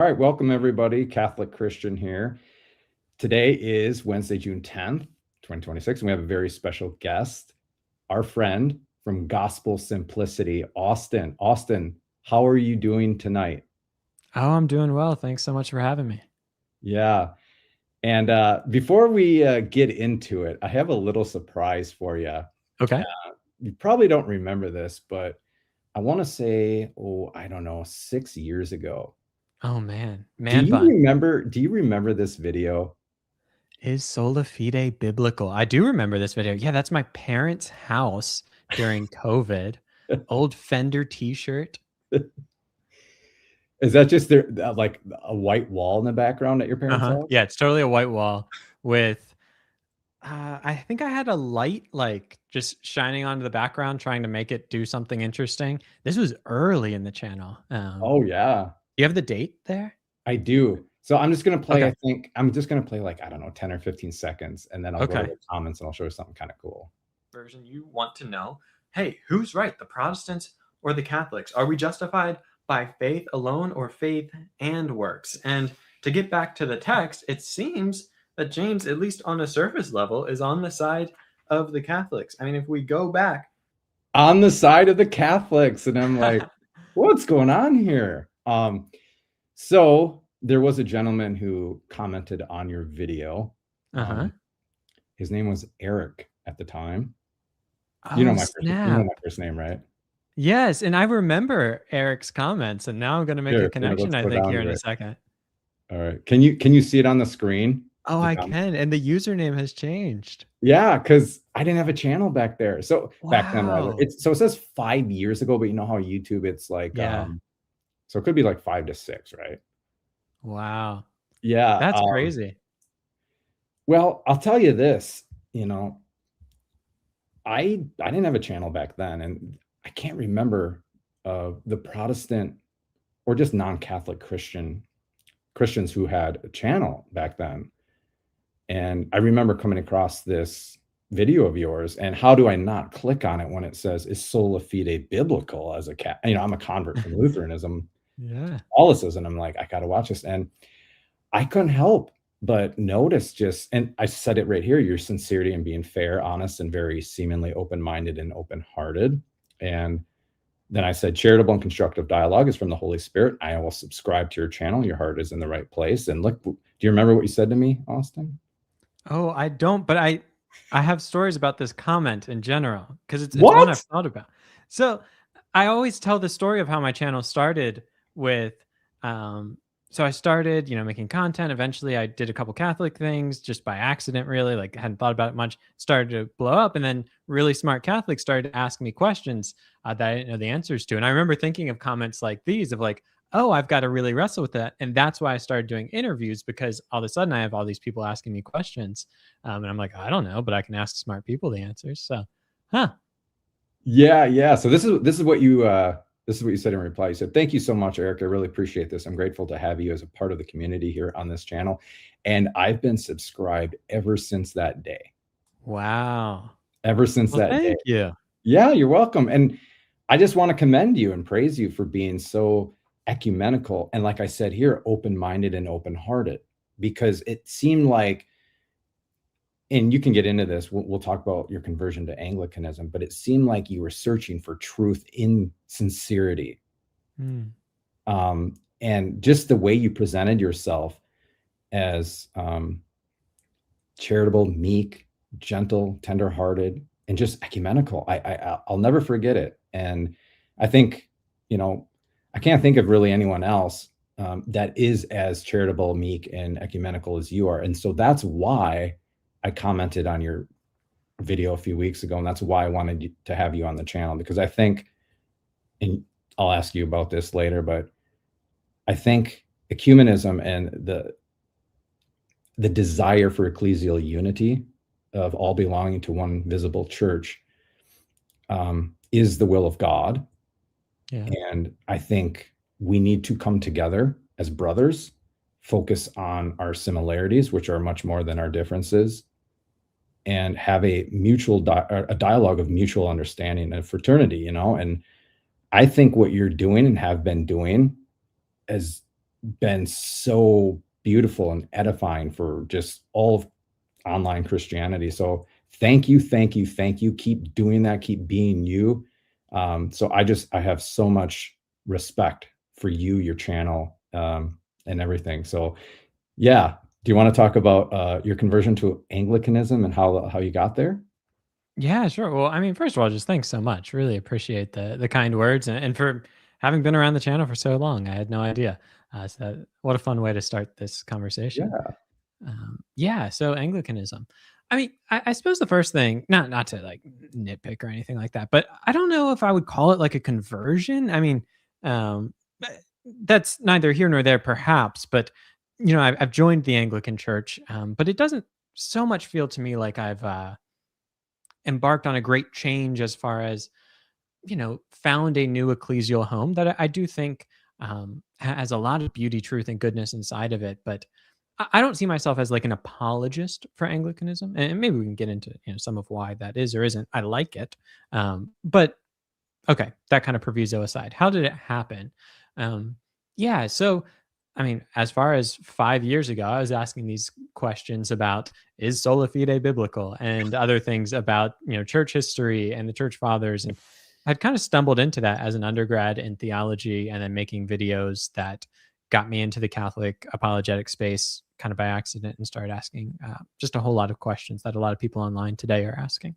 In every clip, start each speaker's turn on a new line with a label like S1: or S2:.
S1: All right, welcome everybody. Catholic Christian here. Today is Wednesday, June 10th, 2026, and we have a very special guest, our friend from Gospel Simplicity, Austin. Austin, how are you doing tonight?
S2: Oh, I'm doing well. Thanks so much for having me.
S1: Yeah. And before we get into it, I have a little surprise for you.
S2: Okay.
S1: You probably don't remember this, but I want to say, I don't know, 6 years ago.
S2: Oh man,
S1: Do
S2: man
S1: you
S2: bun.
S1: remember? Do you remember this video?
S2: Is sola fide biblical? I do remember this video. Yeah, that's my parents' house during COVID. Old Fender T-shirt.
S1: Is that just their like a white wall in the background at your parents'
S2: Uh-huh.
S1: house?
S2: Yeah, it's totally a white wall with I think I had a light like just shining onto the background trying to make it do something interesting. This was early in the channel.
S1: Oh yeah,
S2: You have the date there?
S1: I do. So I'm just gonna play.
S2: Okay.
S1: I think I'm just gonna play like I don't know, 10 or 15 seconds, and then I'll go to
S2: Okay.
S1: the comments and I'll show you something kind of cool.
S2: Version, you want to know, hey, who's right, the Protestants or the Catholics? Are we justified by faith alone or faith and works? And to get back to the text, it seems that James, at least on a surface level, is on the side of the Catholics. I mean, if we go back,
S1: On the side of the Catholics, and I'm like, what's going on here? So there was a gentleman who commented on your video.
S2: uh-huh.
S1: His name was Eric at the time. You know
S2: Oh,
S1: my first, you know
S2: snap.
S1: my first name, right?
S2: Yes, and I remember Eric's comments, and now I'm going to make a
S1: Here,
S2: connection,
S1: let's
S2: I
S1: go
S2: think,
S1: down
S2: here
S1: to
S2: in a
S1: it.
S2: second.
S1: All right. Can you see it on the screen?
S2: Oh,
S1: The
S2: I
S1: comment?
S2: can, and the username has changed.
S1: Yeah, because I didn't have a channel back there. So back then, rather.
S2: Wow.
S1: It says 5 years ago, but you know how YouTube, it's like
S2: Yeah.
S1: so it could be like 5 to 6, right?
S2: Wow.
S1: Yeah.
S2: That's crazy.
S1: Well, I'll tell you this, you know, I didn't have a channel back then, and I can't remember the Protestant or just non-Catholic Christians who had a channel back then. And I remember coming across this video of yours, and how do I not click on it when it says, is sola fide biblical as a cat? You know, I'm a convert from Lutheranism,
S2: Yeah.
S1: Catholicism. I'm like, I got to watch this. And I couldn't help but notice and I said it right here, your sincerity and being fair, honest, and very seemingly open-minded and open-hearted. And then I said, charitable and constructive dialogue is from the Holy Spirit. I will subscribe to your channel. Your heart is in the right place. And look, do you remember what you said to me, Austin?
S2: Oh, I don't, but I have stories about this comment in general because it's one
S1: What?
S2: I've thought about. So I always tell the story of how my channel started with so I started, making content. Eventually I did a couple Catholic things just by accident, really, like hadn't thought about it much, started to blow up, and then really smart Catholics started to ask me questions that I didn't know the answers to. And I remember thinking of comments like these of like, oh, I've got to really wrestle with that. And that's why I started doing interviews, because all of a sudden I have all these people asking me questions. And I'm like, I don't know, but I can ask smart people the answers. So, huh.
S1: Yeah, yeah. So this is what you said in reply. You said, thank you so much, Eric. I really appreciate this. I'm grateful to have you as a part of the community here on this channel. And I've been subscribed ever since that day.
S2: Wow.
S1: Ever since
S2: Well,
S1: that day.
S2: thank you.
S1: Yeah, you're welcome. And I just want to commend you and praise you for being so ecumenical. And like I said here, open-minded and open-hearted, because it seemed like, and you can get into this, we'll talk about your conversion to Anglicanism, but it seemed like you were searching for truth in sincerity.
S2: Hmm.
S1: And just the way you presented yourself as charitable, meek, gentle, tenderhearted, and just ecumenical. I'll never forget it. And I think, I can't think of really anyone else that is as charitable, meek, and ecumenical as you are. And so that's why I commented on your video a few weeks ago, and that's why I wanted to have you on the channel, because I think, and I'll ask you about this later, but I think ecumenism and the desire for ecclesial unity of all belonging to one visible church is the will of God.
S2: Yeah.
S1: And I think we need to come together as brothers, focus on our similarities, which are much more than our differences, and have a dialogue of mutual understanding and fraternity, and I think what you're doing and have been doing is been so beautiful and edifying for just all of online Christianity. So thank you, thank you, thank you. Keep doing that. Keep being you. So I have so much respect for you, your channel, and everything. So yeah. Do you want to talk about your conversion to Anglicanism and how you got there?
S2: Yeah, sure. Well, I mean, first of all, just thanks so much. Really appreciate the kind words and for having been around the channel for so long. I had no idea. So what a fun way to start this conversation.
S1: Yeah.
S2: Yeah, so Anglicanism. I mean, I suppose the first thing, not to like nitpick or anything like that, but I don't know if I would call it like a conversion. I mean, that's neither here nor there, perhaps. But I've joined the Anglican Church, but it doesn't so much feel to me like I've embarked on a great change as far as found a new ecclesial home that I do think has a lot of beauty, truth, and goodness inside of it. But I don't see myself as like an apologist for Anglicanism, and maybe we can get into some of why that is or isn't. I like it, but okay, that kind of proviso aside, how did it happen? Um, yeah, so I mean, as far as 5 years ago, I was asking these questions about is sola fide biblical and other things about church history and the church fathers, and I'd kind of stumbled into that as an undergrad in theology, and then making videos that got me into the Catholic apologetic space kind of by accident, and started asking just a whole lot of questions that a lot of people online today are asking.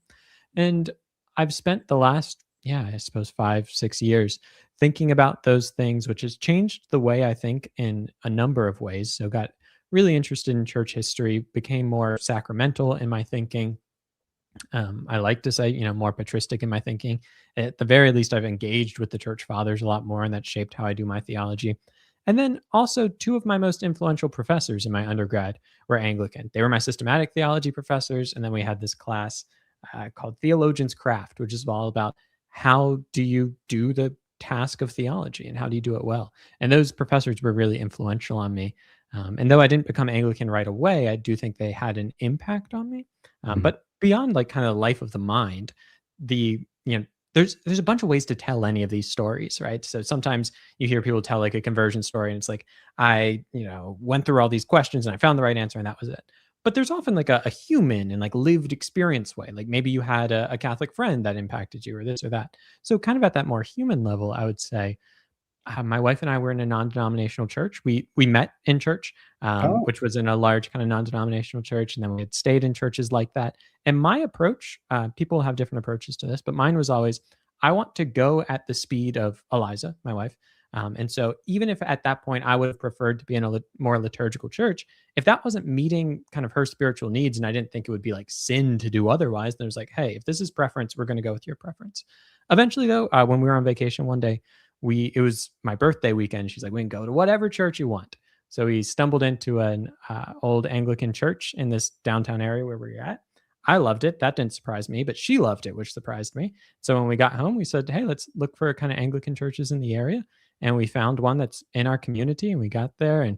S2: And I've spent the last, yeah, I suppose 5, 6 years thinking about those things, which has changed the way I think in a number of ways. So got really interested in church history, became more sacramental in my thinking. I like to say, more patristic in my thinking. At the very least, I've engaged with the church fathers a lot more, and that shaped how I do my theology. And then also, two of my most influential professors in my undergrad were Anglican. They were my systematic theology professors. And then we had this class called Theologian's Craft, which is all about how do you do the task of theology and how do you do it well. And those professors were really influential on me. And though I didn't become Anglican right away, I do think they had an impact on me.
S1: Mhm.
S2: But beyond like kind of life of the mind, the there's a bunch of ways to tell any of these stories, right? So sometimes you hear people tell like a conversion story, and it's like I went through all these questions and I found the right answer and that was it. But there's often like a human and like lived experience way. Like maybe you had a Catholic friend that impacted you or this or that. So kind of at that more human level, I would say my wife and I were in a non-denominational church. We met in church,
S1: Oh,
S2: which was in a large kind of non-denominational church, and then we had stayed in churches like that. And my approach, people have different approaches to this, but mine was always, I want to go at the speed of Eliza, my wife. And so, even if at that point I would have preferred to be in a more liturgical church, if that wasn't meeting kind of her spiritual needs, and I didn't think it would be like sin to do otherwise, then it was like, hey, if this is preference, we're going to go with your preference. Eventually, though, when we were on vacation one day, we it was my birthday weekend. She's like, we can go to whatever church you want. So we stumbled into an old Anglican church in this downtown area where we were at. I loved it. That didn't surprise me, but she loved it, which surprised me. So when we got home, we said, hey, let's look for kind of Anglican churches in the area. And we found one that's in our community, and we got there and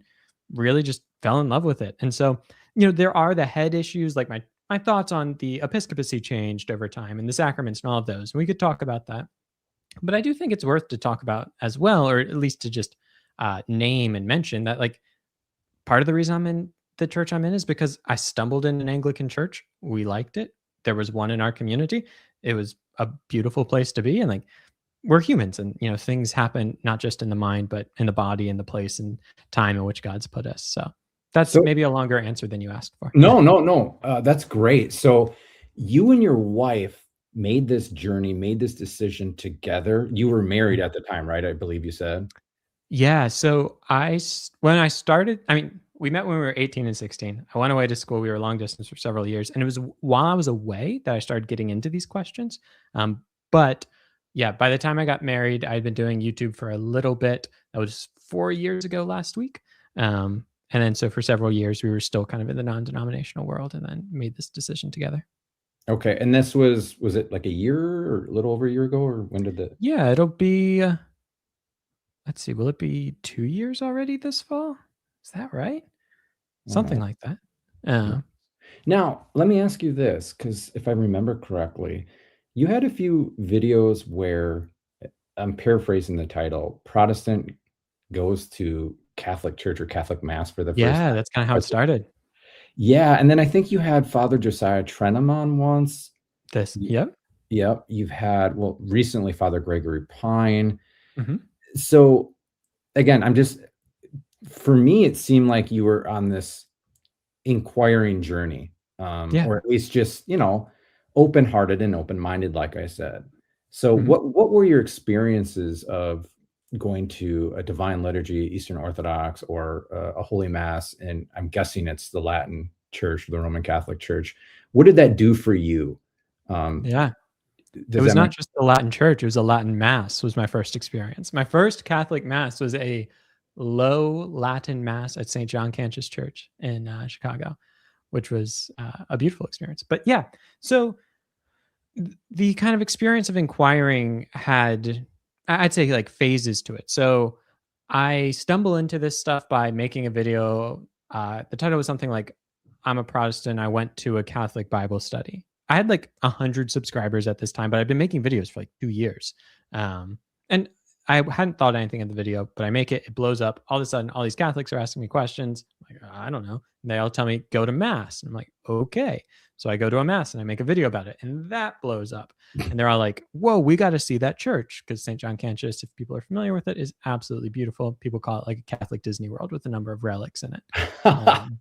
S2: really just fell in love with it. And so, there are the head issues, like my thoughts on the episcopacy changed over time and the sacraments and all of those. And we could talk about that. But I do think it's worth to talk about as well, or at least to just name and mention that, like, part of the reason I'm in the church I'm in is because I stumbled in an Anglican church. We liked it. There was one in our community. It was a beautiful place to be. And like, we're humans, and, things happen not just in the mind, but in the body and the place and time in which God's put us. So that's
S1: so
S2: maybe a longer answer than you asked for. Yeah.
S1: no, no, no. That's great. So you and your wife made this journey, made this decision together. You were married at the time, right? I believe you said.
S2: Yeah, so when I started, I mean, we met when we were 18 and 16. I went away to school. We were long distance for several years, and it was while I was away that I started getting into these questions. But yeah, by the time I got married, I'd been doing YouTube for a little bit. That was 4 years ago last week. And then so for several years, we were still kind of in the non-denominational world, and then made this decision together.
S1: Okay. And this was it like a year or a little over a year ago, or when did the
S2: Yeah, it'll be. Let's see, will it be 2 years already this fall? Is that right? Something
S1: wow.
S2: like that.
S1: Yeah.
S2: Uh,
S1: Now, let me ask you this, because if I remember correctly, you had a few videos where I'm paraphrasing the title, Protestant goes to Catholic church or Catholic mass for the first
S2: Yeah,
S1: time.
S2: that's kind of how it started.
S1: Yeah, and then I think you had Father Josiah Trenum on once.
S2: This,
S1: Y
S2: yep.
S1: Yep, you've had, well, recently Father Gregory Pine.
S2: Hmm.
S1: So, again, I'm just for me, it seemed like you were on this inquiring journey,
S2: Yeah.
S1: or at least just, open-hearted and open-minded, like I said. So
S2: Hmm.
S1: what were your experiences of going to a divine liturgy, Eastern Orthodox, or a Holy Mass? And I'm guessing it's the Latin Church, the Roman Catholic Church. What did that do for you? Um,
S2: Yeah. It
S1: does
S2: was
S1: that
S2: not
S1: make
S2: just the Latin church, it was a Latin mass was my first experience. My first Catholic mass was a low Latin mass at St. John Cantius Church in Chicago, which was a beautiful experience. But yeah, so the kind of experience of inquiring had, I'd say, like phases to it. So I stumble into this stuff by making a video. The title was something like, I'm a Protestant. I went to a Catholic Bible study. I had like 100 subscribers at this time, but I've been making videos for like 2 years. Um, and I hadn't thought anything of the video, but I make it, it blows up. All of a sudden, all these Catholics are asking me questions. I'm like, I don't know. And they all tell me, go to Mass. And I'm like, okay. So I go to a Mass and I make a video about it, and that blows up. And they're all like, whoa, we got to see that church. Because St. John Cantius, if people are familiar with it, is absolutely beautiful. People call it like a Catholic Disney World with a number of relics in it. Um,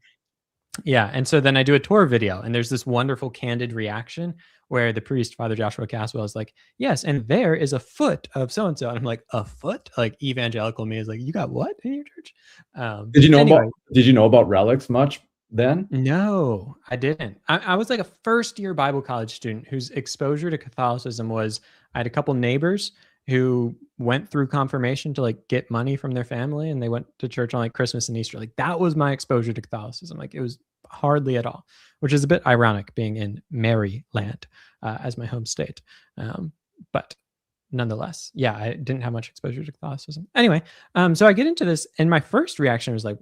S2: yeah. And so then I do a tour video, and there's this wonderful candid reaction where the priest, Father Joshua Caswell, is like, yes, and there is a foot of so and so. And I'm like, a foot? Like evangelical me is like, you got what in your church? Anyway,
S1: Did you know about relics much then?
S2: no, I didn't. I was like a first year Bible college student whose exposure to Catholicism was, I had a couple neighbors who went through confirmation to like get money from their family, and they went to church on like Christmas and Easter. Like that was my exposure to Catholicism. Like it was hardly at all, which is a bit ironic being in Maryland as my home state. But nonetheless, yeah, I didn't have much exposure to Catholicism. Anyway, so I get into this, and my first reaction was like,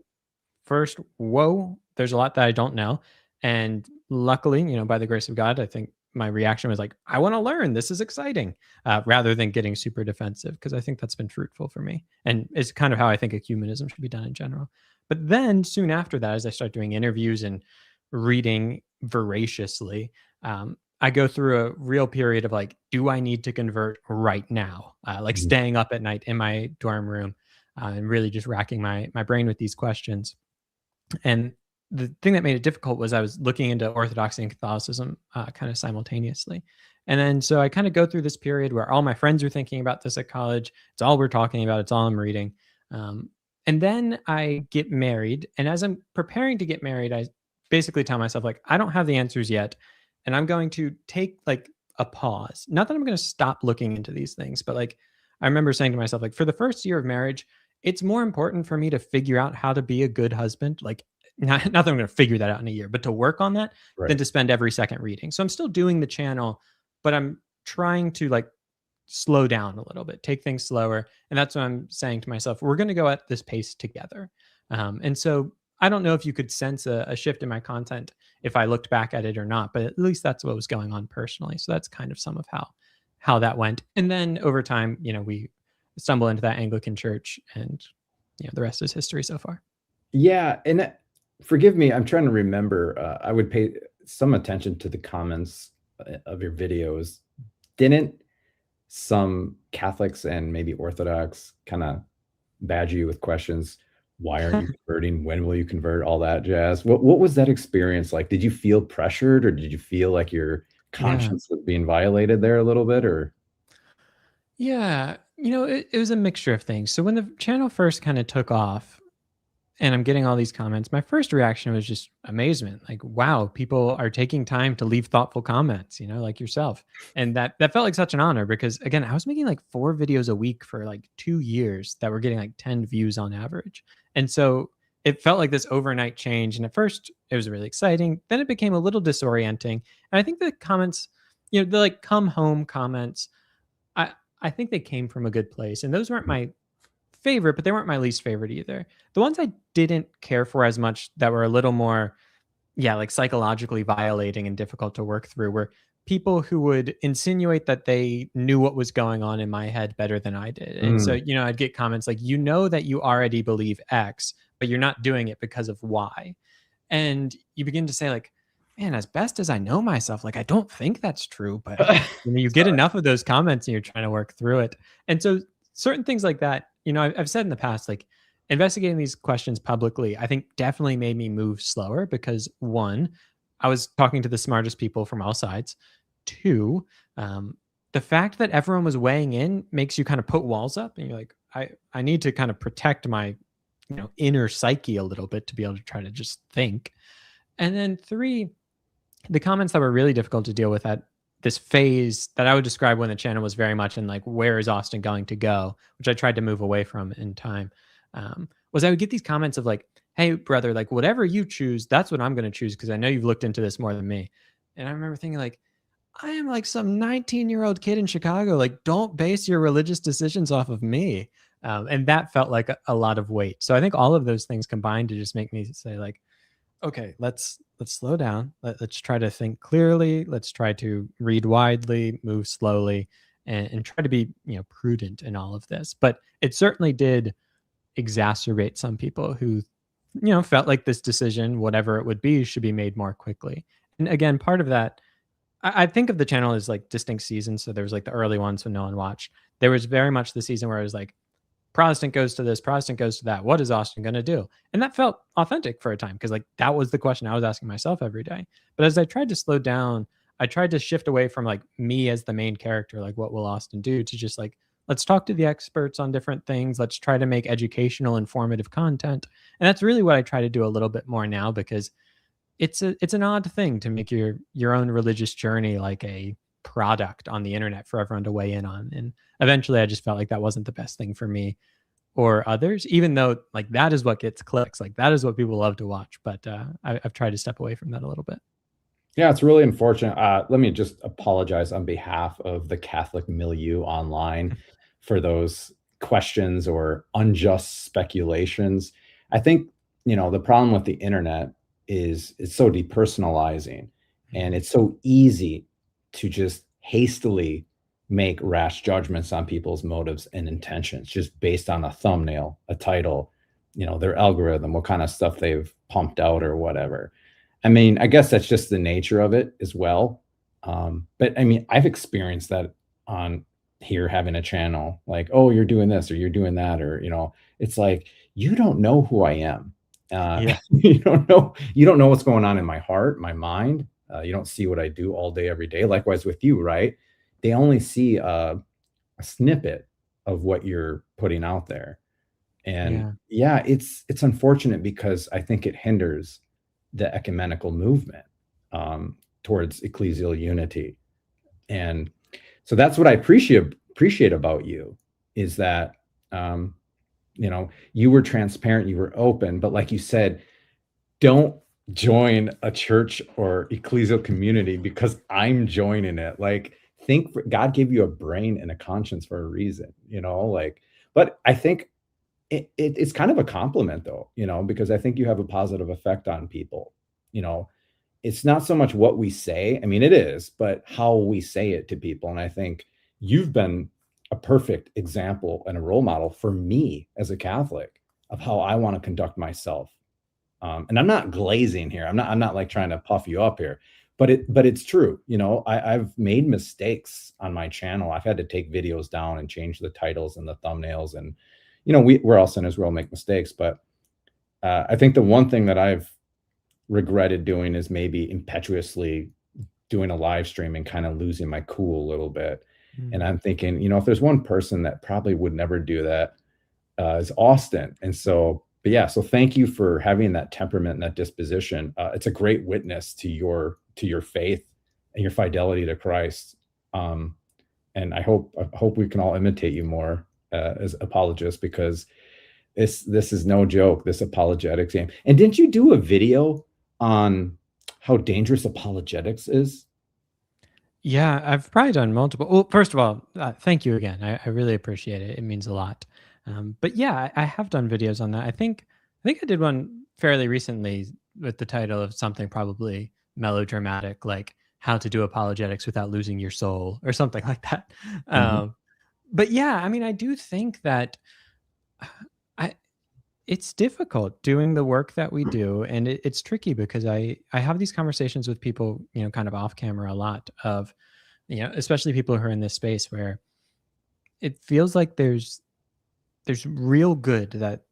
S2: first, whoa, there's a lot that I don't know. And luckily, by the grace of God, I think my reaction was like, I want to learn. This is exciting, rather than getting super defensive, because I think that's been fruitful for me. And it's kind of how I think ecumenism should be done in general. But then soon after that, as I start doing interviews and reading voraciously, I go through a real period of like, do I need to convert right now? Like
S1: Mhm.
S2: staying up at night in my dorm room and really just racking my brain with these questions. And the thing that made it difficult was I was looking into Orthodoxy and Catholicism kind of simultaneously. And then so I kind of go through this period where all my friends are thinking about this at college. It's all we're talking about. It's all I'm reading. Um, and then I get married. And as I'm preparing to get married, I basically tell myself, like, I don't have the answers yet. And I'm going to take like a pause. Not that I'm going to stop looking into these things, but like I remember saying to myself, like, for the first year of marriage, it's more important for me to figure out how to be a good husband. Like, not that I'm going to figure that out in a year, but to work on that than
S1: Right.
S2: to spend every second reading. So I'm still doing the channel, but I'm trying to like slow down a little bit, take things slower. And that's what I'm saying to myself. We're going to go at this pace together. And so I don't know if you could sense a shift in my content if I looked back at it or not, but at least that's what was going on personally. So that's kind of some of how that went. And then over time, we stumble into that Anglican church, and the rest is history so far.
S1: Yeah, and forgive me, I'm trying to remember. I would pay some attention to the comments of your videos. Didn't some Catholics and maybe Orthodox kind of badger you with questions? Why aren't you converting? When will you convert? All that jazz. What was that experience like? Did you feel pressured, or did you feel like your
S2: Yeah.
S1: conscience was being violated there a little bit? Or
S2: Yeah. It was a mixture of things. So when the channel first kind of took off and I'm getting all these comments, my first reaction was just amazement. Like, wow, people are taking time to leave thoughtful comments, like yourself. And that felt like such an honor because again, I was making like 4 videos a week for like 2 years that were getting like 10 views on average. And so it felt like this overnight change. And at first it was really exciting. Then it became a little disorienting. And I think the comments, the like come home comments, I I think they came from a good place, and those weren't my favorite, but they weren't my least favorite either. The ones I didn't care for as much that were a little more, yeah, like psychologically violating and difficult to work through were people who would insinuate that they knew what was going on in my head better than I did. And so,
S1: Mm.
S2: you know, I'd get comments like, you know, that you already believe X, but you're not doing it because of Y. And you begin to say, like, man, as best as I know myself, like, I don't think that's true. But, you know, you get
S1: Sorry.
S2: enough of those comments and you're trying to work through it. And so, certain things like that, you know, I've said in the past, like, investigating these questions publicly, I think definitely made me move slower because one, I was talking to the smartest people from all sides. Two, the fact that everyone was weighing in makes you kind of put walls up and you're like, I need to kind of protect my, you know, inner psyche a little bit to be able to try to just think. And then three, the comments that were really difficult to deal with at this phase that I would describe when the channel was very much in like, where is Austin going to go? Which I tried to move away from in time. Was I would get these comments of like, hey, brother, like whatever you choose, that's what I'm going to choose because I know you've looked into this more than me. And I remember thinking like, I am like some 19-year-old kid in Chicago. Like, don't base your religious decisions off of me. And that felt like a lot of weight. So I think all of those things combined to just make me say like, okay, let's slow down. Let's try to think clearly. Let's try to read widely, move slowly, and try to be, you know, prudent in all of this. But it certainly did exacerbate some people who, you know, felt like this decision, whatever it would be, should be made more quickly. And again, part of that, I think of the channel as like distinct seasons. So there was like the early ones when no one watched. There was very much the season where it was like Protestant goes to this, Protestant goes to that. What is Austin going to do? And that felt authentic for a time because like that was the question I was asking myself every day. But as I tried to slow down, I tried to shift away from like me as the main character, like what will Austin do, to just like, let's talk to the experts on different things. Let's try to make educational, informative content. And that's really what I try to do a little bit more now because it's an odd thing to make your own religious journey like a product on the internet for everyone to weigh in on. And eventually I just felt like that wasn't the best thing for me or others, even though like that is what gets clicks, like that is what people love to watch. But I've tried to step away from that a little bit.
S1: Yeah, it's really unfortunate. Let me just apologize on behalf of the Catholic milieu online for those questions or unjust speculations. I think, you know, the problem with the internet is it's so depersonalizing and
S2: Mhm.
S1: it's so easy to just hastily make rash judgments on people's motives and intentions just based on a thumbnail, a title, you know, their algorithm, what kind of stuff they've pumped out or whatever. I mean, I guess that's just the nature of it as well. But I mean, I've experienced that on here having a channel, like, oh, you're doing this or you're doing that, or you know, it's like you don't know who I am.
S2: Yeah.
S1: You don't know what's going on in my heart, my mind. You don't see what I do all day, every day. Likewise with you, right? They only see a snippet of what you're putting out there. And
S2: Yeah.
S1: yeah, it's unfortunate because I think it hinders the ecumenical movement towards ecclesial unity. And so that's what I appreciate about you is that um, you know, you were transparent, you were open, but like you said, don't join a church or ecclesial community because I'm joining it. Like, God gave you a brain and a conscience for a reason, you know, like, but I think it's kind of a compliment though, you know, because I think you have a positive effect on people. You know, it's not so much what we say. I mean, it is, but how we say it to people. And I think you've been a perfect example and a role model for me as a Catholic of how I want to conduct myself. And I'm not glazing here. I'm not like trying to puff you up here, but it's true. You know, I've made mistakes on my channel. I've had to take videos down and change the titles and the thumbnails, and you know, we're all sinners. We all make mistakes, but I think the one thing that I've regretted doing is maybe impetuously doing a live stream and kind of losing my cool a little bit. And
S2: Mm.
S1: I'm thinking, you know, if there's one person that probably would never do that, is Austin. And so, but yeah, so thank you for having that temperament and that disposition. It's a great witness to your faith and your fidelity to Christ. Um, and I hope we can all imitate you more as apologists because this is no joke. This apologetics game. And didn't you do a video on how dangerous apologetics is?
S2: Yeah, I've probably done multiple. Well, first of all, thank you again. I really appreciate it. It means a lot. But yeah, I have done videos on that. I think I did one fairly recently with the title of something probably melodramatic, like how to do apologetics without losing your soul or something like that.
S1: Mhm.
S2: But yeah, I mean, I do think that I it's difficult doing the work that we do, and it's tricky because I have these conversations with people, kind of off camera a lot of, especially people who are in this space where it feels like there's real good that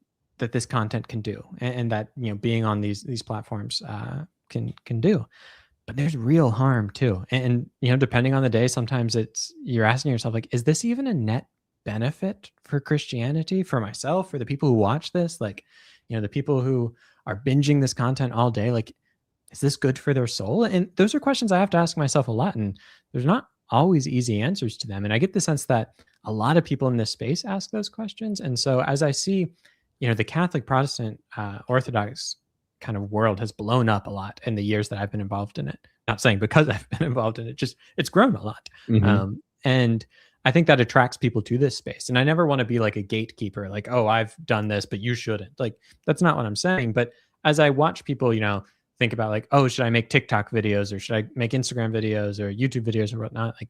S2: this content can do, and that being on these platforms can do, but there's real harm too. And depending on the day, sometimes it's you're asking yourself like, is this even a net benefit for Christianity, for myself, for the people who watch this, like the people who are binging this content all day, like is this good for their soul? And those are questions I have to ask myself a lot, and there's not always easy answers to them. And I get the sense that a lot of people in this space ask those questions. And so as I see, the Catholic Protestant Orthodox kind of world has blown up a lot in the years that I've been involved in it. Not saying because I've been involved in it, just it's grown a lot.
S1: Mhm.
S2: And I think that attracts people to this space. And I never want to be like a gatekeeper, like, oh, I've done this, but you shouldn't. Like, that's not what I'm saying. But as I watch people, think about like, oh, should I make TikTok videos or should I make Instagram videos or YouTube videos or whatnot? Like,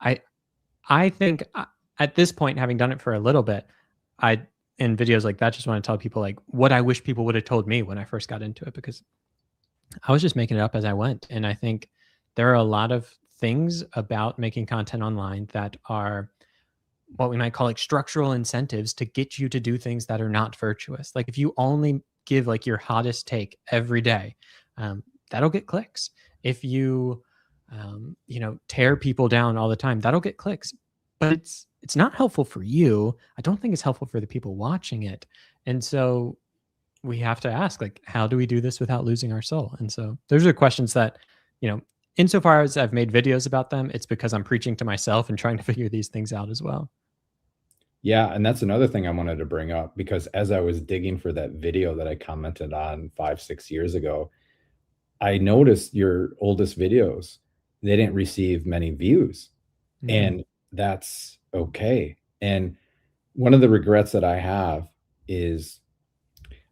S2: I I think at this point, having done it for a little bit, I in videos like that just want to tell people like what I wish people would have told me when I first got into it, because I was just making it up as I went. And I think there are a lot of things about making content online that are what we might call like structural incentives to get you to do things that are not virtuous. Like if you only give like your hottest take every day, that'll get clicks. If you, tear people down all the time, that'll get clicks. But it's not helpful for you. I don't think it's helpful for the people watching it. And so we have to ask, like, how do we do this without losing our soul? And so those are questions that, insofar as I've made videos about them, it's because I'm preaching to myself and trying to figure these things out as well.
S1: Yeah, and that's another thing I wanted to bring up because as I was digging for that video that I commented on 5, 6 years ago, I noticed your oldest videos, they didn't receive many views,
S2: Mm,
S1: and that's okay. And one of the regrets that I have is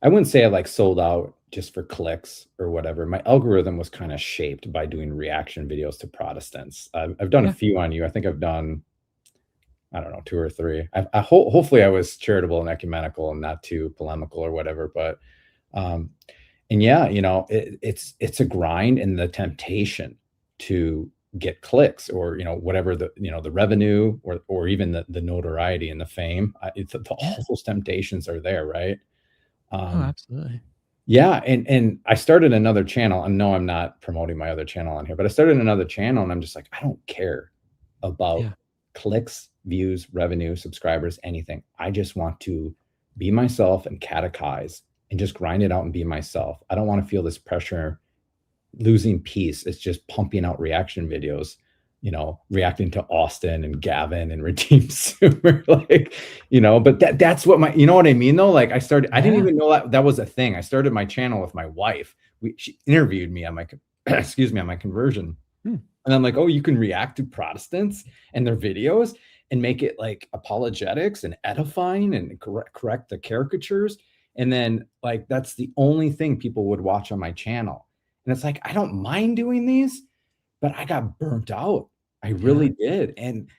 S1: I wouldn't say I like sold out just for clicks or whatever. My algorithm was kind of shaped by doing reaction videos to Protestants. I've done a
S2: yeah.
S1: few on you. I think I've done, I don't know, 2 or 3. Hopefully I was charitable and ecumenical and not too polemical or whatever. But um, and yeah, it's a grind and the temptation to get clicks or whatever the revenue or even the notoriety and the fame.
S2: Yeah.
S1: All those temptations are there, right?
S2: Oh,
S1: Um,
S2: absolutely.
S1: yeah, and I started another channel. I know I'm not promoting my other channel on here, but I started another channel and I'm just like, I don't care about
S2: Yeah.
S1: clicks, views, revenue, subscribers, anything. I just want to be myself and catechize and just grind it out and be myself. I don't want to feel this pressure losing peace. It's just pumping out reaction videos, reacting to Austin and Gavin and Redeemed Sumer, like, but that's what you know what I mean though? Like I didn't
S2: Yeah.
S1: even know that was a thing. I started my channel with my wife. She interviewed me on my, excuse me, on my conversion.
S2: Hmm.
S1: And I'm like, oh, you can react to Protestants and their videos and make it like apologetics and edifying and correct the caricatures. And then like that's the only thing people would watch on my channel. And it's like, I don't mind doing these, but I got burnt out. I
S2: Yeah.
S1: really did. And,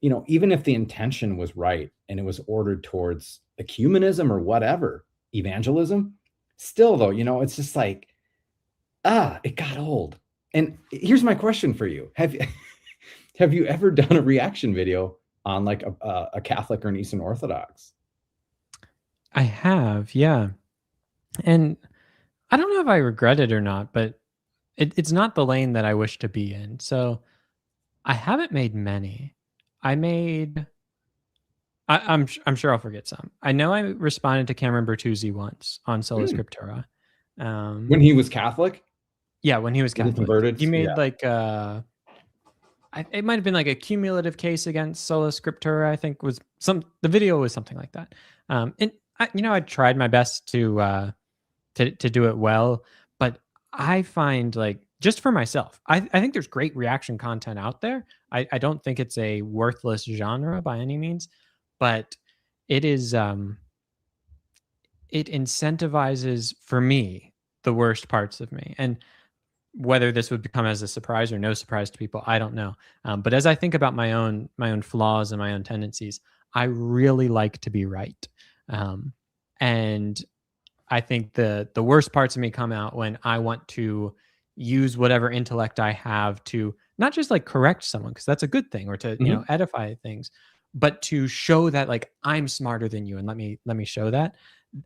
S1: even if the intention was right and it was ordered towards ecumenism or whatever, evangelism, still though, it's just like, it got old. And here's my question for you. Have you ever done a reaction video on like a Catholic or an Eastern Orthodox?
S2: I have. Yeah. And I don't know if I regret it or not, but it's not the lane that I wish to be in. So I haven't made many. I made I'm sure I'll forget some. I know I responded to Cameron Bertuzzi once on Sola
S1: Hmm.
S2: Scriptura.
S1: When he was Catholic,
S2: Yeah, when he was
S1: when he
S2: Catholic.
S1: converted,
S2: He
S1: yeah.
S2: made like it might have been like a cumulative case against Sola Scriptura, I think was the video was something like that. And I tried my best to do it well, but I find like just for myself, I think there's great reaction content out there. I don't think it's a worthless genre by any means, but it is it incentivizes for me the worst parts of me. And whether this would become as a surprise or no surprise to people, I don't know. But as I think about my own flaws and my own tendencies, I really like to be right, um, and I think the worst parts of me come out when I want to use whatever intellect I have to not just like correct someone, because that's a good thing, or to
S1: Mhm.
S2: edify things, but to show that like I'm smarter than you, and let me show that.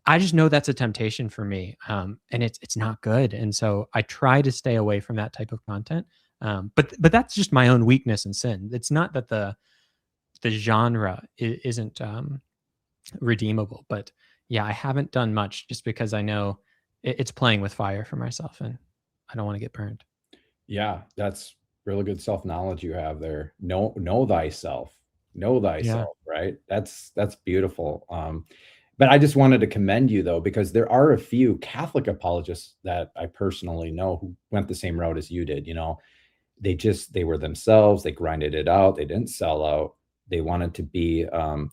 S2: I just know that's a temptation for me, and it's not good, and so I try to stay away from that type of content. But that's just my own weakness and sin. It's not that the genre isn't redeemable, but yeah, I haven't done much just because I know it's playing with fire for myself, and I don't want to get burned.
S1: Yeah, that's really good self-knowledge you have there. Know thyself. Know
S2: Yeah.
S1: thyself, right? That's beautiful. But I just wanted to commend you though, because there are a few Catholic apologists that I personally know who went the same route as you did. They were themselves, they grinded it out, they didn't sell out. They wanted to be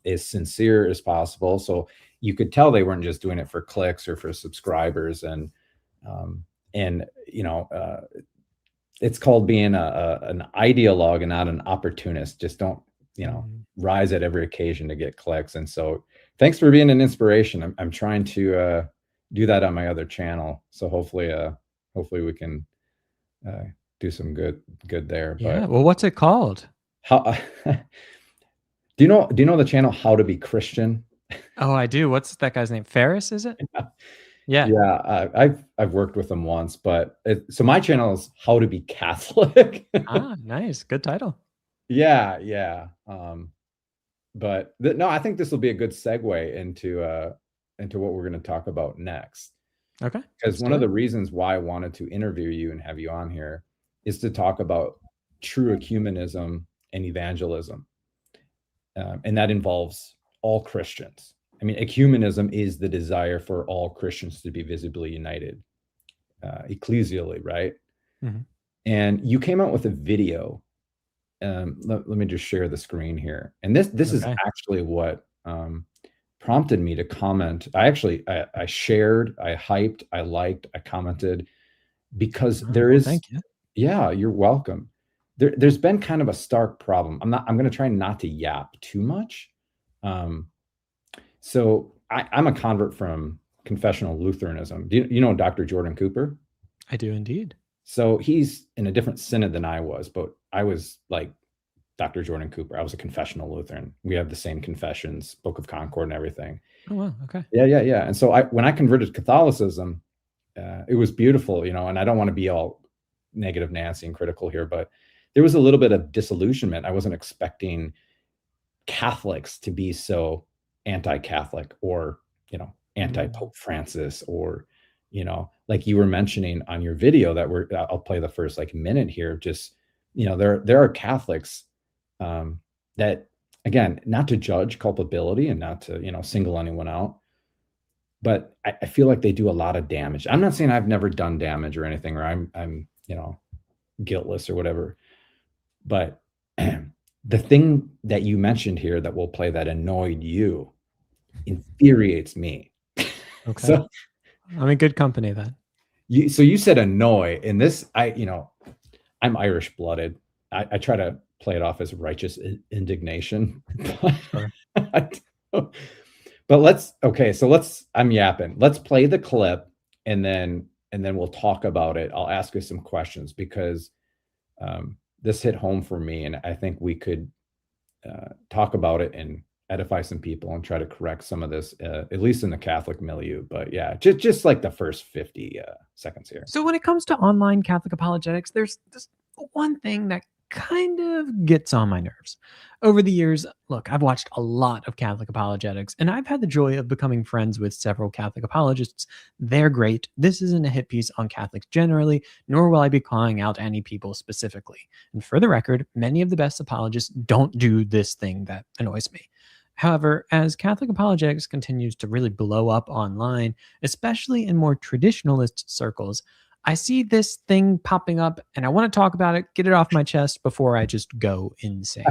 S1: as sincere as possible. So you could tell they weren't just doing it for clicks or for subscribers. Um, and it's called being an ideologue and not an opportunist. Just don't,
S2: Mhm.
S1: rise at every occasion to get clicks. And so, thanks for being an inspiration. I'm trying to do that on my other channel. So hopefully we can uh, do some good there.
S2: Yeah.
S1: But
S2: Well, what's it called?
S1: how do you know the channel How to Be Christian?
S2: Oh, I do. What's that guy's name? Ferris, is it? Yeah.
S1: Yeah, I've worked with them once, but so my channel is How to Be Catholic.
S2: Ah, nice. Good title.
S1: Yeah, yeah. But no, I think this will be a good segue into what we're going to talk about next.
S2: Okay.
S1: Because
S2: Let's
S1: one
S2: do
S1: of
S2: it.
S1: the reasons why I wanted to interview you and have you on here is to talk about true ecumenism and evangelism, and that involves all Christians. I mean, ecumenism is the desire for all Christians to be visibly united, ecclesially, right?
S2: Mhm.
S1: And you came out with a video. Let me just share the screen here. And this is
S2: Okay.
S1: actually what prompted me to comment. I shared, I hyped, I liked, I commented because
S2: Oh,
S1: there
S2: well,
S1: is.
S2: thank you.
S1: Yeah, you're welcome. There's been kind of a stark problem. I'm going to try not to yap too much. Um, so I'm a convert from confessional Lutheranism. Do you know Dr. Jordan Cooper?
S2: I do indeed.
S1: So he's in a different synod than I was, but I was like Dr. Jordan Cooper. I was a confessional Lutheran. We have the same confessions, Book of Concord and everything.
S2: Oh, wow. Okay.
S1: Yeah, yeah, yeah. And so when I converted to Catholicism, it was beautiful, and I don't want to be all negative Nancy and critical here, but there was a little bit of disillusionment. I wasn't expecting Catholics to be so anti-Catholic or,
S2: Mm.
S1: anti-Pope Francis or, like you were mentioning on your video that I'll play the first like minute here. Just, there are Catholics that, again, not to judge culpability and not to, single anyone out, but I feel like they do a lot of damage. I'm not saying I've never done damage or anything, or I'm guiltless or whatever, but the thing that you mentioned here that will play that annoyed you infuriates me.
S2: Okay.
S1: So
S2: I'm in good company then.
S1: you said annoy, and this I'm Irish blooded. I try to play it off as righteous indignation,
S2: Sure.
S1: but but I'm yapping. Let's play the clip and then we'll talk about it. I'll ask you some questions because this hit home for me, and I think we could talk about it and edify some people and try to correct some of this, at least in the Catholic milieu. But yeah, just like the first 50 seconds here.
S2: So when it comes to online Catholic apologetics, there's this one thing that kind of gets on my nerves. Over the years, look, I've watched a lot of Catholic apologetics, and I've had the joy of becoming friends with several Catholic apologists. They're great. This isn't a hit piece on Catholics generally, nor will I be calling out any people specifically. And for the record, many of the best apologists don't do this thing that annoys me. However, as Catholic apologetics continues to really blow up online, especially in more traditionalist circles, I see this thing popping up and I want to talk about it, get it off my chest before I just go insane.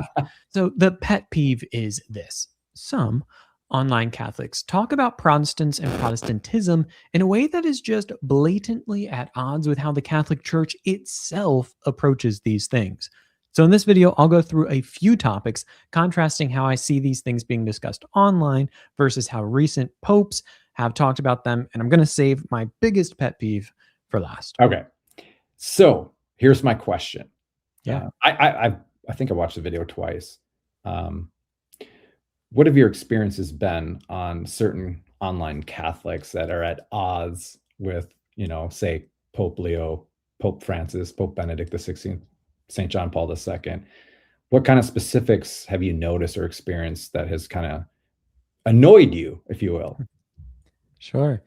S2: So, the pet peeve is this: some online Catholics talk about Protestants and Protestantism in a way that is just blatantly at odds with how the Catholic Church itself approaches these things. So, in this video, I'll go through a few topics contrasting how I see these things being discussed online versus how recent popes have talked about them. And I'm going to save my biggest pet peeve for last.
S1: Okay. So here's my question.
S2: Yeah.
S1: I think I watched the video twice. What have your experiences been on certain online Catholics that are at odds with, say Pope Leo, Pope Francis, Pope Benedict XVI, St. John Paul II? What kind of specifics have you noticed or experienced that has kind of annoyed you, if you will?
S2: Sure.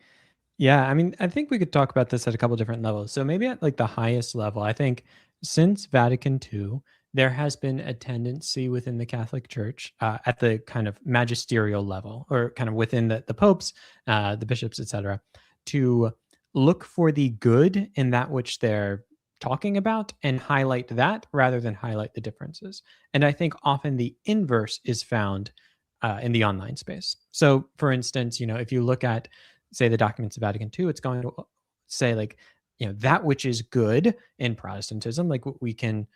S2: Yeah, I mean, I think we could talk about this at a couple different levels. So maybe at like the highest level, I think since Vatican II, there has been a tendency within the Catholic Church at the kind of magisterial level, or kind of within the popes, the bishops, etc., to look for the good in that which they're talking about and highlight that rather than highlight the differences. And I think often the inverse is found in the online space. So, for instance, if you look at, say, the documents of Vatican II, it's going to say like, that which is good in Protestantism, like we can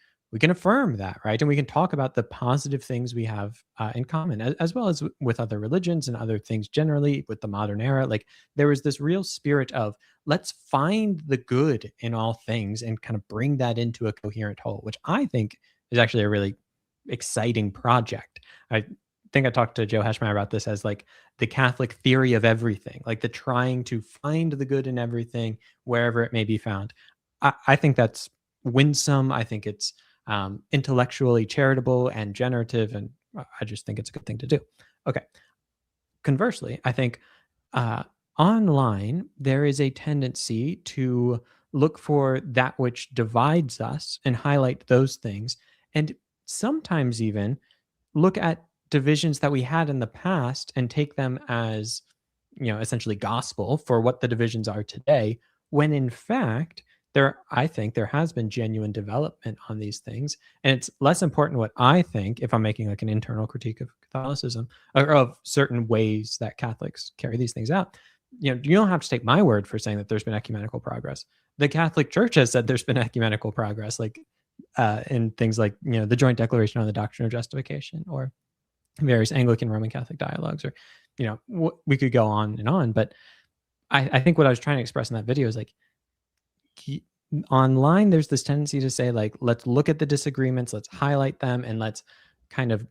S2: affirm that, right? And we can talk about the positive things we have in common, as well as with other religions and other things generally with the modern era. Like there is this real spirit of let's find the good in all things and kind of bring that into a coherent whole, which I think is actually a really exciting project. I think I talked to Joe Heschmeyer about this as like the Catholic theory of everything, like the trying to find the good in everything wherever it may be found. I think that's winsome. I think it's intellectually charitable and generative, and I just think it's a good thing to do. Okay. Conversely, I think online there is a tendency to look for that which divides us and highlight those things, and sometimes even look at divisions that we had in the past and take them as essentially gospel for what the divisions are today, when in fact I think there has been genuine development on these things. And it's less important what I think, if I'm making like an internal critique of Catholicism or of certain ways that Catholics carry these things out. You don't have to take my word for saying that there's been ecumenical progress. The Catholic Church has said there's been ecumenical progress, like in things like the Joint Declaration on the Doctrine of Justification, or various Anglican Roman Catholic dialogues, or we could go on and on. But I think what I was trying to express in that video is like, online there's this tendency to say like, let's look at the disagreements, let's highlight them, and let's kind of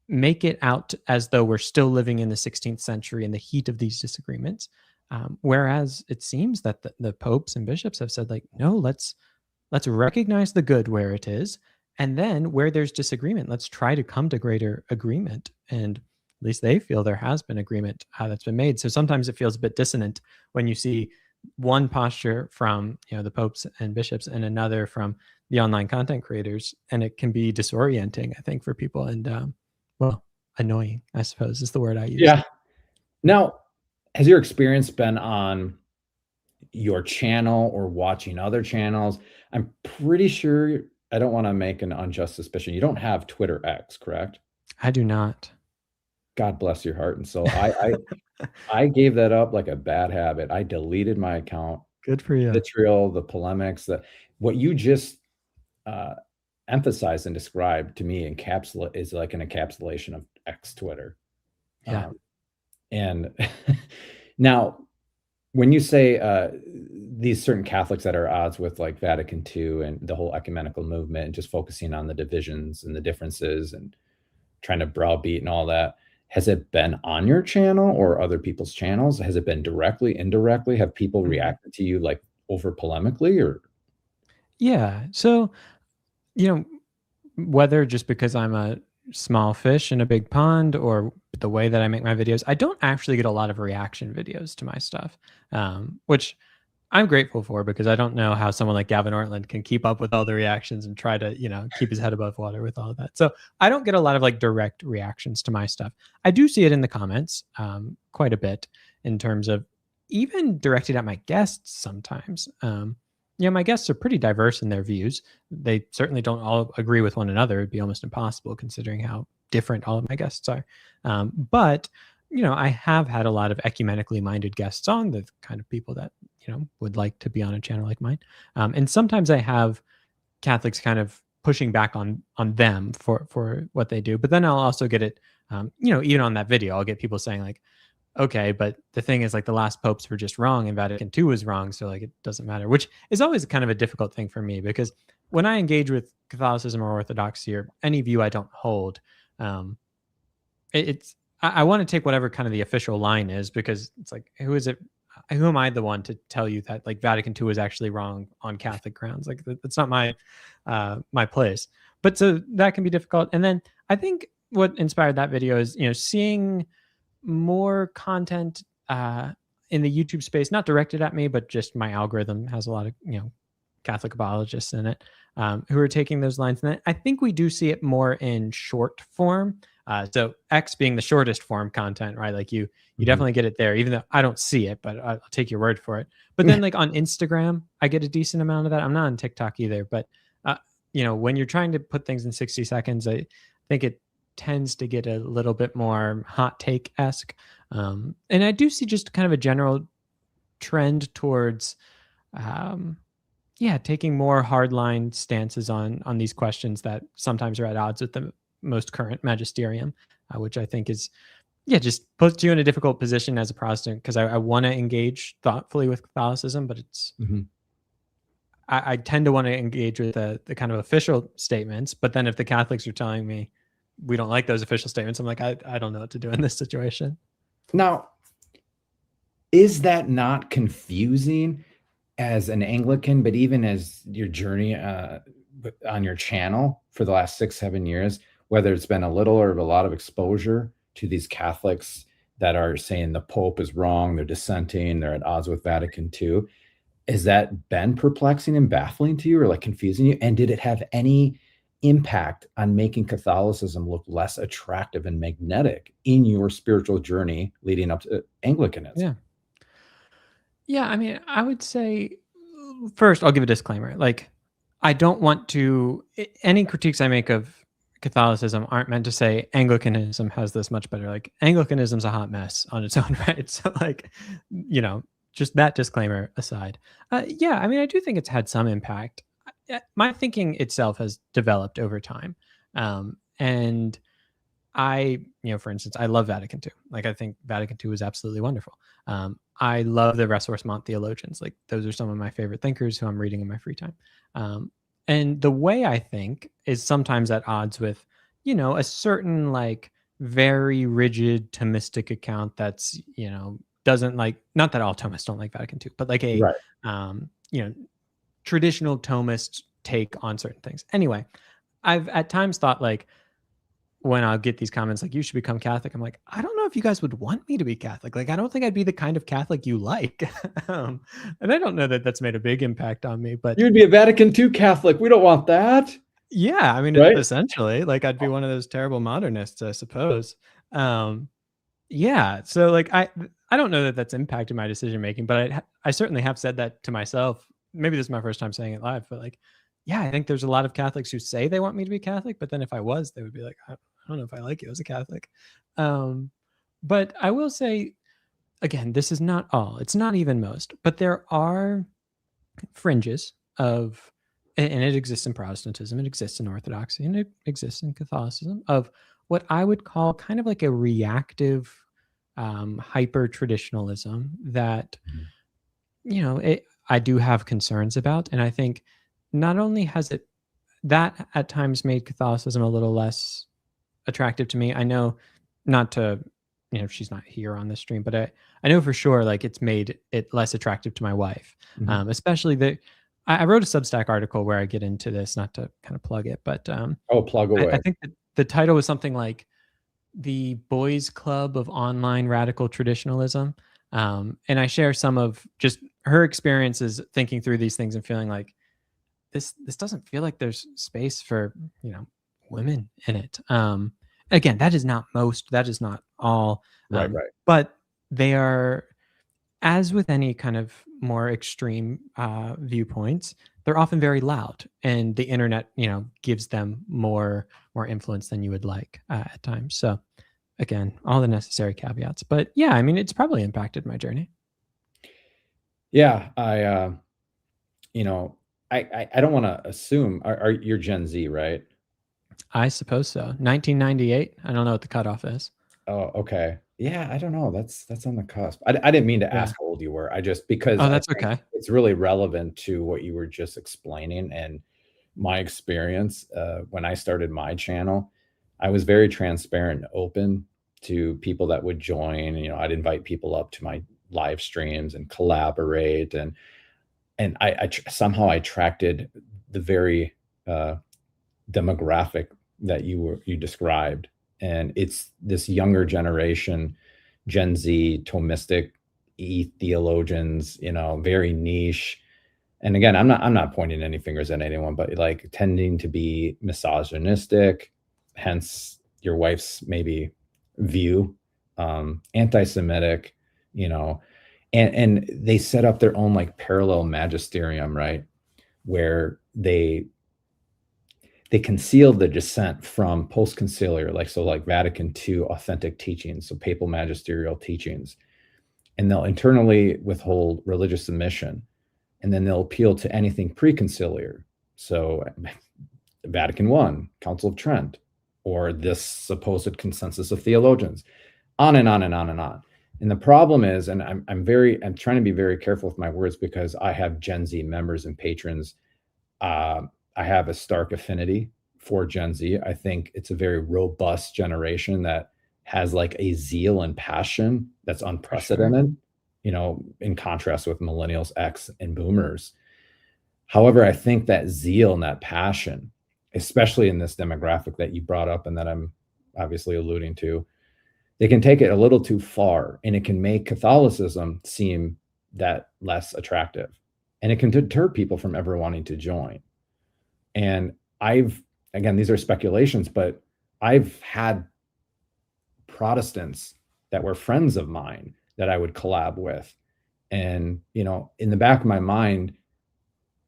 S2: make it out as though we're still living in the 16th century in the heat of these disagreements, whereas it seems that the popes and bishops have said like, no, let's recognize the good where it is, and then where there's disagreement, let's try to come to greater agreement. And at least they feel there has been agreement that's been made. So sometimes it feels a bit dissonant when you see one posture from the popes and bishops and another from the online content creators, and it can be disorienting, I think, for people, and well, annoying, I suppose, is the word I use.
S1: Yeah. Now, has your experience been on your channel or watching other channels? I'm pretty sure, I don't want to make an unjust suspicion, you don't have Twitter X, correct?
S2: I do not.
S1: God bless your heart and soul. I gave that up like a bad habit. I deleted my account.
S2: Good for you.
S1: The vitriol, the polemics, what you just emphasized and described to me is like an encapsulation of X Twitter.
S2: Yeah.
S1: And now, when you say these certain Catholics that are at odds with like Vatican II and the whole ecumenical movement, and just focusing on the divisions and the differences and trying to browbeat and all that, has it been on your channel or other people's channels? Has it been directly, indirectly? Have people reacted to you like over polemically, or?
S2: Yeah. So, whether just because I'm a small fish in a big pond or the way that I make my videos, I don't actually get a lot of reaction videos to my stuff, which I'm grateful for, because I don't know how someone like Gavin Ortland can keep up with all the reactions and try to, keep his head above water with all of that. So I don't get a lot of like direct reactions to my stuff. I do see it in the comments quite a bit, in terms of even directed at my guests sometimes. Yeah, my guests are pretty diverse in their views. They certainly don't all agree with one another. It'd be almost impossible considering how different all of my guests are. But I have had a lot of ecumenically minded guests on, the kind of people that would like to be on a channel like mine. And sometimes I have Catholics kind of pushing back on them for what they do. But then I'll also get it, even on that video, I'll get people saying like, okay, but the thing is, like, the last popes were just wrong and Vatican II was wrong, so like it doesn't matter, which is always kind of a difficult thing for me because when I engage with Catholicism or Orthodoxy or any view I don't hold, um, it's I want to take whatever kind of the official line is because it's like, who is it? Who am I the one to tell you that like Vatican II is actually wrong on Catholic grounds? Like that's not my place. But so that can be difficult. And then I think what inspired that video is seeing more content in the YouTube space, not directed at me, but just my algorithm has a lot of Catholic apologists in it who are taking those lines. And I think we do see it more in short form. So X being the shortest form content, right? Like you
S1: Mhm.
S2: definitely get it there, even though I don't see it, but I'll take your word for it. But then like on Instagram, I get a decent amount of that. I'm not on TikTok either, but when you're trying to put things in 60 seconds, I think it tends to get a little bit more hot take esque. And I do see just kind of a general trend towards, um, taking more hardline stances on these questions that sometimes are at odds with the most current magisterium, which I think is, just puts you in a difficult position as a Protestant because I want to engage thoughtfully with Catholicism, but it's
S1: Mhm.
S2: I tend to want to engage with the kind of official statements. But then if the Catholics are telling me we don't like those official statements, I'm like, I don't know what to do in this situation.
S1: Now, is that not confusing as an Anglican, but even as your journey on your channel for the last 6, 7 years, whether it's been a little or a lot of exposure to these Catholics that are saying the Pope is wrong, they're dissenting, they're at odds with Vatican II. Has that been perplexing and baffling to you or like confusing you? And did it have any impact on making Catholicism look less attractive and magnetic in your spiritual journey leading up to Anglicanism?
S2: Yeah. Yeah, I mean, I would say first I'll give a disclaimer. Like I don't want to any critiques I make of Catholicism aren't meant to say Anglicanism has this much better. Like Anglicanism's a hot mess on its own, right? So like, just that disclaimer aside. Yeah, I mean, I do think it's had some impact. My thinking itself has developed over time. And for instance, I love Vatican II. Like, I think Vatican II is absolutely wonderful. I love the Ressourcement theologians. Like, those are some of my favorite thinkers who I'm reading in my free time. And the way I think is sometimes at odds with, a certain like very rigid Thomistic account that's, doesn't like, not that all Thomists don't like Vatican II, but like a,
S1: Right.
S2: um, you know, traditional Thomist take on certain things. Anyway, I've at times thought like, when I'll get these comments like, "You should become Catholic," I'm like, "I don't know if you guys would want me to be Catholic. Like, I don't think I'd be the kind of Catholic you like." um, and I don't know that that's made a big impact on me, but
S1: You'd be a Vatican II Catholic. We don't want that,
S2: yeah, I mean,
S1: right?
S2: essentially, like, I'd be one of those terrible modernists, I suppose. Um, yeah, so like, I don't know that that's impacted my decision making, but I certainly have said that to myself. Maybe this is my first time saying it live, but like, yeah, I think there's a lot of Catholics who say they want me to be Catholic, but then if I was, they would be like, I don't know if I like you as a Catholic. Um, but I will say, again, this is not all, it's not even most, but there are fringes of, and it exists in Protestantism, it exists in Orthodoxy, and it exists in Catholicism, of what I would call kind of like a reactive hyper traditionalism that
S1: Mhm.
S2: I do have concerns about, and I think not only has it that at times made Catholicism a little less attractive to me. I know, not to, she's not here on the stream, but I know for sure like it's made it less attractive to my wife,
S1: Mhm.
S2: especially the. I wrote a Substack article where I get into this, not to kind of plug it, but
S1: Oh, plug
S2: I
S1: away.
S2: think that the title was something like the Boys Club of Online Radical Traditionalism. And I share some of just her experiences thinking through these things and feeling like this doesn't feel like there's space for, women in it. Again, that is not most, that is not all,
S1: Right, right.
S2: but they are, as with any kind of more extreme viewpoints, they're often very loud, and the internet, gives them more influence than you would like at times. So again, all the necessary caveats. But yeah, I mean, it's probably impacted my journey.
S1: Yeah, you know, I don't want to assume are you're Gen Z, right?
S2: I suppose so. 1998. I don't know what the cutoff is.
S1: Oh, okay. Yeah, I don't know. That's on the cusp. I didn't mean to
S2: Yeah.
S1: ask how old you were. I just because
S2: Oh,
S1: I
S2: that's
S1: think
S2: okay.
S1: it's really relevant to what you were just explaining and my experience. When I started my channel, I was very transparent and open to people that would join. I'd invite people up to my live streams and collaborate, and somehow I attracted the very demographic that you described, and it's this younger generation, Gen Z, Thomistic theologians, very niche. And again, I'm not pointing any fingers at anyone, but like tending to be misogynistic, hence your wife's maybe view, anti-Semitic, you know, and they set up their own like parallel magisterium, right? Where they concealed the dissent from post-conciliar, like Vatican II authentic teachings, so papal magisterial teachings, and they'll internally withhold religious submission, and then they'll appeal to anything pre-conciliar, so Vatican I, Council of Trent, or this supposed consensus of theologians, on and on and on and on. And the problem is, and I'm trying to be very careful with my words because I have Gen Z members and patrons. I have a stark affinity for Gen Z. I think it's a very robust generation that has like a zeal and passion that's
S2: For sure.
S1: unprecedented, in contrast with millennials, X, and boomers. However, I think that zeal and that passion, especially in this demographic that you brought up and that I'm obviously alluding to, they can take it a little too far, and it can make Catholicism seem that less attractive, and it can deter people from ever wanting to join. And again, these are speculations, but I've had Protestants that were friends of mine that I would collab with. And, in the back of my mind,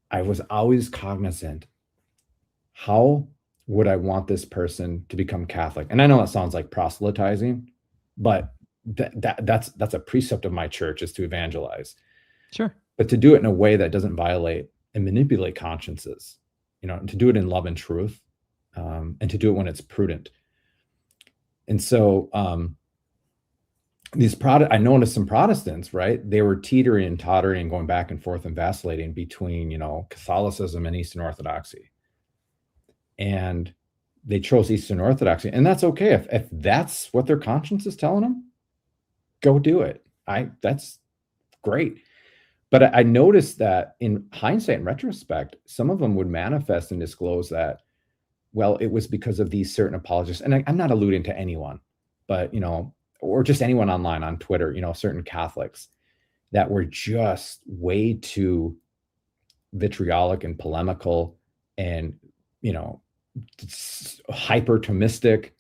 S1: I was always cognizant, how would I want this person to become Catholic? And I know that sounds like proselytizing, but that's a precept of my church, is to evangelize,
S2: Sure.
S1: but to do it in a way that doesn't violate and manipulate consciences, and to do it in love and truth, and to do it when it's prudent. And so I noticed some Protestants, right? They were teetering and tottering and going back and forth and vacillating between, Catholicism and Eastern Orthodoxy. And they chose Eastern Orthodoxy, and that's okay. If that's what their conscience is telling them, go do it. That's great. But I noticed that in hindsight and retrospect, some of them would manifest and disclose that, well, it was because of these certain apologists. And I'm not alluding to anyone, but, or just anyone online on Twitter, certain Catholics that were just way too vitriolic and polemical and, hyper Thomistic,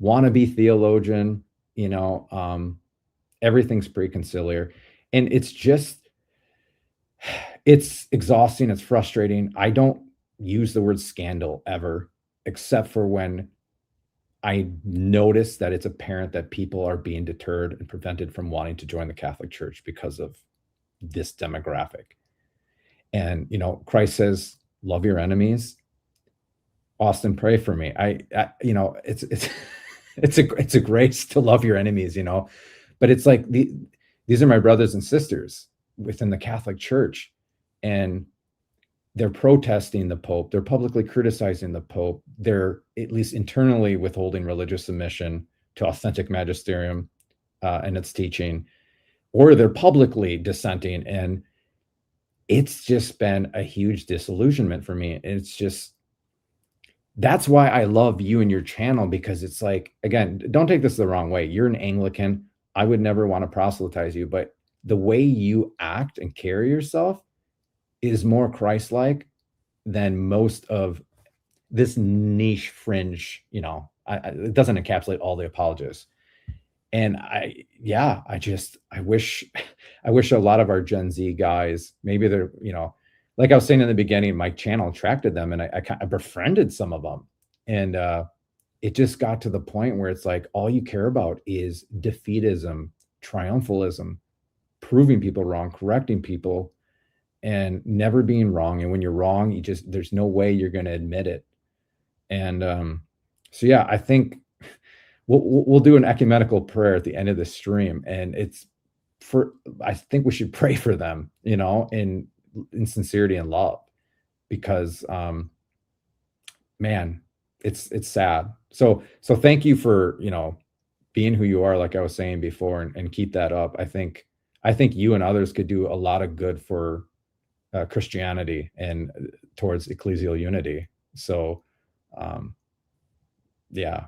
S1: wannabe theologian, everything's preconciliar. And it's exhausting. It's frustrating. I don't use the word scandal ever, except for when I notice that it's apparent that people are being deterred and prevented from wanting to join the Catholic Church because of this demographic. And, Christ says, love your enemies. Austin, pray for me. It's it's a grace to love your enemies, but it's like these are my brothers and sisters within the Catholic Church, and they're protesting the Pope. They're publicly criticizing the Pope. They're at least internally withholding religious submission to authentic magisterium and its teaching, or they're publicly dissenting. And it's just been a huge disillusionment for me. That's why I love you and your channel, because it's like, again, don't take this the wrong way. You're an Anglican. I would never want to proselytize you, but the way you act and carry yourself is more Christ-like than most of this niche fringe, it doesn't encapsulate all the apologists. And I wish I wish a lot of our Gen Z guys, maybe they're, like I was saying in the beginning, my channel attracted them, and I befriended some of them, and it just got to the point where it's like all you care about is defeatism, triumphalism, proving people wrong, correcting people, and never being wrong. And when you're wrong, there's no way you're going to admit it. And so yeah, I think we'll do an ecumenical prayer at the end of the stream, and I think we should pray for them, in sincerity and love, because man, it's sad. So thank you for being who you are, like I was saying before, and keep that up. I think you and others could do a lot of good for Christianity and towards ecclesial unity. So yeah,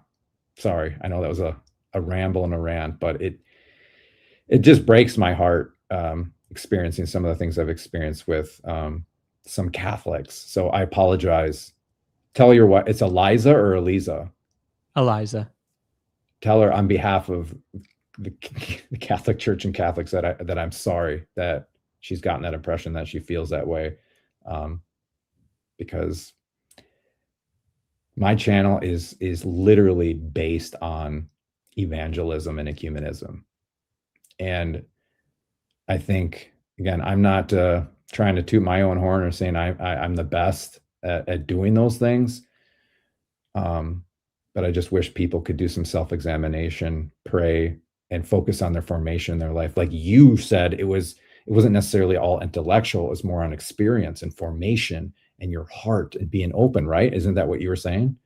S1: sorry, I know that was a ramble and a rant, but it just breaks my heart experiencing some of the things I've experienced with some Catholics. So I apologize. Tell your what, it's Eliza or Eliza?
S2: Eliza.
S1: Tell her on behalf of the Catholic Church and Catholics that I'm sorry that she's gotten that impression, that she feels that way, because my channel is literally based on evangelism and ecumenism. And I think, again, I'm not trying to toot my own horn or saying I'm the best at doing those things. But I just wish people could do some self-examination, pray, and focus on their formation in their life. Like you said, it wasn't necessarily all intellectual. It was more on experience and formation and your heart and being open, right? Isn't that what you were saying?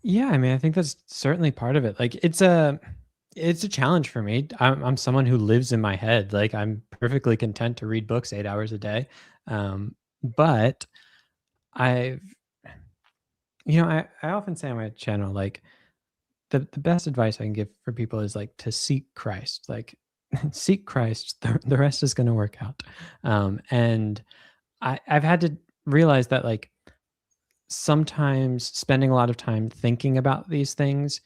S2: Yeah, I mean, I think that's certainly part of it. Like it's a challenge for me. I'm someone who lives in my head. Like I'm perfectly content to read books 8 hours a day. But I've I often say on my channel, like the best advice I can give for people is like to seek Christ. Like seek Christ, the rest is gonna work out. And I've had to realize that like sometimes spending a lot of time thinking about these things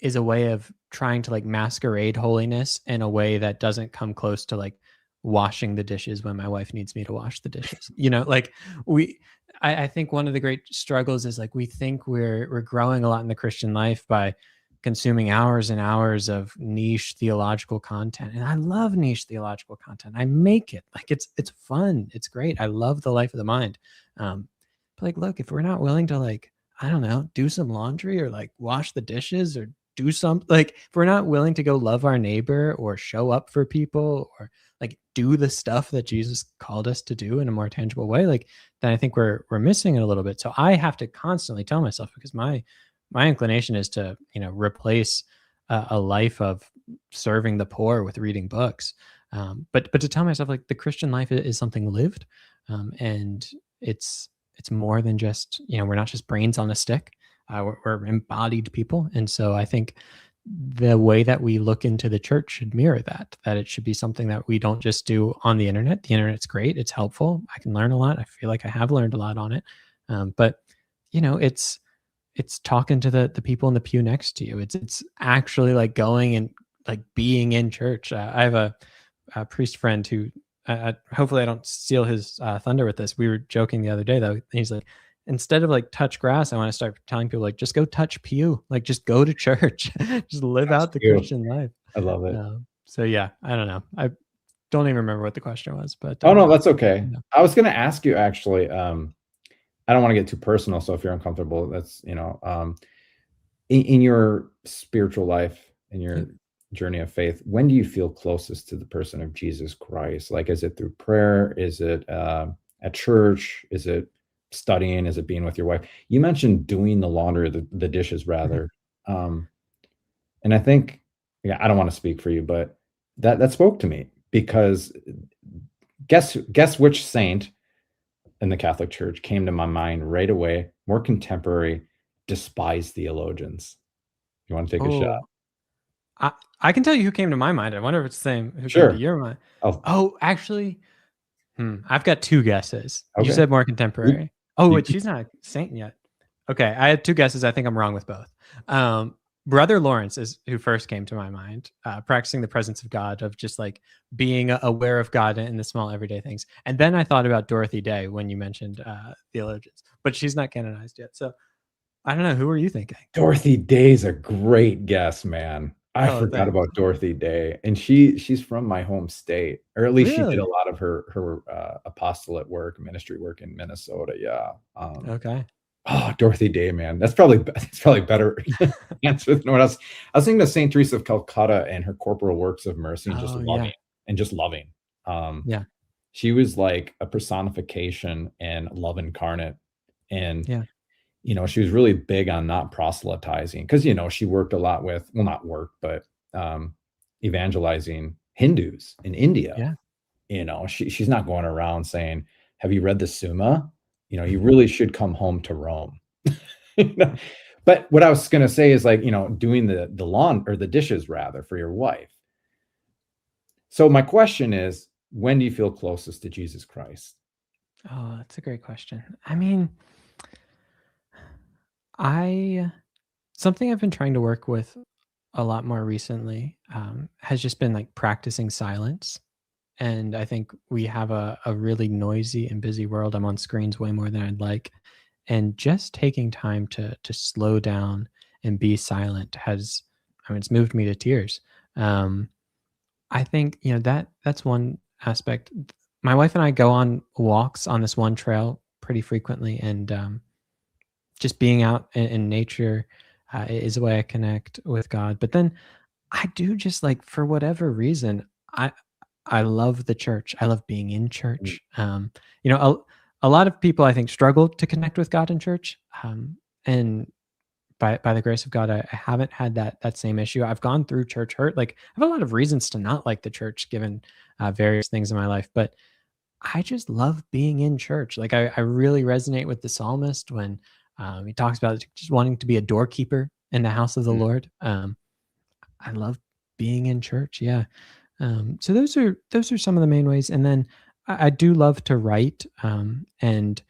S2: is a way of trying to like masquerade holiness in a way that doesn't come close to like washing the dishes when my wife needs me to wash the dishes. Like we I think one of the great struggles is like we think we're growing a lot in the Christian life by consuming hours and hours of niche theological content. And I love niche theological content. I make it. Like it's fun. It's great. I love the life of the mind. But like look, if we're not willing to like, I don't know, do some laundry or like wash the dishes or do something, like if we're not willing to go love our neighbor or show up for people or like do the stuff that Jesus called us to do in a more tangible way, like then I think we're missing it a little bit. So I have to constantly tell myself, because my inclination is to replace a life of serving the poor with reading books, but to tell myself like the Christian life is something lived, and it's more than just we're not just brains on a stick. We're embodied people. And so I think the way that we look into the church should mirror that it should be something that we don't just do on the internet. The internet's great. It's helpful. I can learn a lot. I feel like I have learned a lot on it. But it's talking to the people in the pew next to you. It's actually like going and like being in church. I have a priest friend who hopefully I don't steal his thunder with this. We were joking the other day though. He's like, instead of like touch grass, I want to start telling people like just go touch pew, like just go to church, just live
S1: That's
S2: out the
S1: cute.
S2: Christian life.
S1: I love it.
S2: So yeah, I don't know. I don't even remember what the question was, but
S1: Oh no, that's okay.
S2: yeah.
S1: I was going to ask you actually. I don't want to get too personal, so if you're uncomfortable, that's in your spiritual life, in your journey of faith, when do you feel closest to the person of Jesus Christ? Like, is it through prayer? Is it at church? Is it studying? Is it being with your wife? You mentioned doing the laundry, the dishes rather. And I think, yeah, I don't want to speak for you, but that spoke to me, because guess which saint in the Catholic Church came to my mind right away, more contemporary, despised theologians. You want to take a shot?
S2: Oh, I can tell you who came to my mind. I wonder if it's the same who came to
S1: Sure.
S2: your mind.
S1: Oh,
S2: Oh, actually, I've got two guesses. You
S1: okay.
S2: said more contemporary.
S1: You,
S2: Oh,
S1: you,
S2: wait, she's not a saint yet. Okay, I had two guesses. I think I'm wrong with both. Brother Lawrence is who first came to my mind, practicing the presence of God, of just like being aware of God in the small everyday things. And then I thought about Dorothy Day when you mentioned theologians, but she's not canonized yet. So I don't know. Who were you thinking?
S1: Dorothy Day's a great guess, man. I
S2: Oh,
S1: forgot
S2: thanks.
S1: about Dorothy Day, and she's from my home state, or at least she did a
S2: Really?
S1: lot of her apostolate work, ministry work in Minnesota. Yeah.
S2: Okay.
S1: Oh, Dorothy Day, man. That's probably better answer than what else. I was thinking of Saint Teresa of Calcutta and her corporal works of mercy
S2: Oh, yeah.
S1: and just loving. Um,
S2: Yeah.
S1: she was like a personification and love incarnate. And
S2: Yeah.
S1: she was really big on not proselytizing because she worked a lot with, well, not work, but evangelizing Hindus in India.
S2: Yeah.
S1: She's not going around saying, "Have you read the Summa? You really should come home to Rome." You know? But what I was going to say is, like, doing the lawn or the dishes rather for your wife. So my question is, when do you feel closest to Jesus Christ?
S2: Oh, that's a great question. I mean, I something I've been trying to work with a lot more recently has just been like practicing silence. And I think we have a really noisy and busy world. I'm on screens way more than I'd like. And just taking time to slow down and be silent has, I mean, it's moved me to tears. Um, I think, that's one aspect. My wife and I go on walks on this one trail pretty frequently, and just being out in nature is a way I connect with God. But then I do just like, for whatever reason, I I love the church. I love being in
S1: Mm,
S2: church. You know, a lot of people I think struggle to connect with God in church, and by the grace of God, I haven't had that same issue. I've gone through church hurt. Like, I have a lot of reasons to not like the church, given various things in my life, but I just love being in church. Like, I really resonate with the psalmist when he talks about just wanting to be a doorkeeper in the house of the
S1: mm.
S2: Lord. I love being in church. Yeah. So those are some of the main ways. And then I do love to write. And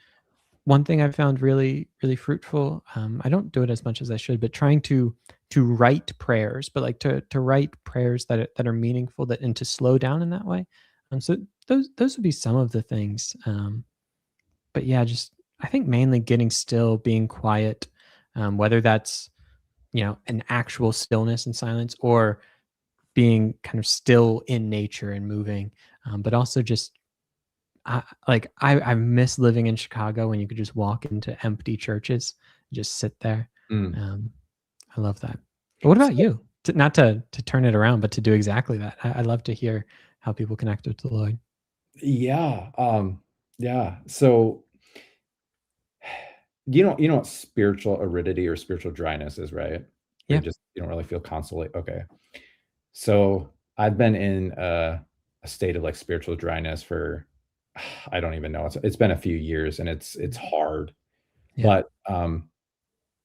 S2: one thing I've found really, really fruitful, I don't do it as much as I should, but trying to write prayers, but like to write prayers that are meaningful, and to slow down in that way. So those would be some of the things. But yeah, just I think mainly getting still, being quiet, whether that's an actual stillness and silence, or being kind of still in nature and moving, but also just I miss living in Chicago when you could just walk into empty churches, just sit there.
S1: Mm.
S2: Um, I love that. But what about
S1: So,
S2: you? Not to turn it around, but to do exactly that. I love to hear how people connect with the Lord.
S1: yeah, yeah. So, you know what spiritual aridity or spiritual dryness is, right? Where
S2: Yeah.
S1: you don't really feel consolate. Okay. So I've been in a state of like spiritual dryness for I don't even know. It's been a few years and it's hard.
S2: Yeah.
S1: But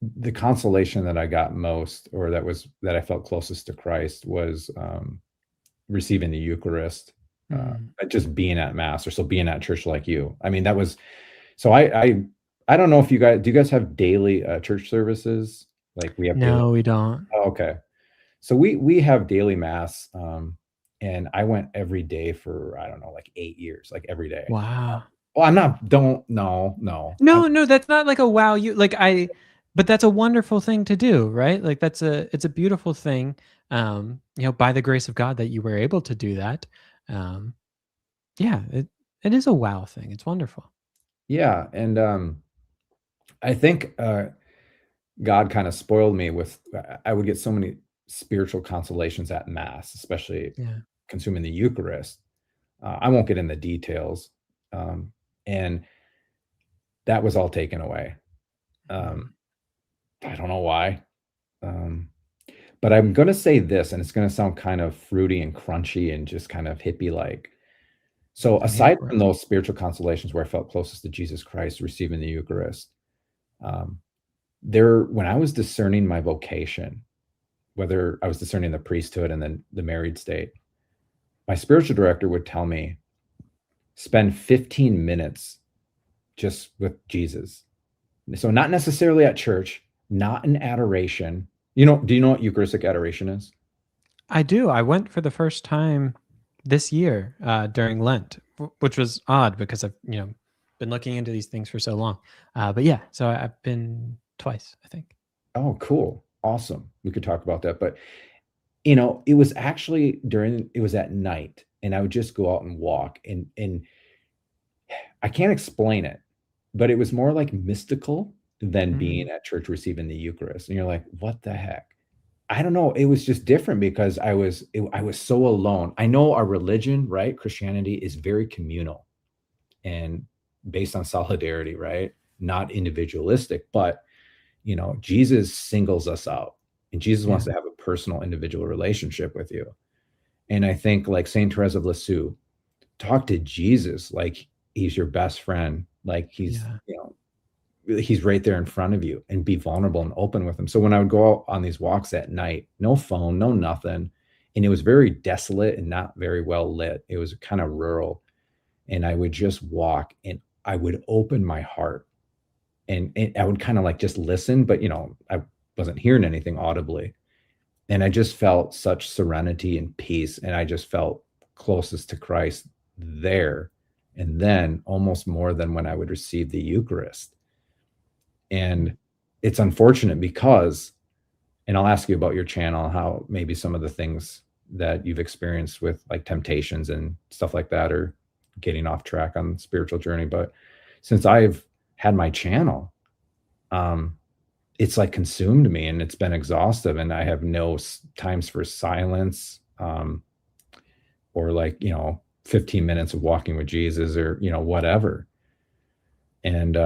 S1: the consolation that I got most, or that I felt closest to Christ, was receiving the Eucharist,
S2: Mm.
S1: just being at mass, or so being at church like you. I mean, that was so I don't know if you guys have daily church services? Like we have daily.
S2: No, we don't.
S1: Oh, okay. So we have daily mass, and I went every day for, I don't know, like 8 years, like every day.
S2: Wow.
S1: Well, I'm not don't no, no. I'm
S2: No, no, that's not like a wow you like but that's a wonderful thing to do, right? Like it's a beautiful thing. By the grace of God that you were able to do that. Um, yeah, it is a wow thing. It's wonderful.
S1: Yeah, and, I think, God kinda spoiled me with I would get so many spiritual consolations at mass, especially
S2: Yeah.
S1: consuming the Eucharist. I won't get into details, and that was all taken away. Um,
S2: Mhm.
S1: I don't know why, um, but I'm gonna say this, and it's gonna sound kind of fruity and crunchy and just kind of hippie-like. So,
S2: I'm here
S1: aside
S2: for
S1: from
S2: it.
S1: those spiritual consolations where I felt closest to Jesus Christ, receiving the Eucharist, um, when I was discerning my vocation, whether I was discerning the priesthood and then the married state, my spiritual director would tell me, "Spend 15 minutes just with Jesus." So not necessarily at church, not in adoration, Do you know what Eucharistic adoration is?
S2: I do. I went for the first time this year during Lent, which was odd because I've been looking into these things for so long. But yeah, so I've been twice, I think.
S1: Oh, cool. Awesome. We could talk about that. But, it was actually it was at night, and I would just go out and walk, and I can't explain it, but it was more like mystical than
S2: Mm,
S1: being at church receiving the Eucharist. And you're like, what the heck? I don't know. It was just different because I was so alone. I know our religion, right? Christianity is very communal and based on solidarity, right? Not individualistic, but Jesus singles us out, and Jesus
S2: yeah,
S1: wants to have a personal individual relationship with you. And I think like Saint Therese of Lisieux, talk to Jesus like he's your best friend, like
S2: yeah.
S1: he's right there in front of you, and be vulnerable and open with him. So when I would go out on these walks at night, no phone, no nothing, and it was very desolate and not very well lit. It was kind of rural, and I would just walk, and I would open my heart, and I would kind of like just listen, but I wasn't hearing anything audibly. And I just felt such serenity and peace, and I just felt closest to Christ there. And then almost more than when I would receive the Eucharist.
S2: Mm.
S1: And it's unfortunate because, and I'll ask you about your channel, how maybe some of the things that you've experienced with like temptations and stuff like that, or getting off track on the spiritual journey. But since I've had my channel, um, it's like consumed me, and it's been exhaustive, and I have no times for silence, or like 15 minutes of walking with Jesus, or whatever. And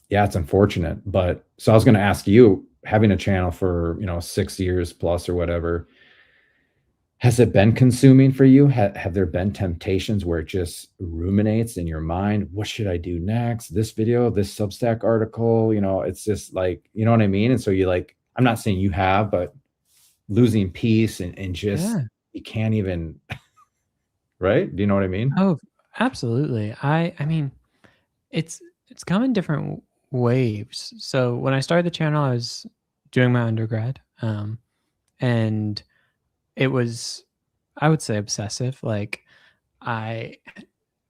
S1: yeah, it's unfortunate. But so I was going to ask you, having a channel for 6 years plus or whatever, has it been consuming for you? Have there been temptations where it just ruminates in your mind? What should I do next? This video, this Substack article, it's just like, you know what I mean? And so you like, I'm not saying you have, but losing peace, and just,
S2: Yeah.
S1: you can't even, right? Do you know what I mean?
S2: Oh, absolutely. I mean, it's come in different waves. So when I started the channel, I was doing my undergrad, and it was, I would say, obsessive. Like I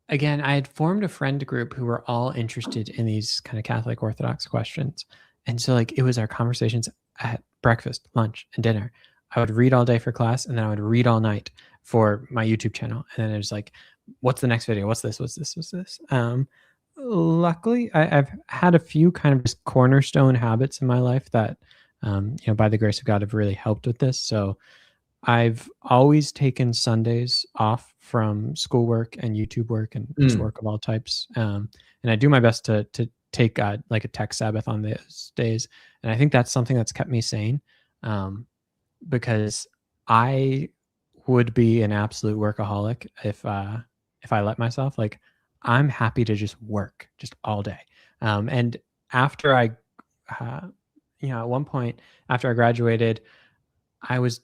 S2: again, I had formed a friend group who were all interested in these kind of Catholic Orthodox questions. And so like it was our conversations at breakfast, lunch, and dinner. I would read all day for class, and then I would read all night for my YouTube channel. And then it was like, what's the next video? What's this? What's this? What's this? Luckily, I've had a few kind of just cornerstone habits in my life that, by the grace of God, have really helped with this. So I've always taken Sundays off from schoolwork and YouTube work and just
S1: Mm,
S2: work of all types. And I do my best to take like a tech Sabbath on those days. And I think that's something that's kept me sane, because I would be an absolute workaholic if I let myself. Like I'm happy to just work just all day. And after uh, at one point after I graduated, I was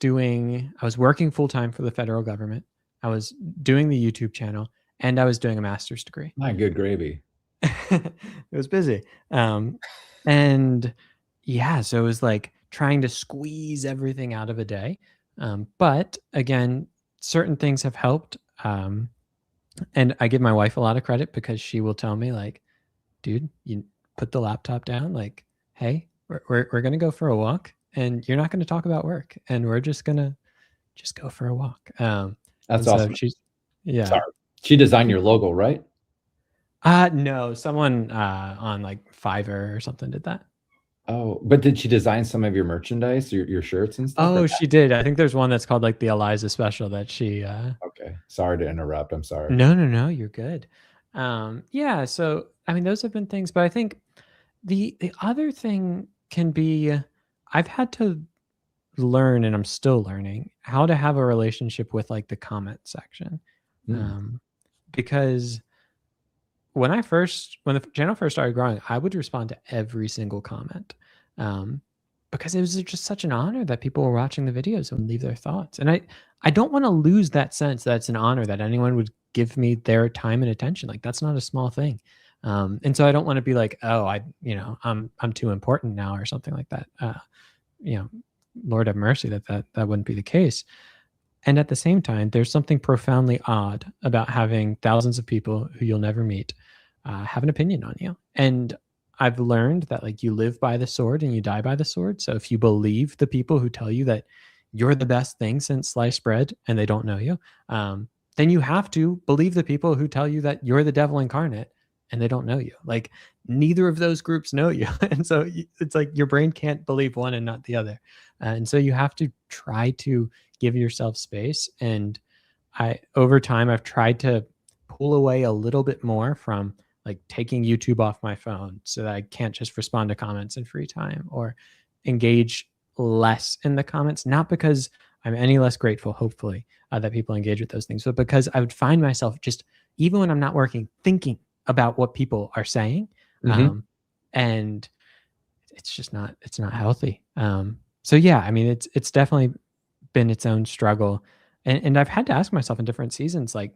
S2: working full time for the federal government. I was doing the YouTube channel, and I was doing a master's degree.
S1: my good gravy.
S2: It was busy. And yeah, so it was like trying to squeeze everything out of a day. But again, certain things have helped. And I give my wife a lot of credit because she will tell me like, dude, you put the laptop down. Like, hey, we're gonna go for a walk, and you're not gonna talk about work, and we're just gonna just go for a walk.
S1: That's
S2: And so
S1: awesome.
S2: she's, yeah.
S1: Sorry. She designed your logo, right?
S2: No, someone on like Fiverr or something did that.
S1: Oh, but did she design some of your merchandise, your shirts and stuff, or
S2: Oh, she did. I think there's one that's called like the Eliza special that she
S1: okay. Sorry to interrupt. I'm sorry.
S2: no, no, no, you're good. Yeah, so I mean those have been things, but I think the other thing can be I've had to learn, and I'm still learning how to have a relationship with like the comment section.
S1: Mm,
S2: Um, because when the channel first started growing, I would respond to every single comment. Um, because it was just such an honor that people were watching the videos and leave their thoughts. And I don't want to lose that sense that it's an honor that anyone would give me their time and attention. Like that's not a small thing. And so I don't want to be like, oh, I'm too important now or something like that. You know, Lord have mercy that wouldn't be the case. And at the same time, there's something profoundly odd about having thousands of people who you'll never meet have an opinion on you. And I've learned that like you live by the sword and you die by the sword. So if you believe the people who tell you that you're the best thing since sliced bread and they don't know you, then you have to believe the people who tell you that you're the devil incarnate and they don't know you. Like neither of those groups know you. And so it's like your brain can't believe one and not the other. And so you have to try to give yourself space. And over time, I've tried to pull away a little bit more from like taking YouTube off my phone so that I can't just respond to comments in free time or engage less in the comments, not because I'm any less grateful, hopefully, that people engage with those things, but because I would find myself just, even when I'm not working, thinking about what people are saying.
S1: Mhm.
S2: And it's not healthy. So yeah, I mean, it's definitely been its own struggle. And I've had to ask myself in different seasons, like,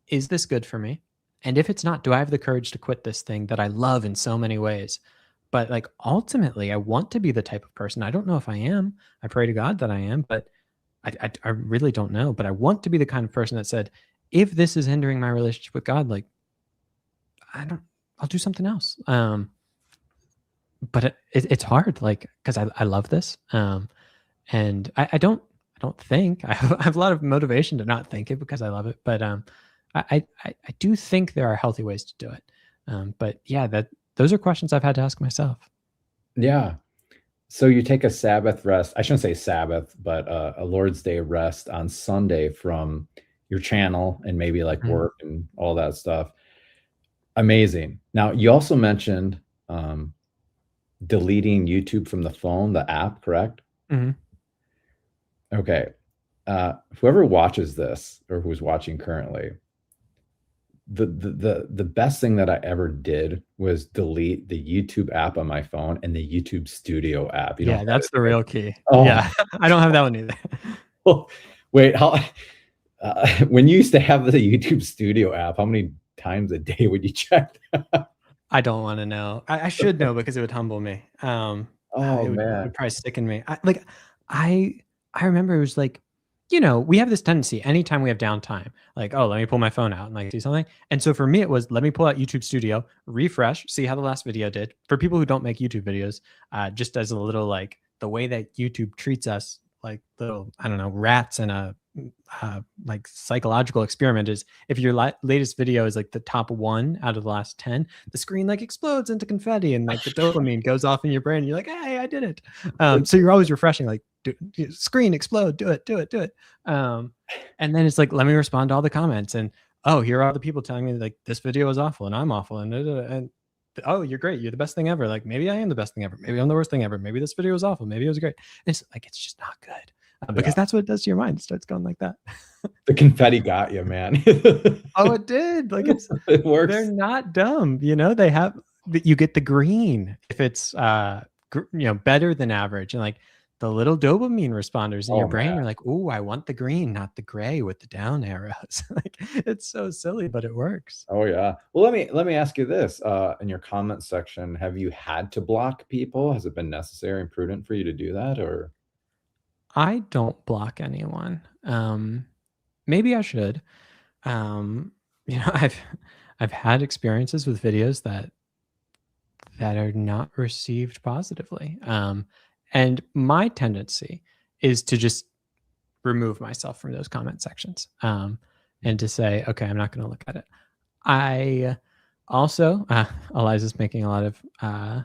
S2: is this good for me? And if it's not, do I have the courage to quit this thing that I love in so many ways? But like ultimately, I want to be the type of person. I don't know if I am. I pray to God that I am, but I really don't know. But I want to be the kind of person that said, if this is hindering my relationship with God, like I'll do something else. But it's hard, like, because I love this. And I don't think I have a lot of motivation to not think it because I love it. But I do think there are healthy ways to do it. But yeah, those are questions I've had to ask myself.
S1: Yeah. So you take a Sabbath rest. I shouldn't say Sabbath, but a Lord's Day rest on Sunday from your channel and maybe like
S2: Mhm.
S1: work and all that stuff. Amazing. Now, you also mentioned um, deleting YouTube from the phone, the app, correct?
S2: Mhm.
S1: Okay. Whoever watches this or who's watching currently, the best thing that I ever did was delete the YouTube app on my phone and the YouTube Studio app. You know
S2: Yeah,
S1: what that
S2: that's the
S1: is,
S2: real key.
S1: right? Oh,
S2: Yeah, I don't have that one either.
S1: wait, how when you used to have the YouTube Studio app, how many times a day would you check that?
S2: I don't want to know. I should know because it would humble me.
S1: Oh
S2: It would
S1: man.
S2: probably stick in me. I I remember it was like, you know, we have this tendency anytime we have downtime, like, oh, let me pull my phone out and like do something. And so for me, it was let me pull out YouTube Studio, refresh, see how the last video did. For people who don't make YouTube videos, just as a little like the way that YouTube treats us, like little I don't know rats in a like psychological experiment is if your latest video is like the top one out of the last 10, the screen like explodes into confetti and like the dopamine goes off in your brain. And you're like, hey, I did it. So you're always refreshing, like, screen explode, do it, do it, do it. Um, and then it's like, let me respond to all the comments. And oh, here are all the people telling me like this video is awful and I'm awful. And oh, you're great. You're the best thing ever. Like maybe I am the best thing ever. Maybe I'm the worst thing ever. Maybe this video was awful. Maybe it was great. And it's like, it's just not good
S1: Yeah.
S2: because that's what it does to your mind. It starts going like that.
S1: The confetti got you, man.
S2: Oh, it did. Like
S1: It
S2: they're
S1: works.
S2: not dumb. You know, they have you get the green if it's better than average, and like the little dopamine responders in your
S1: Oh
S2: brain.
S1: man.
S2: You're like, oh, I want the green, not the gray with the down arrows. Like it's so silly, but it works.
S1: Oh yeah. Well, let me ask you this. In your comment section, have you had to block people? Has it been necessary and prudent for you to do that or
S2: I don't block anyone. Maybe I should. Um, I've had experiences with videos that are not received positively. And my tendency is to just remove myself from those comment sections and to say, okay, I'm not going to look at it. I also, Eliza's making a lot of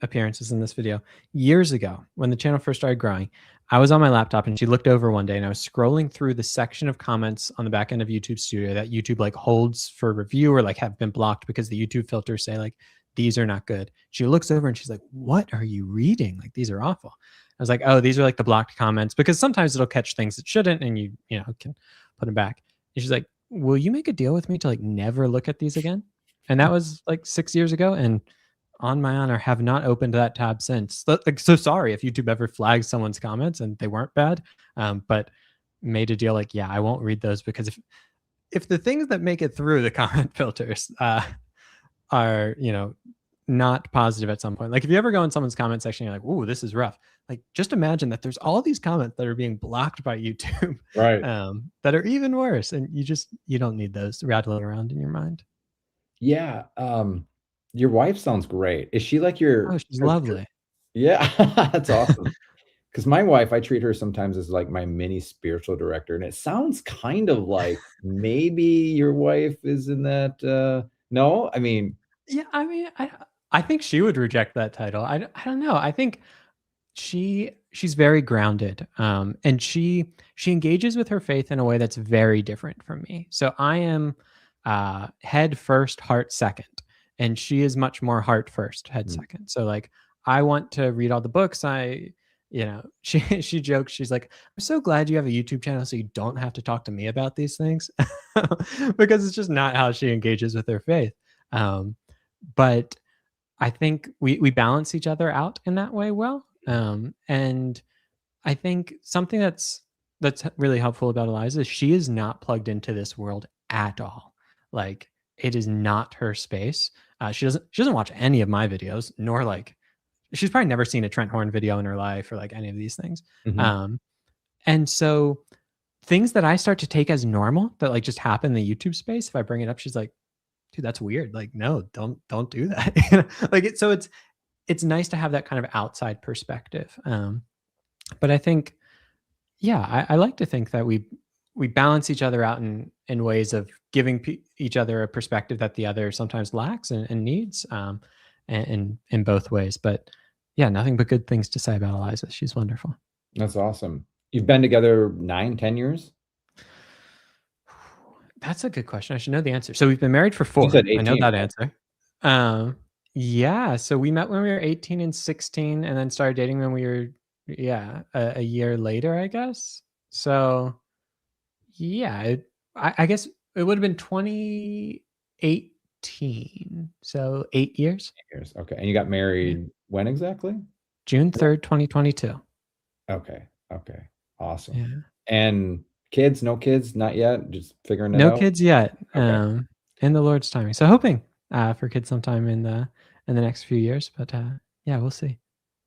S2: appearances in this video. Years ago, when the channel first started growing, I was on my laptop and she looked over one day and I was scrolling through the section of comments on the back end of YouTube Studio that YouTube like holds for review or like have been blocked because the YouTube filters say like these are not good. She looks over and she's like, "What are you reading? Like these are awful." I was like, "Oh, these are like the blocked comments because sometimes it'll catch things it shouldn't and you know can put them back." And she's like, "Will you make a deal with me to like never look at these again?" And that was like 6 years ago and on my honor, have not opened that tab since. Like, so sorry if YouTube ever flags someone's comments and they weren't bad, but made a deal like, yeah, I won't read those because if the things that make it through the comment filters are not positive at some point. Like if you ever go in someone's comment section, you're like, "Ooh, this is rough." Like just imagine that there's all these comments that are being blocked by YouTube,
S1: Right.
S2: that are even worse, and you don't need those rattling around in your mind.
S1: Yeah, your wife sounds great. Is she like your
S2: Oh, she's
S1: 'cause
S2: lovely.
S1: yeah, that's awesome. 'Cause my wife, I treat her sometimes as like my mini spiritual director, and it sounds kind of like maybe your wife is in that, no? I mean
S2: Yeah, I mean, I think she would reject that title. I don't know. I think she's very grounded, and she engages with her faith in a way that's very different from me. So I am head first, heart second, and she is much more heart first, head
S1: mm,
S2: second. So like I want to read all the books. She she jokes. She's like, "I'm so glad you have a YouTube channel so you don't have to talk to me about these things," because it's just not how she engages with her faith. Um, but I think we balance each other out in that way well. And I think something that's really helpful about Eliza is she is not plugged into this world at all. Like it is not her space. She doesn't watch any of my videos, nor like she's probably never seen a Trent Horn video in her life or like any of these things.
S1: mhm.
S2: Um, and so things that I start to take as normal that like just happen in the YouTube space, if I bring it up, she's like, dude, that's weird. Like, no, don't do that. Like it's nice to have that kind of outside perspective. But I think, yeah, I like to think that we balance each other out in ways of giving each other a perspective that the other sometimes lacks and needs, and in both ways. But yeah, nothing but good things to say about Eliza. She's wonderful.
S1: That's awesome. You've been together 9, 10 years?
S2: That's a good question. I should know the answer. So we've been married for
S1: You said
S2: 4. I know
S1: 18,
S2: that
S1: right?
S2: answer. Um, yeah. So we met when we were 18 and 16, and then started dating when we were, yeah, a year later, I guess. So yeah, I guess it would have been 2018. So 8 years.
S1: Years, okay, and you got
S2: Yeah.
S1: married when exactly?
S2: June 3rd, 2022.
S1: Okay, okay, awesome.
S2: Yeah.
S1: And kids, no kids, not yet, just figuring it
S2: No
S1: out?
S2: kids yet.
S1: Okay,
S2: In the Lord's timing. So hoping for kids sometime in the next few years, but yeah, we'll see.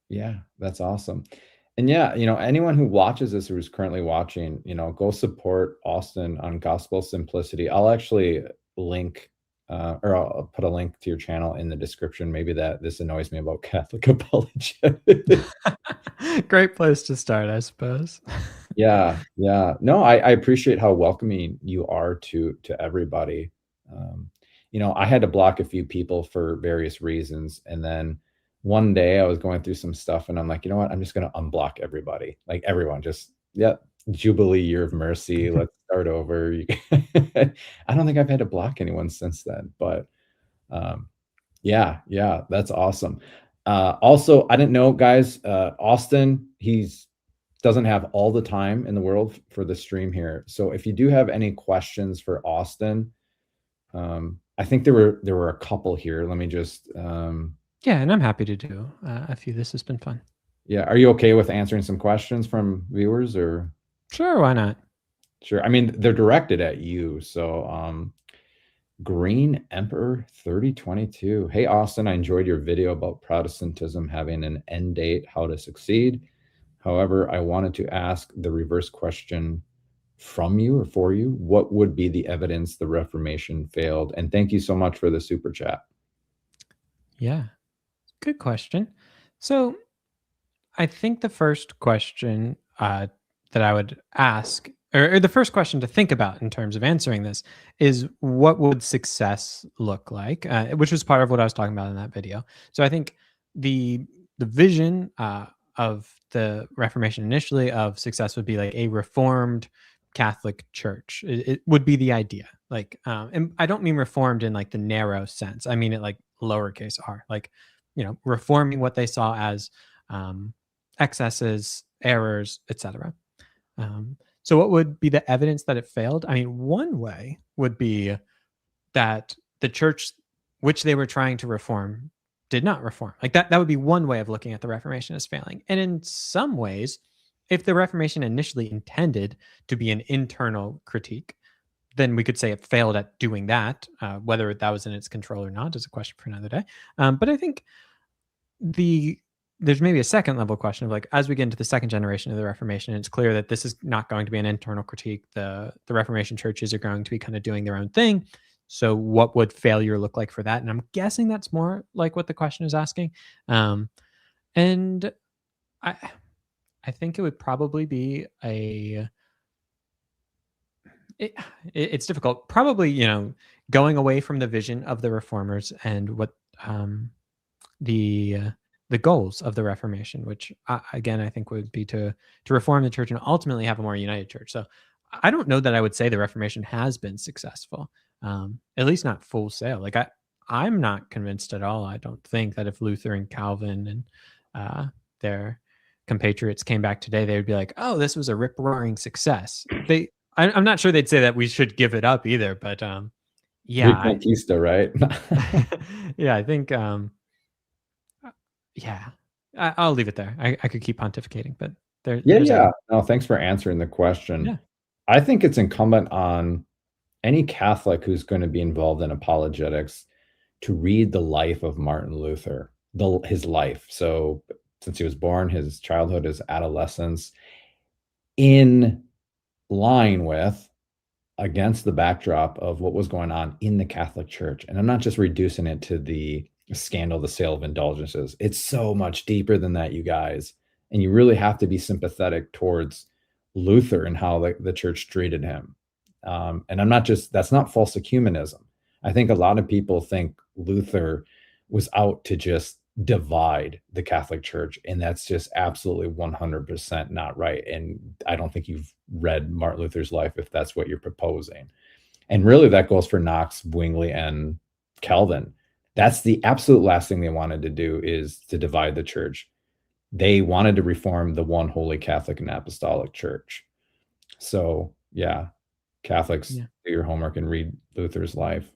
S1: yeah, that's awesome. And yeah, anyone who watches this or who's currently watching, go support Austin on Gospel Simplicity. I'll actually link, or I'll put a link to your channel in the description. Maybe that this annoys me about Catholic apologetics.
S2: Great place to start, I suppose.
S1: Yeah, yeah. No, I appreciate how welcoming you are to everybody. Um, I had to block a few people for various reasons, and then one day I was going through some stuff, and I'm like, you know what? I'm just gonna unblock everybody, like everyone. Just yep, Jubilee Year of Mercy. Let's start over. I don't think I've had to block anyone since then, but um, yeah, yeah, that's awesome. Also, I didn't know, guys, Austin, he's doesn't have all the time in the world for the stream here. So if you do have any questions for Austin, I think there were a couple here. Let me just
S2: Yeah, and I'm happy to do a few. This has been fun.
S1: yeah, are you okay with answering some questions from viewers or
S2: Sure, why not?
S1: sure? I mean, they're directed at you. So Green Emperor 3022. Hey Austin, I enjoyed your video about Protestantism having an end date, how to succeed. However, I wanted to ask the reverse question from you or for you. What would be the evidence the Reformation failed? And thank you so much for the super chat.
S2: Yeah, good question. So I think the first question that I would ask, or the first question to think about in terms of answering this, is what would success look like? Which was part of what I was talking about in that video. So I think the the vision of the Reformation initially of success would be like a reformed Catholic Church. It would be the idea. Like, and I don't mean reformed in like the narrow sense. I mean it like lowercase r, like reforming what they saw as um, excesses, errors, etc. So, what would be the evidence that it failed? I mean, one way would be that the church which they were trying to reform did not reform. Like that would be one way of looking at the Reformation as failing. And in some ways, if the Reformation initially intended to be an internal critique, then we could say it failed at doing that. Whether that was in its control or not is a question for another day. But I think the there's maybe a second level question of like, as we get into the second generation of the Reformation, it's clear that this is not going to be an internal critique. The Reformation churches are going to be kind of doing their own thing. So what would failure look like for that? And I'm guessing that's more like what the question is asking. And I I think it would probably be it, it's difficult. Probably, going away from the vision of the reformers and what the uh, the goals of the Reformation, which again I think would be to reform the church and ultimately have a more united church. So I don't know that I would say the Reformation has been successful, at least not full sail. Like I'm not convinced at all. I don't think that if Luther and Calvin and their compatriots came back today, they would be like, "Oh, this was a rip roaring success." I'm not sure they'd say that we should give it up either. But yeah,
S1: Reconquista, right?
S2: yeah, I think yeah, I'll leave it there. I could keep pontificating, but there's
S1: Yeah.
S2: a
S1: No, thanks for answering the question.
S2: yeah.
S1: I think it's incumbent on any Catholic who's going to be involved in apologetics to read the life of Martin Luther, his life. So, since he was born, his childhood, his adolescence, in line with, against the backdrop of what was going on in the Catholic Church. And I'm not just reducing it to the scandal, the sale of indulgences. It's so much deeper than that, you guys. And you really have to be sympathetic towards Luther and how the church treated him. And that's not false ecumenism. I think a lot of people think Luther was out to just divide the Catholic Church, and that's just absolutely 100% not right. And I don't think you've read Martin Luther's life if that's what you're proposing. And really, that goes for Knox, Zwingli, and Calvin. That's the absolute last thing they wanted to do, is to divide the church. They wanted to reform the one holy Catholic and Apostolic Church. So, yeah, Catholics,
S2: Yeah.
S1: do your homework and read Luther's life.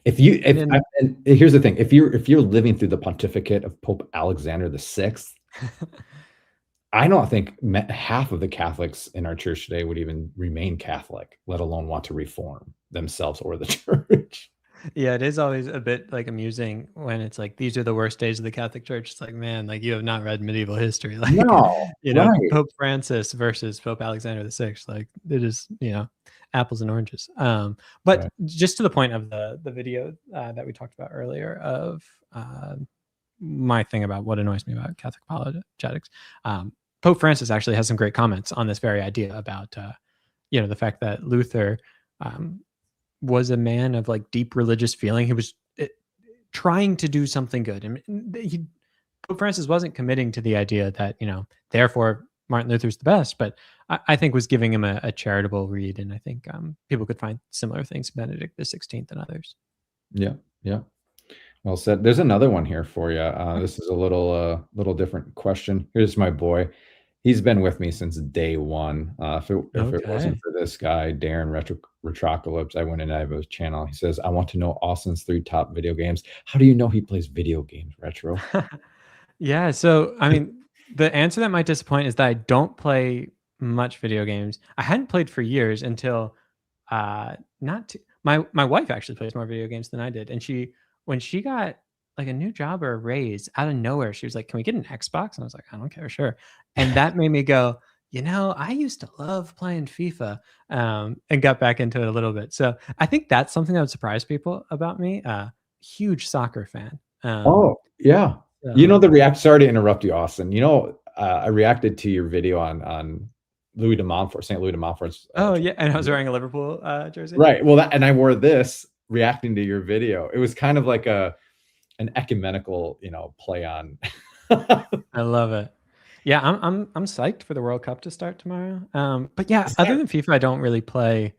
S1: And
S2: And
S1: here's the thing: if you're living through the pontificate of Pope Alexander VI, I don't think half of the Catholics in our church today would even remain Catholic, let alone want to reform themselves or the church.
S2: yeah, it is always a bit like amusing when it's like these are the worst days of the Catholic Church. It's like, man, like you have not read medieval history. Like,
S1: No, right,
S2: Pope Francis versus Pope Alexander the Sixth. Like it is, apples and oranges. But
S1: right.
S2: just to the point of the video that we talked about earlier of my thing about what annoys me about Catholic apologetics. Pope Francis actually has some great comments on this very idea about, the fact that Luther was a man of like deep religious feeling. He was trying to do something good, and Pope Francis wasn't committing to the idea that therefore Martin Luther's the best, but I think was giving him a charitable read, and I think people could find similar things in Benedict XVI and others.
S1: Yeah, yeah. Well said. There's another one here for you.
S2: Okay.
S1: This is a little different question. Here's my boy. He's been with me since day one. If it wasn't
S2: Okay.
S1: for this guy, Darren Retrocalypse, I went and I have his channel. He says, "I want to know Austin's 3 top video games." How do you know he plays video games, Retro?
S2: Yeah, so I mean, the answer that might disappoint is that I don't play much video games. I hadn't played for years until not too, my wife actually plays more video games than I did, and when she got like a new job or a raise out of nowhere, she was like, "Can we get an Xbox?" And I was like, "I don't care, sure." And that made me go, I used to love playing FIFA, and got back into it a little bit. So I think that's something that would surprise people about me. Huge soccer fan.
S1: Oh, yeah.
S2: So
S1: Sorry to interrupt you, Austin. I reacted to your video on Louis de Montfort, St. Louis de Montfort's
S2: oh, yeah, and I was wearing a Liverpool, jersey.
S1: right. Well, and I wore this reacting to your video. It was kind of like an ecumenical, play on.
S2: I love it. Yeah, I'm psyched for the World Cup to start tomorrow. But yeah, other
S1: Same.
S2: than FIFA, I don't really play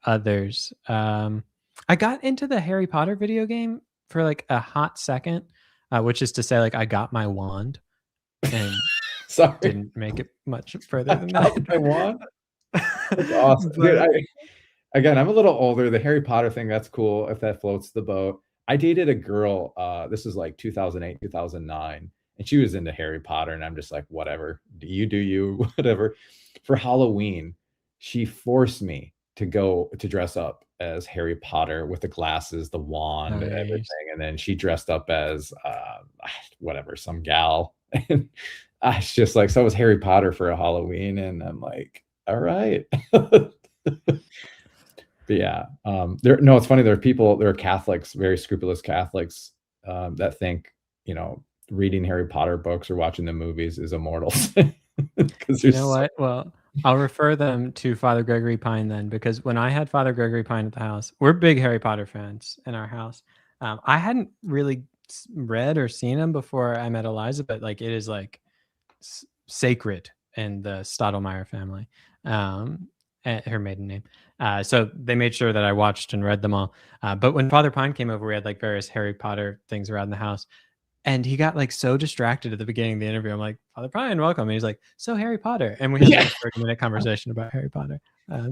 S2: others. I got into the Harry Potter video game for, like, a hot second, which is to say, like, I got my wand and
S1: Sorry.
S2: didn't make it much further
S1: I
S2: than
S1: got what I
S2: that.
S1: want. That's awesome. Dude,
S2: But
S1: again, I'm a little older. The Harry Potter thing, that's cool if that floats the boat. I dated a girl, this is like 2008, 2009, and she was into Harry Potter, and I'm just like, whatever. Do you, whatever. For Halloween, she forced me. to go to dress up as Harry Potter with the glasses, the wand, and
S2: Nice.
S1: everything, and then she dressed up as, whatever, some gal, and I was just like, "So it was Harry Potter for a Halloween," and I'm like, "Alright." But yeah, there no, it's funny, there are Catholics, very scrupulous Catholics, that think, you know, reading Harry Potter books or watching the movies is immortal sin, 'cause
S2: You
S1: there's
S2: know
S1: so
S2: what? Well, I'll refer them to Father Gregory Pine then, because when I had Father Gregory Pine at the house, we're big Harry Potter fans in our house. I hadn't really read or seen him before I met Eliza, but like it is like sacred in the Stottlemyre family, her maiden name. So they made sure that I watched and read them all. But when Father Pine came over, we had like various Harry Potter things around the house. And he got like so distracted at the beginning of the interview. I'm like, Father Pine, welcome. And he's like, so Harry Potter. And we had like
S1: Yeah.
S2: a 30-minute conversation about Harry Potter.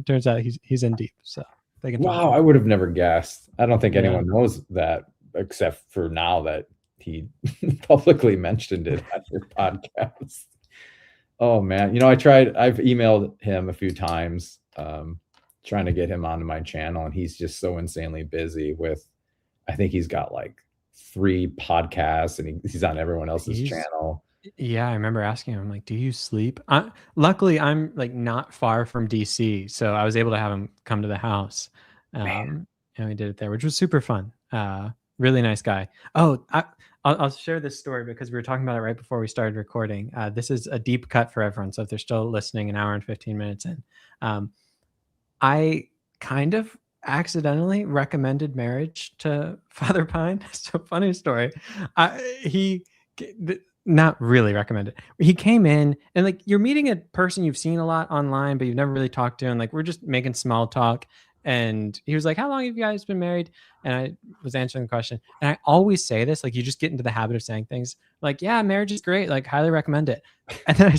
S2: Turns out he's in deep. So they can talk
S1: Wow,
S2: for
S1: I would have never guessed. I don't think
S2: yeah.
S1: anyone knows that except for now that he publicly mentioned it on your podcast. Oh, man. You know, I've emailed him a few times, trying to get him onto my channel, and he's just so insanely busy with I think he's got, like, 3 podcasts, and he's on everyone else's
S2: He's
S1: channel.
S2: Yeah, I remember asking him, like, "Do you sleep?" Luckily, I'm, like, not far from DC, so I was able to have him come to the house,
S1: Man,
S2: and we did it there, which was super fun. Really nice guy. Oh, I'll share this story because we were talking about it right before we started recording. This is a deep cut for everyone, so if they're still listening an hour and 15 minutes in. Um, I kind of accidentally recommended marriage to Father Pine. So funny story. He not really recommended. He came in and like you're meeting a person you've seen a lot online, but you've never really talked to, and like we're just making small talk. And he was like, "How long have you guys been married?" And I was answering the question. And I always say this, like you just get into the habit of saying things like, "Yeah, marriage is great. Like highly recommend it." And then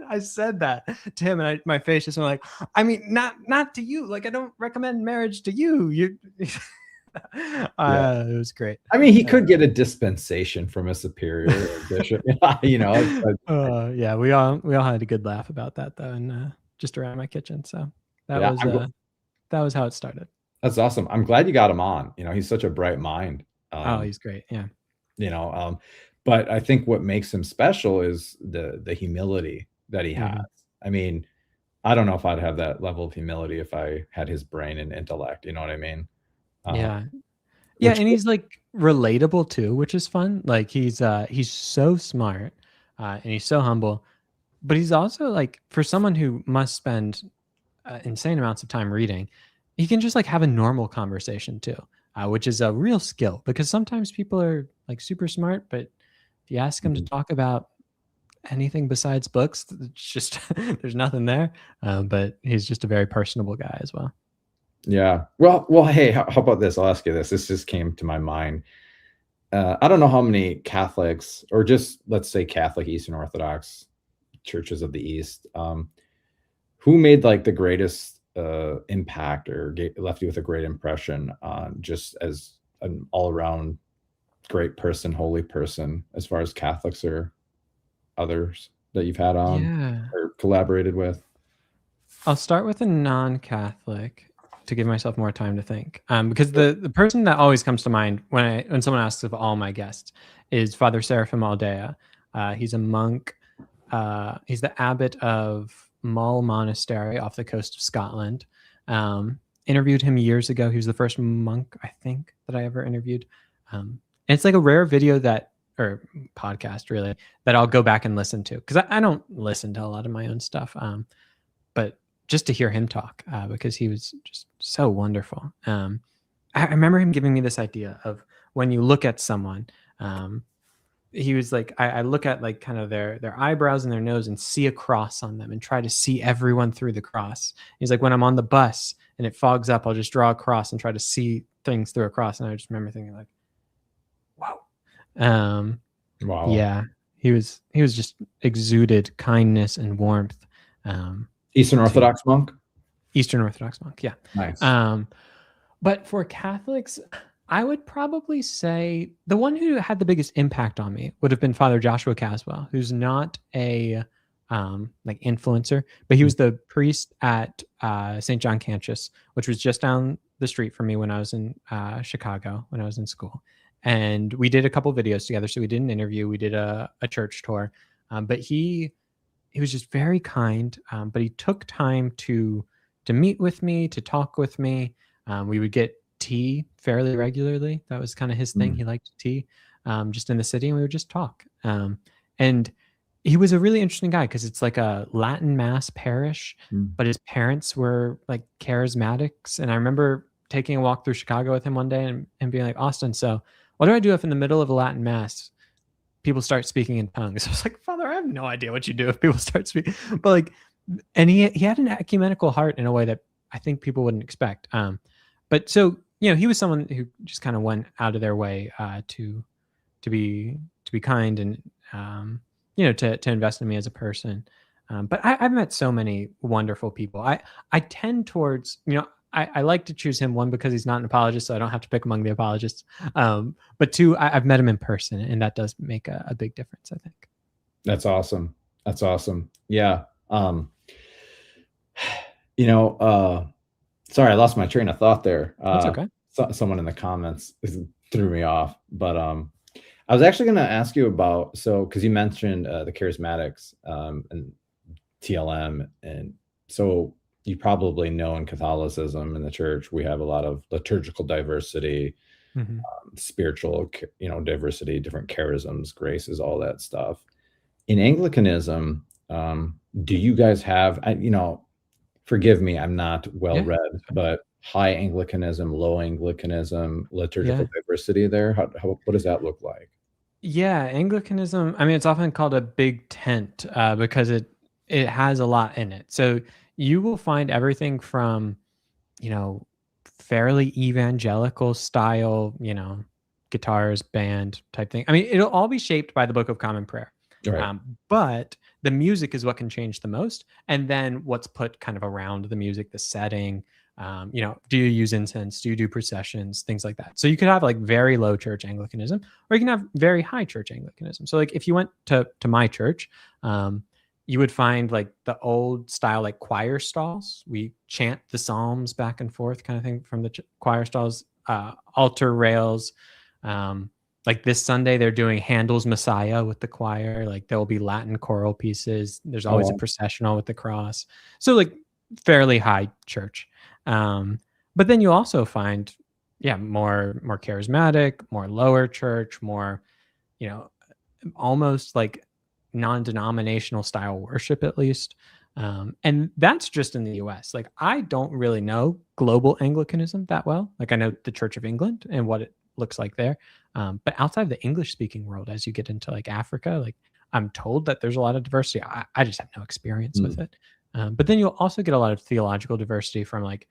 S2: I said that to him, and my face just went like, I mean, not to you. Like, I don't recommend marriage to you. You,
S1: yeah.
S2: it was great.
S1: I mean, he could get a dispensation from a superior or bishop, you know, but
S2: Yeah, we all had a good laugh about that though, and just around my kitchen. So that
S1: yeah,
S2: was that was how it started.
S1: that's awesome. I'm glad you got him on. You know, he's such a bright mind.
S2: Oh,
S1: Um,
S2: he's great. Yeah.
S1: you know, but I think what makes him special is the humility that he has.
S2: Mhm.
S1: I mean, I don't know if I'd have that level of humility if I had his brain and intellect, you know what I mean? Um,
S2: Yeah. Yeah,
S1: which
S2: and he's like relatable too, which is fun. Like he's so smart, and he's so humble, but he's also like for someone who must spend insane amounts of time reading, he can just like have a normal conversation too, which is a real skill because sometimes people are like super smart, but if you ask them to
S1: Mhm.
S2: talk about anything besides books, it's just there's nothing there. But he's just a very personable guy as well.
S1: Yeah. Well, hey, how about this? I'll ask you this. This just came to my mind. I don't know how many Catholics or just let's say Catholic Eastern Orthodox churches of the East, who made like the greatest impact or left you with a great impression on just as an all around great person, holy person, as far as Catholics or others that you've had on
S2: Yeah.
S1: or collaborated with?
S2: I'll start with a non-Catholic to give myself more time to think. Because the person that always comes to mind when someone asks of all my guests is Father Seraphim Aldea. He's a monk. He's the abbot of Mull Monastery off the coast of Scotland. Interviewed him years ago. He was the first monk, I think, that I ever interviewed. And it's like a rare video that, or podcast really, that I'll go back and listen to because I don't listen to a lot of my own stuff. But just to hear him talk because he was just so wonderful. I remember him giving me this idea of when you look at someone, he was like, I look at like kind of their eyebrows and their nose and see a cross on them and try to see everyone through the cross. He's like, when I'm on the bus and it fogs up, I'll just draw a cross and try to see things through a cross. And I just remember thinking like, wow.
S1: Wow.
S2: Yeah, he was just exuded kindness and warmth.
S1: Eastern
S2: To
S1: Orthodox monk?
S2: Eastern Orthodox monk, yeah.
S1: Nice.
S2: Um, but for Catholics, I would probably say the one who had the biggest impact on me would have been Father Joshua Caswell, who's not a like influencer, but he was the priest at St. John Cantius, which was just down the street from me when I was in Chicago when I was in school. And we did a couple videos together. So we did an interview, we did a church tour, but he was just very kind. But he took time to meet with me, to talk with me. We would get tea fairly regularly. That was kind of his thing.
S1: Mm,
S2: He liked tea, just in the city, and we would just talk. And he was a really interesting guy because it's like a Latin mass parish,
S1: mm,
S2: but his parents were like charismatics. And I remember taking a walk through Chicago with him one day and being like, Austin, so what do I do if in the middle of a Latin mass people start speaking in tongues? I was like, Father, I have no idea what you do if people start speaking. But like, and he had an ecumenical heart in a way that I think people wouldn't expect. But so, he was someone who just kind of went out of their way to be kind and to invest in me as a person. But I've met so many wonderful people. I tend towards, I like to choose him, one, because he's not an apologist, so I don't have to pick among the apologists. But two, I've met him in person, and that does make a big difference, I think.
S1: that's awesome. That's awesome. Yeah. You know, sorry, I lost my train of thought there.
S2: That's okay.
S1: Someone in the comments threw me off, but I was actually going to ask you about, so because you mentioned the charismatics and TLM, and so you probably know in Catholicism in the church we have a lot of liturgical diversity,
S2: Mhm.
S1: spiritual, diversity, different charisms, graces, all that stuff. In Anglicanism, do you guys have, forgive me, I'm not well
S2: Yeah.
S1: read, but high Anglicanism, low Anglicanism, liturgical
S2: Yeah.
S1: diversity there? What does that look like?
S2: Yeah, Anglicanism, I mean, it's often called a big tent, because it has a lot in it. So you will find everything from, you know, fairly evangelical style, guitars, band type thing. I mean, it'll all be shaped by the Book of Common Prayer.
S1: Right.
S2: But the music is what can change the most. And then what's put kind of around the music, the setting. Do you use incense? Do you do processions? Things like that. So you could have like very low church Anglicanism, or you can have very high church Anglicanism. So like if you went to my church, you would find like the old style, like choir stalls. We chant the psalms back and forth, kind of thing, from the choir stalls, altar rails. Like this Sunday, they're doing Handel's Messiah with the choir. Like there will be Latin choral pieces. There's
S1: Oh,
S2: always a
S1: wow.
S2: processional with the cross. So like fairly high church. But then you also find, yeah, more charismatic, more lower church, more, you know, almost like non-denominational style worship, at least. And that's just in the US. Like I don't really know global Anglicanism that well. Like I know the Church of England and what it looks like there. But outside of the English speaking world, as you get into like Africa, like I'm told that there's a lot of diversity. I just have no experience with
S1: Mm,
S2: it. But then you'll also get a lot of theological diversity from like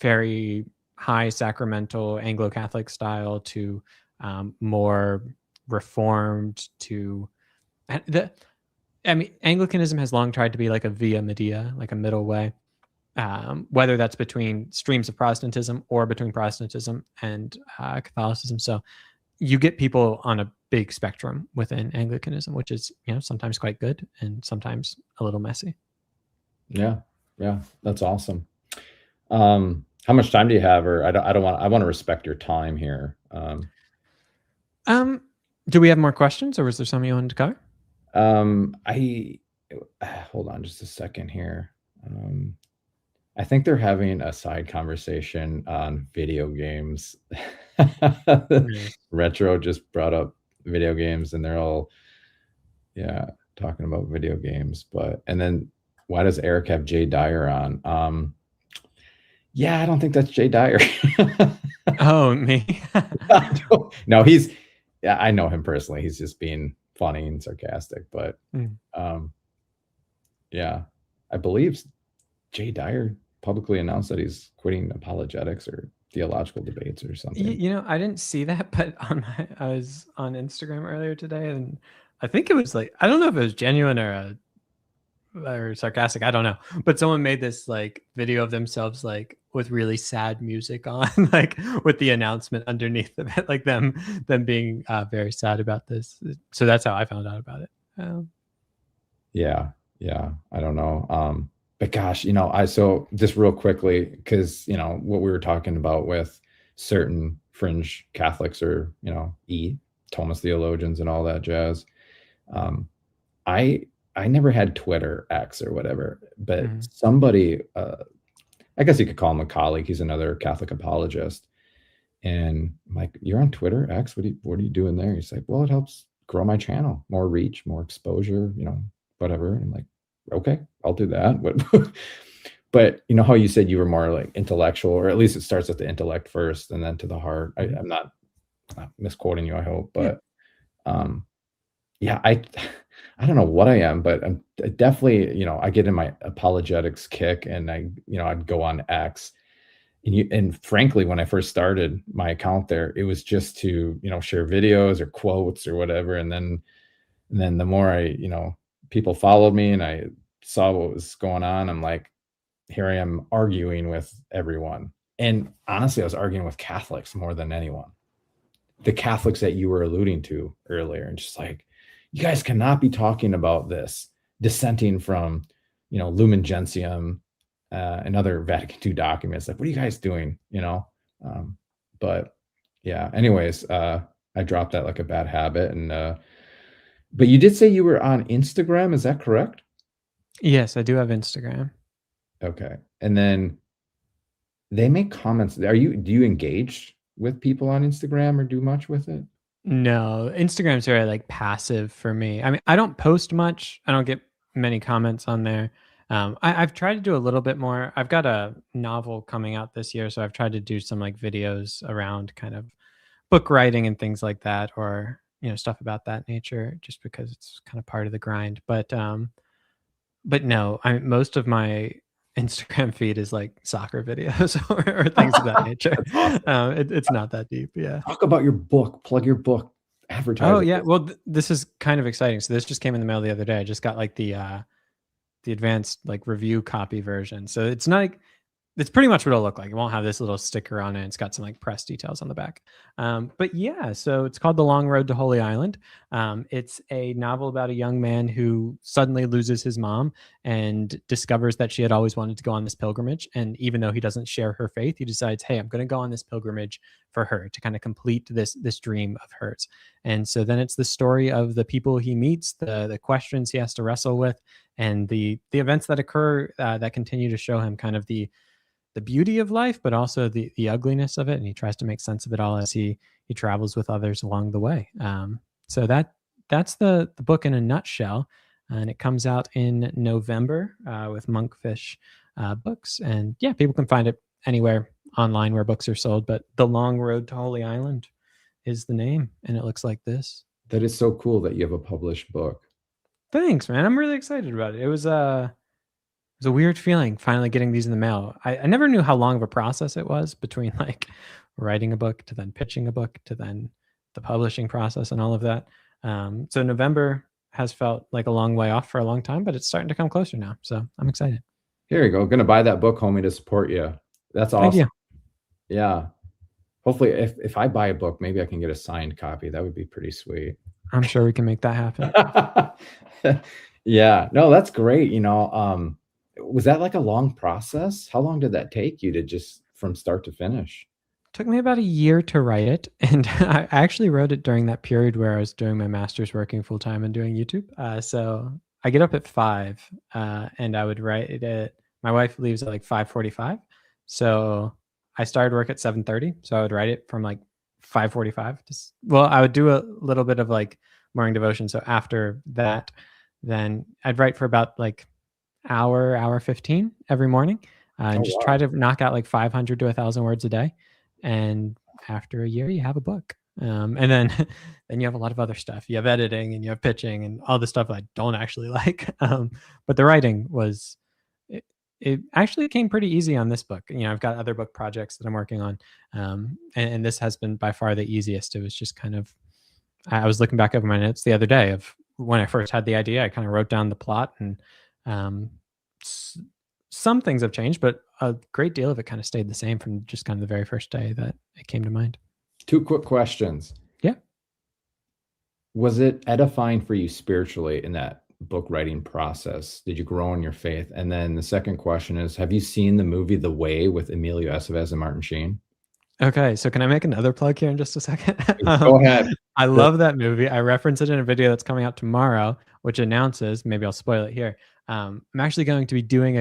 S2: very high sacramental Anglo-Catholic style to more reformed to the I mean, Anglicanism has long tried to be like a via media, like a middle way, whether that's between streams of Protestantism or between Protestantism and Catholicism. So you get people on a big spectrum within Anglicanism, which is sometimes quite good and sometimes a little messy.
S1: yeah, yeah, that's awesome. How much time do you have? Or I want to respect your time here.
S2: Um, do we have more questions, or was there something you wanted to cover?
S1: I hold on just a second here. I think they're having a side conversation on video games.
S2: Nice.
S1: Retro just brought up video games, and they're all, yeah, talking about video games. But and then why does Eric have Jay Dyer on? Yeah, I don't think that's Jay Dyer.
S2: Oh, me.
S1: No, he's, yeah, I know him personally. He's just being funny and sarcastic, but
S2: Mm.
S1: um, yeah, I believe Jay Dyer publicly announced that he's quitting apologetics or theological debates or something.
S2: I didn't see that, but I was on Instagram earlier today, and I think it was like, I don't know if it was genuine or sarcastic. I don't know, but someone made this like video of themselves like with really sad music on, like with the announcement underneath of it, like them being very sad about this. So that's how I found out about it.
S1: Yeah, Yeah, I don't know. But gosh, you know, so just real quickly, because you know what we were talking about with certain fringe Catholics or Thomas theologians and all that jazz. Um, I I never had Twitter X or whatever, but
S2: Mhm.
S1: somebody, I guess you could call him a colleague. He's another Catholic apologist, and I'm like, "You're on Twitter X? What are you doing there?" He's like, "Well, it helps grow my channel, more reach, more exposure, whatever." And I'm like, "Okay, I'll do that." But you know how you said you were more like intellectual, or at least it starts at the intellect first and then to the heart.
S2: Mhm.
S1: I'm not misquoting you, I hope,
S2: Yeah.
S1: but um, yeah, I don't know what I am, but I'm definitely, I get in my apologetics kick, and I'd go on X. And frankly, when I first started my account there, it was just to, share videos or quotes or whatever. And then the more people followed me and I saw what was going on, I'm like, here I am arguing with everyone. And honestly, I was arguing with Catholics more than anyone. The Catholics that you were alluding to earlier, and just like, you guys cannot be talking about this, dissenting from, Lumen Gentium, and other Vatican II documents. Like, what are you guys doing? Um, but yeah, anyways, I dropped that like a bad habit. And but you did say you were on Instagram, is that correct?
S2: Yes, I do have Instagram.
S1: Okay. And then they make comments. Do you engage with people on Instagram or do much with it?
S2: No, Instagram's very like passive for me. I mean, I don't post much. I don't get many comments on there. I've tried to do a little bit more. I've got a novel coming out this year, so I've tried to do some like videos around kind of book writing and things like that, or stuff about that nature, just because it's kind of part of the grind. But no, most of my Instagram feed is like soccer videos or things of that nature.
S1: That's awesome.
S2: It's not that deep. Yeah.
S1: Talk about your book, plug your book,
S2: Oh
S1: advertise
S2: yeah.
S1: it.
S2: Well, this is kind of exciting. So this just came in the mail the other day. I just got like the advanced like review copy version. So it's not like it's pretty much what it'll look like. It won't have this little sticker on it. It's got some like press details on the back. But yeah, so it's called The Long Road to Holy Island. It's a novel about a young man who suddenly loses his mom and discovers that she had always wanted to go on this pilgrimage. And even though he doesn't share her faith, he decides, hey, I'm going to go on this pilgrimage for her to kind of complete this dream of hers. And so then it's the story of the people he meets, the questions he has to wrestle with, and the events that occur that continue to show him kind of the beauty of life, but also the ugliness of it, and he tries to make sense of it all as he travels with others along the way. So that's the book in a nutshell, and it comes out in November with Monkfish Books, and yeah, people can find it anywhere online where books are sold. But The Long Road to Holy Island is the name, and it looks like this.
S1: That is so cool that you have a published book.
S2: Thanks, man. I'm really excited about it. It was a weird feeling finally getting these in the mail. I never knew how long of a process it was between like writing a book to then pitching a book to then the publishing process and all of that. So November has felt like a long way off for a long time, but it's starting to come closer now. So I'm excited.
S1: Here you go. Gonna buy that book, homie, to support you. That's
S2: Thank
S1: awesome.
S2: you.
S1: Yeah. Hopefully, if I buy a book, maybe I can get a signed copy. That would be pretty sweet.
S2: I'm sure we can make that happen.
S1: Yeah. No, that's great. Was that like a long process? How long did that take you to just from start to finish?
S2: Took me about a year to write it, and I actually wrote it during that period where I was doing my master's, working full time and doing YouTube. So I get up at 5, and I would write it. My wife leaves at like 5:45, so I started work at 7:30. So I would write it from like 5:45. Well, I would do a little bit of like morning devotion. So after that, then I'd write for about like hour 15 every morning,
S1: Oh
S2: and just try
S1: wow.
S2: to knock out like 500 to 1,000 words a day. And after a year, you have a book. And then then you have a lot of other stuff. You have editing and you have pitching and all the stuff I don't actually like. But the writing was it, it actually came pretty easy on this book. I've got other book projects that I'm working on, and this has been by far the easiest. It was just kind of I was looking back over my notes the other day of when I first had the idea. I kind of wrote down the plot, and um, s- some things have changed, but a great deal of it kind of stayed the same from just kind of the very first day that it came to mind.
S1: Two quick questions.
S2: Yeah.
S1: Was it edifying for you spiritually in that book writing process? Did you grow in your faith? And then the second question is, have you seen the movie The Way with Emilio Estevez and Martin Sheen?
S2: Okay, so can I make another plug here in just a second?
S1: Go ahead.
S2: I
S1: The-
S2: love that movie. I reference it in a video that's coming out tomorrow, which announces, maybe I'll spoil it here. I'm actually going to be doing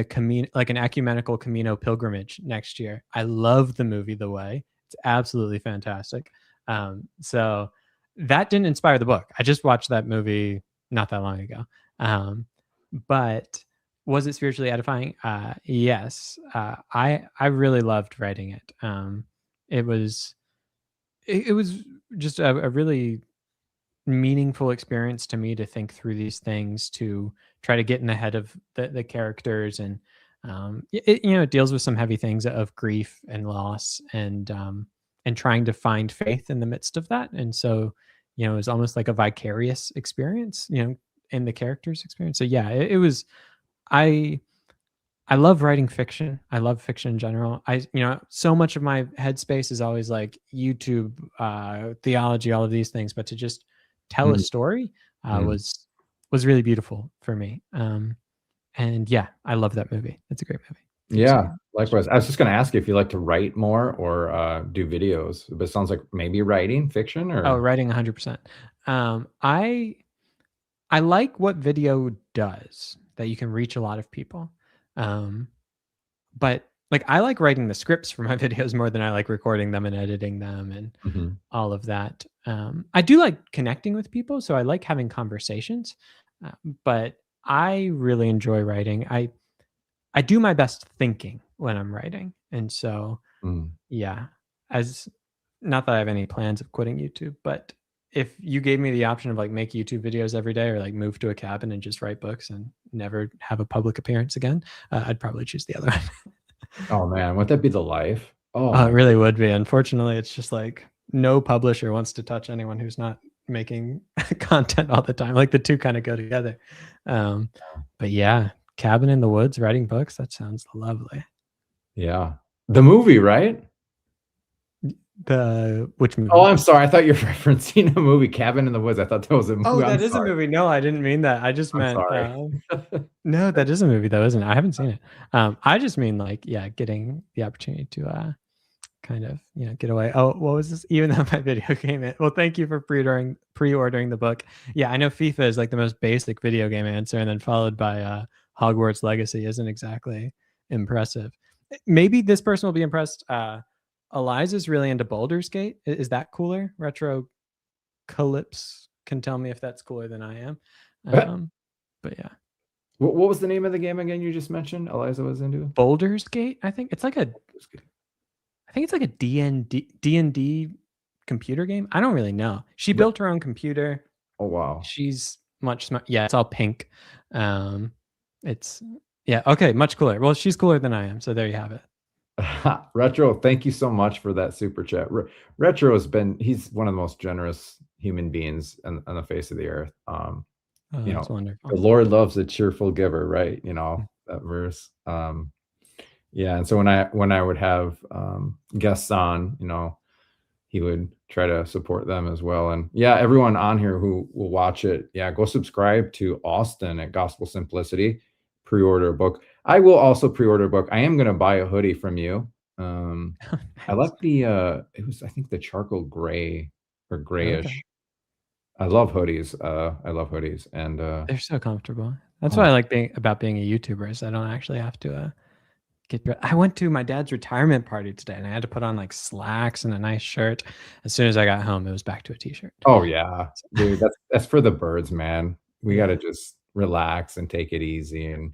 S2: like an ecumenical Camino pilgrimage next year. I love the movie The Way. It's absolutely fantastic. So that didn't inspire the book. I just watched that movie not that long ago. But was it spiritually edifying? Yes. I really loved writing it. It was it was just a really meaningful experience to me to think through these things, to try to get in the head of the characters. And it deals with some heavy things of grief and loss, and trying to find faith in the midst of that. And so it was almost like a vicarious experience, in the character's experience. So yeah, it was. I love writing fiction. I love fiction in general. So much of my headspace is always like YouTube, theology, all of these things, but to just tell a
S1: Mm,
S2: story
S1: mm.
S2: was really beautiful for me. And yeah, I love that movie. It's a great movie. Thanks so
S1: Yeah,
S2: much.
S1: likewise. I was just gonna ask you if you like to write more or do videos, but it sounds like maybe writing fiction
S2: Oh,
S1: or
S2: writing 100%. I like what video does, that you can reach a lot of people. Um, but like I like writing the scripts for my videos more than I like recording them and editing them and
S1: Mhm.
S2: all of that. I do like connecting with people, so I like having conversations. uh, but I really enjoy writing. I do my best thinking when I'm writing, and so
S1: Mm.
S2: yeah, as not that I have any plans of quitting YouTube, but if you gave me the option of like make YouTube videos every day or like move to a cabin and just write books and never have a public appearance again, I'd probably choose the other one.
S1: Oh man, would that be the life? Oh
S2: Oh,
S1: my
S2: it really would be. Unfortunately, it's just like no publisher wants to touch anyone who's not making content all the time. Like the two kind of go together. Um, but yeah, cabin in the woods, writing books. That sounds lovely.
S1: yeah. The movie, right?
S2: The which
S1: Oh,
S2: movie?
S1: I'm sorry. I thought you were referencing a movie, Cabin in the Woods. I thought that was a
S2: Oh,
S1: movie. I'm
S2: that is a
S1: sorry.
S2: movie. No, I didn't mean that. I just
S1: I'm
S2: meant
S1: sorry.
S2: no, that is a movie though, isn't it? I haven't seen it. I just mean like, yeah, getting the opportunity to kind of, get away. Oh, what was this? Even though my video came in. Well, thank you for pre-ordering the book. Yeah, I know FIFA is like the most basic video game answer, and then followed by Hogwarts Legacy isn't exactly impressive. Maybe this person will be impressed. Eliza's really into Baldur's Gate. Is that cooler? Retro Calypse can tell me if that's cooler than I am. But yeah,
S1: What was the name of the game again you just mentioned Eliza was into?
S2: Baldur's Gate. I think it's like a D&D computer game. I don't really know. She
S1: Right.
S2: built her own computer.
S1: Oh, wow.
S2: She's much smart. Yeah, it's all pink. Um, it's yeah, okay, much cooler. Well, she's cooler than I am, so there you have it.
S1: Retro, thank you so much for that super chat. Retro he's one of the most generous human beings on the face of the earth.
S2: Oh,
S1: You
S2: that's
S1: know, the
S2: wonderful.
S1: Lord loves a cheerful giver, right?
S2: Mm.
S1: That verse. Yeah, and so when I would have guests on, he would try to support them as well. And yeah, everyone on here who will watch it, yeah, go subscribe to Austin at Gospel Simplicity, pre-order a book. I will also pre-order a book. I am going to buy a hoodie from you. I
S2: Nice.
S1: like it was, I think, the charcoal gray or
S2: Okay.
S1: grayish. I love hoodies. And
S2: They're so comfortable. That's what
S1: oh,
S2: I like about being a YouTuber is I don't actually have to I went to my dad's retirement party today and I had to put on like slacks and a nice shirt. As soon as I got home, it was back to a t-shirt.
S1: oh yeah, dude, that's for the birds, man. We got to
S2: Yeah.
S1: just relax and take it easy. And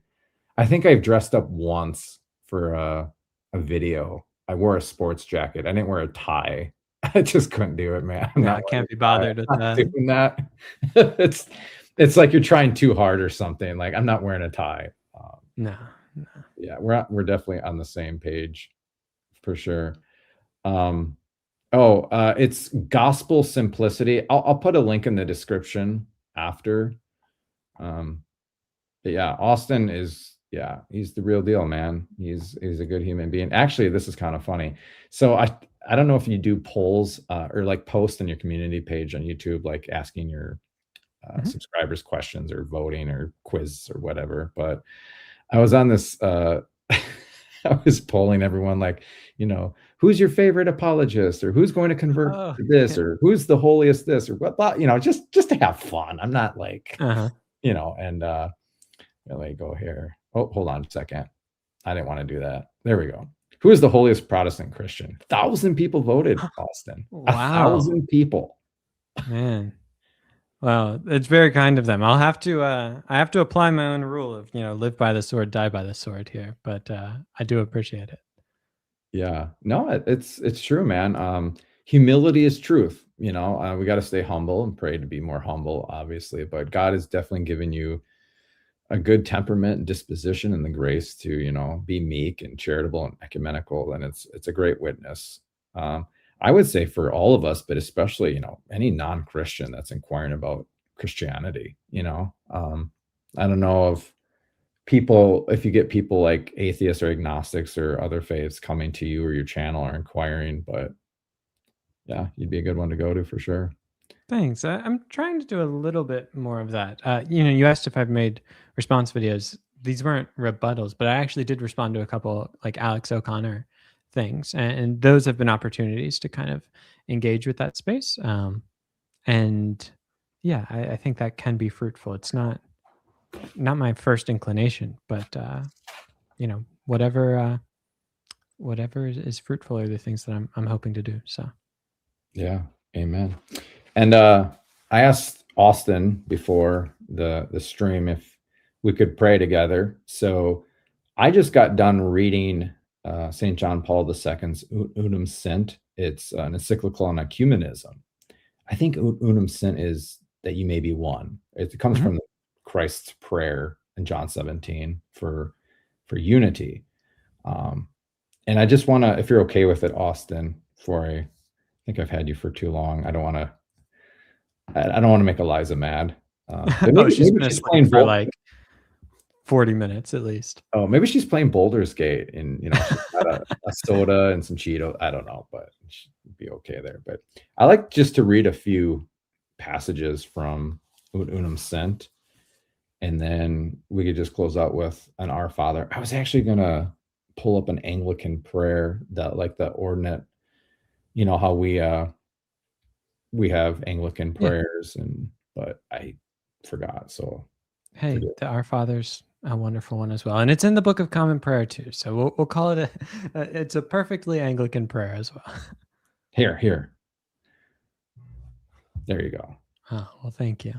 S1: I think I've dressed up once for a video. I wore a sports jacket. I didn't wear a tie. I just couldn't do it, man. I'm
S2: No,
S1: not
S2: I
S1: wearing
S2: can't be
S1: a tie.
S2: bothered with
S1: I'm not
S2: that.
S1: doing that. It's it's like you're trying too hard or something. Like I'm not wearing a tie.
S2: No, no.
S1: Yeah, we're definitely on the same page for sure. Um, it's Gospel Simplicity. I'll put a link in the description after. Um, But yeah, Austin yeah, he's the real deal, man. He's a good human being. Actually, this is kind of funny. So I don't know if you do polls or like post on your community page on YouTube, like asking your
S2: Mhm.
S1: subscribers questions or voting or quiz or whatever. But I was on this, I was polling everyone like, who's your favorite apologist, or who's going to convert
S2: Oh,
S1: to this,
S2: yeah.
S1: or who's the holiest this, or what, just to have fun. I'm not like,
S2: Uh-huh.
S1: and let me go here. Oh, hold on a second. I didn't want to do that. There we go. Who is the holiest Protestant Christian? 1,000 people voted, Austin. A
S2: Wow,
S1: 1,000 people.
S2: man. Well, it's very kind of them. I have to apply my own rule of, live by the sword, die by the sword here, but I do appreciate it.
S1: Yeah. No, it's true, man. Humility is truth. We got to stay humble and pray to be more humble, obviously. But God has definitely given you a good temperament and disposition and the grace to, be meek and charitable and ecumenical, and it's a great witness. I would say for all of us, but especially, any non-Christian that's inquiring about Christianity. I don't know if you get people like atheists or agnostics or other faiths coming to you or your channel or inquiring, but yeah, you'd be a good one to go to for sure.
S2: Thanks. I'm trying to do a little bit more of that. You asked if I've made response videos. These weren't rebuttals, but I actually did respond to a couple like Alex O'Connor things, and those have been opportunities to kind of engage with that space. And yeah, I think that can be fruitful. It's not my first inclination, but whatever is fruitful are the things that I'm hoping to do. So
S1: Yeah, amen. And I asked Austin before the stream if we could pray together. So I just got done reading St. John Paul II's Unum Sint. It's an encyclical on ecumenism. I think Unum Sint is that you may be one. It comes
S2: mhm.
S1: from Christ's prayer in John 17 for unity. Um, and I just want to, if you're okay with it, Austin, before I think I've had you for too long. I don't want to make Eliza mad. But
S2: Oh, she's
S1: maybe
S2: been
S1: she's
S2: asleep
S1: playing
S2: for like 40 minutes at least.
S1: maybe she's playing Boulder's Gate, and she's got a soda and some Cheetos. I don't know, but she'd be okay there. But I like just to read a few passages from Unum Sint, and then we could just close out with an Our Father. I was actually gonna pull up an Anglican prayer, that like the ordinate, how we have Anglican
S2: Yeah.
S1: prayers, but I forgot. So
S2: Hey,
S1: forget.
S2: the Our Father's a wonderful one as well, and it's in the Book of Common Prayer too. So we'll call it it's a perfectly Anglican prayer as well.
S1: Here. There you go.
S2: Oh, well, thank you.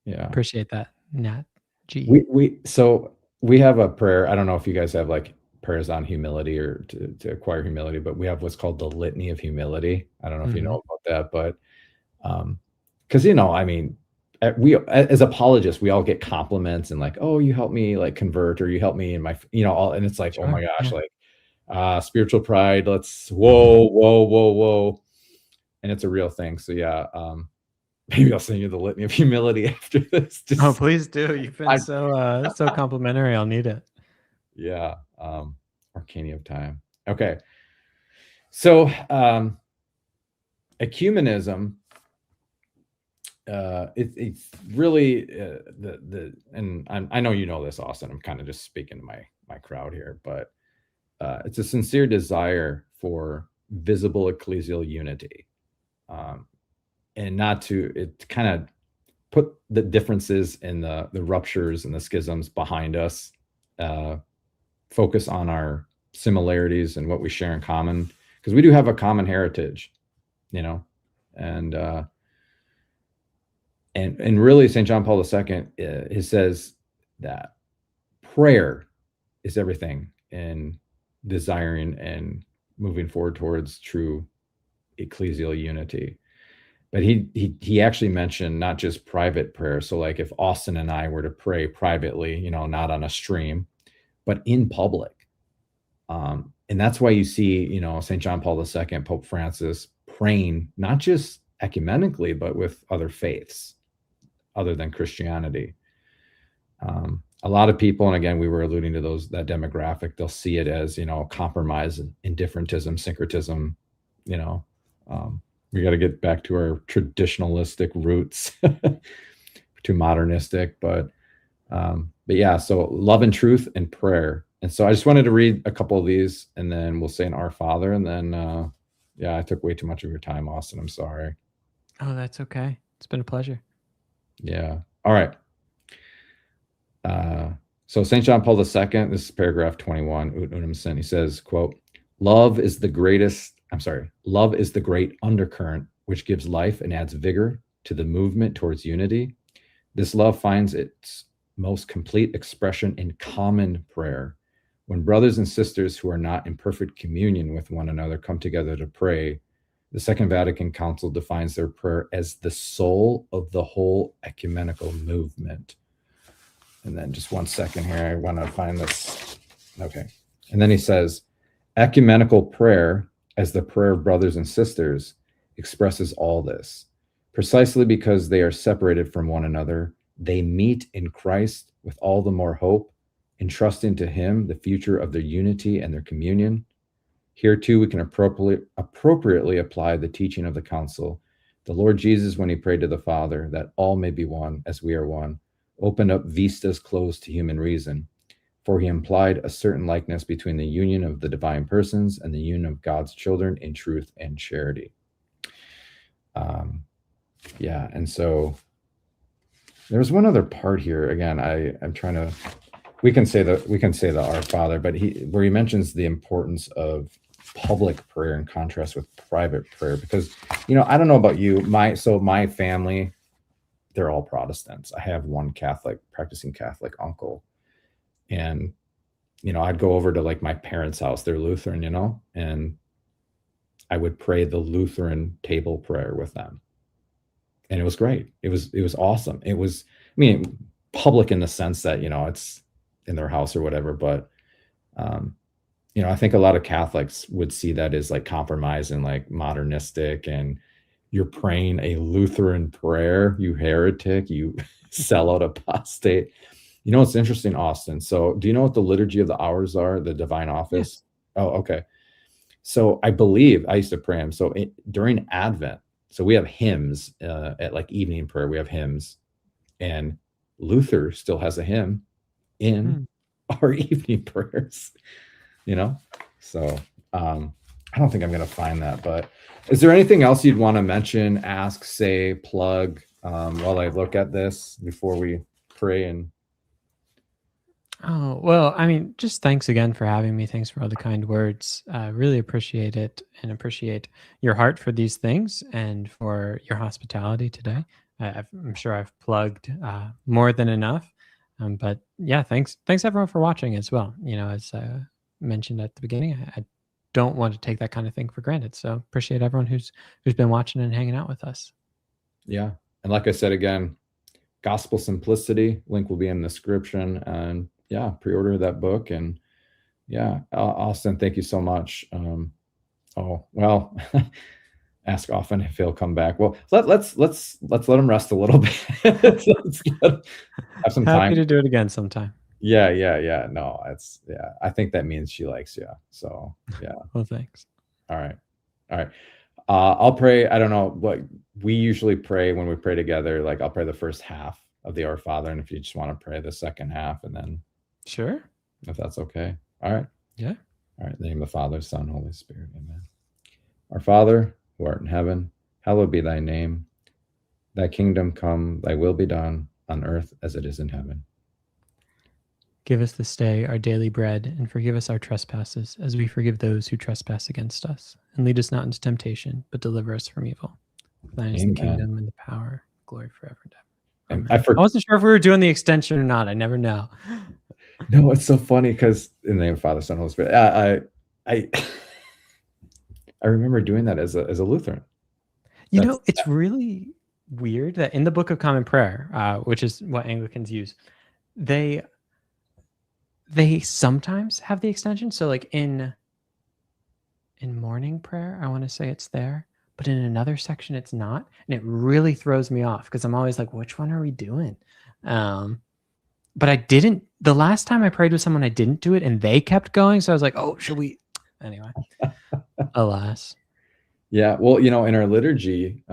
S1: Yeah.
S2: Appreciate that, Nat G.
S1: We have a prayer. I don't know if you guys have like prayers on humility or to acquire humility, but we have what's called the Litany of Humility. I don't know if you
S2: Mhm.
S1: know about that, but because I mean, we as apologists, we all get compliments and like, oh, you helped me like convert, or you helped me in my, all, and it's like, oh my
S2: Sure.
S1: gosh,
S2: Yeah.
S1: like spiritual pride. Let's whoa, and it's a real thing. So yeah, maybe I'll send you the Litany of Humility after this.
S2: Oh,
S1: Just
S2: please do. You've been
S1: I
S2: so complimentary. I'll need it.
S1: Yeah, Arcane of Time. Okay, so ecumenism, it's really and I know you know this, Austin. I'm kind of just speaking to my crowd here, but it's a sincere desire for visible ecclesial unity, um, and not to it kind of put the differences and the ruptures and the schisms behind us. Uh, Focus on our similarities and what we share in common, because we do have a common heritage, you know and and really St. John Paul II, he says that prayer is everything in desiring and moving forward towards true ecclesial unity. But he actually mentioned not just private prayer. So like if Austin and I were to pray privately, not on a stream, but in public. And that's why you see, St. John Paul II, Pope Francis praying not just ecumenically, but with other faiths other than Christianity. A lot of people, and again, we were alluding to that demographic, they'll see it as, compromise, indifferentism, syncretism. You know, we got to get back to our traditionalistic roots. too modernistic, but yeah, so love and truth and prayer. And so I just wanted to read a couple of these, and then we'll say an Our Father, and then yeah, I took way too much of your time, Austin. I'm sorry.
S2: Oh, that's okay. It's been a pleasure.
S1: Yeah. All right. So St. John Paul II, this is paragraph 21, Ut Unum Sint. He says, quote, love is the great undercurrent which gives life and adds vigor to the movement towards unity. This love finds its most complete expression in common prayer. When brothers and sisters who are not in perfect communion with one another come together to pray, the Second Vatican Council defines their prayer as the soul of the whole ecumenical movement. And then just one second here, I want to find this. Okay. And then he says, ecumenical prayer, as the prayer of brothers and sisters, expresses all this. Precisely because they are separated from one another, they meet in Christ with all the more hope, entrusting to him the future of their unity and their communion. Here too, we can appropriately apply the teaching of the council. The Lord Jesus, when he prayed to the Father, that all may be one as we are one, opened up vistas closed to human reason, for he implied a certain likeness between the union of the divine persons and the union of God's children in truth and charity. Yeah, and so there's one other part here. Again, I'm trying to. We can say the Our Father, but where he mentions the importance of public prayer in contrast with private prayer, because I don't know about you, my family, they're all Protestants. I have one practicing Catholic uncle, and I'd go over to like my parents' house. They're Lutheran, and I would pray the Lutheran table prayer with them. And it was great. It was awesome. It was, public in the sense that, it's in their house or whatever. But, I think a lot of Catholics would see that as like compromise and like modernistic, and you're praying a Lutheran prayer, you heretic, you sellout apostate. It's interesting, Austin. So do you know what the Liturgy of the Hours are, the divine office? Yes. Oh, okay. So I believe I used to pray them. So during Advent, so we have hymns at like evening prayer. We have hymns, and Luther still has a hymn in our evening prayers. So I don't think I'm going to find that. But is there anything else you'd want to mention, ask, say, plug while I look at this before we pray? And
S2: oh, well, just thanks again for having me. Thanks for all the kind words. I really appreciate it, and appreciate your heart for these things and for your hospitality today. I'm sure I've plugged more than enough. But yeah, thanks everyone for watching as well. As mentioned at the beginning, I don't want to take that kind of thing for granted. So appreciate everyone who's been watching and hanging out with us.
S1: Yeah. And like I said, again, Gospel Simplicity, link will be in the description, and yeah, pre-order that book. And yeah, Austin, thank you so much. Oh, well, ask often if he'll come back. Well, let's let him rest a little bit. Let's have some time.
S2: Happy to do it again sometime.
S1: Yeah. No, I think that means she likes you. So yeah.
S2: Well, thanks.
S1: All right. I'll pray. I don't know what we usually pray when we pray together. Like I'll pray the first half of the Our Father, and if you just want to pray the second half, and then
S2: sure,
S1: if that's okay. All right.
S2: Yeah.
S1: All right. In the name of the Father, Son, Holy Spirit. Amen. Our Father, who art in heaven, hallowed be thy name. Thy kingdom come, thy will be done on earth as it is in heaven.
S2: Give us this day our daily bread, and forgive us our trespasses, as we forgive those who trespass against us. And lead us not into temptation, but deliver us from evil. For thine is the kingdom and the power, glory forever and ever. I wasn't sure if we were doing the extension or not. I never know.
S1: No, it's so funny because in the name of Father, Son, Holy Spirit, I remember doing that as a Lutheran.
S2: It's really weird that in the Book of Common Prayer, which is what Anglicans use, they sometimes have the extension. So like in morning prayer, I want to say it's there, but in another section it's not. And it really throws me off because I'm always like, which one are we doing? But I didn't, the last time I prayed with someone, I didn't do it and they kept going. So I was like, oh, should we? Anyway, alas.
S1: Yeah. Well, in our liturgy,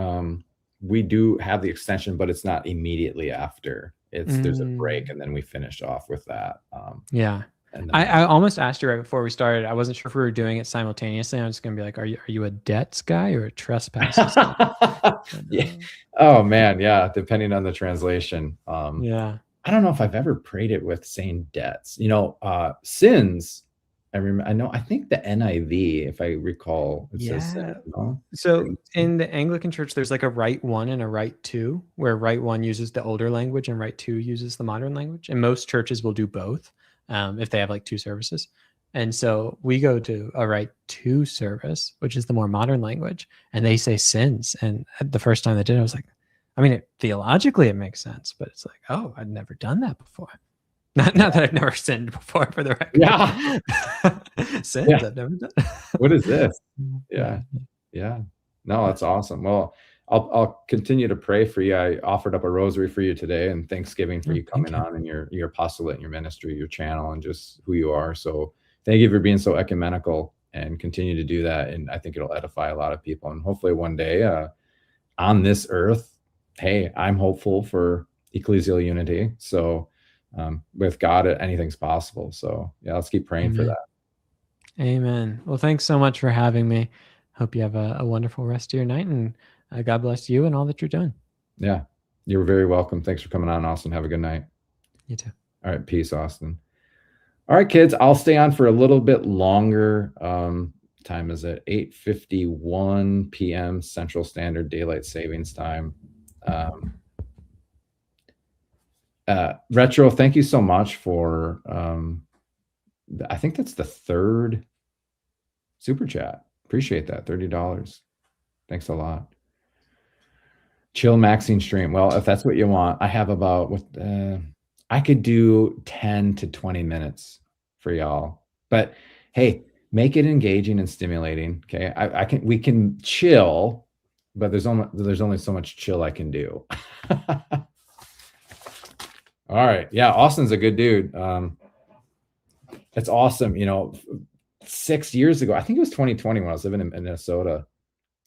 S1: we do have the extension, but it's not immediately after. There's a break,
S2: Mm,
S1: and then we finish off with that.
S2: yeah.
S1: And then
S2: I almost asked you right before we started. I wasn't sure if we were doing it simultaneously. I was going to be like, are you a debts guy or a trespasses guy?
S1: yeah.
S2: Uh,
S1: Oh man, yeah. Depending on the translation.
S2: yeah.
S1: I don't know if I've ever prayed it with saying debts. Sins. I think the NIV, if I recall, it says
S2: Yeah.
S1: sins. No?
S2: So in the Anglican church, there's like a right one and a right two, where right one uses the older language and right two uses the modern language. And most churches will do both if they have like two services. And so we go to a right two service, which is the more modern language, and they say sins. And the first time they did it, I was like, I mean, theologically it makes sense, but it's like, oh, I'd never done that before. Not that I've never sinned before, for the
S1: Yeah.
S2: record. Sins
S1: Yeah.
S2: I've never done.
S1: What is this?
S2: Yeah.
S1: Yeah. Yeah. No,
S2: But
S1: that's awesome. Well, I'll continue to pray for you. I offered up a rosary for you today, and Thanksgiving for
S2: oh,
S1: you
S2: thank
S1: coming
S2: you.
S1: on and your apostolate and your ministry, your channel, and just who you are. So thank you for being so ecumenical and continue to do that. And I think it'll edify a lot of people. And hopefully one day on this earth, hey, I'm hopeful for ecclesial unity. So with God, anything's possible. So yeah, let's keep praying for
S2: Amen.
S1: that.
S2: Amen. Well, thanks so much for having me. Hope you have a wonderful rest of your night, and God bless you and all that you're doing.
S1: Yeah. You're very welcome. Thanks for coming on, Austin. Have a good night.
S2: You too.
S1: All right. Peace, Austin. All right, kids, I'll stay on for a little bit longer. Time is at 8:51 p.m. Central Standard Daylight Savings Time. Retro, thank you so much for, I think that's the third super chat. Appreciate that. $30. Thanks a lot. Chill maxing stream. Well, if that's what you want, I have about I could do 10 to 20 minutes for y'all. But hey, make it engaging and stimulating. Okay. We can chill, but there's only so much chill I can do. All right. Yeah, Austin's a good dude. That's awesome. 6 years ago, I think it was 2020 when I was living in Minnesota,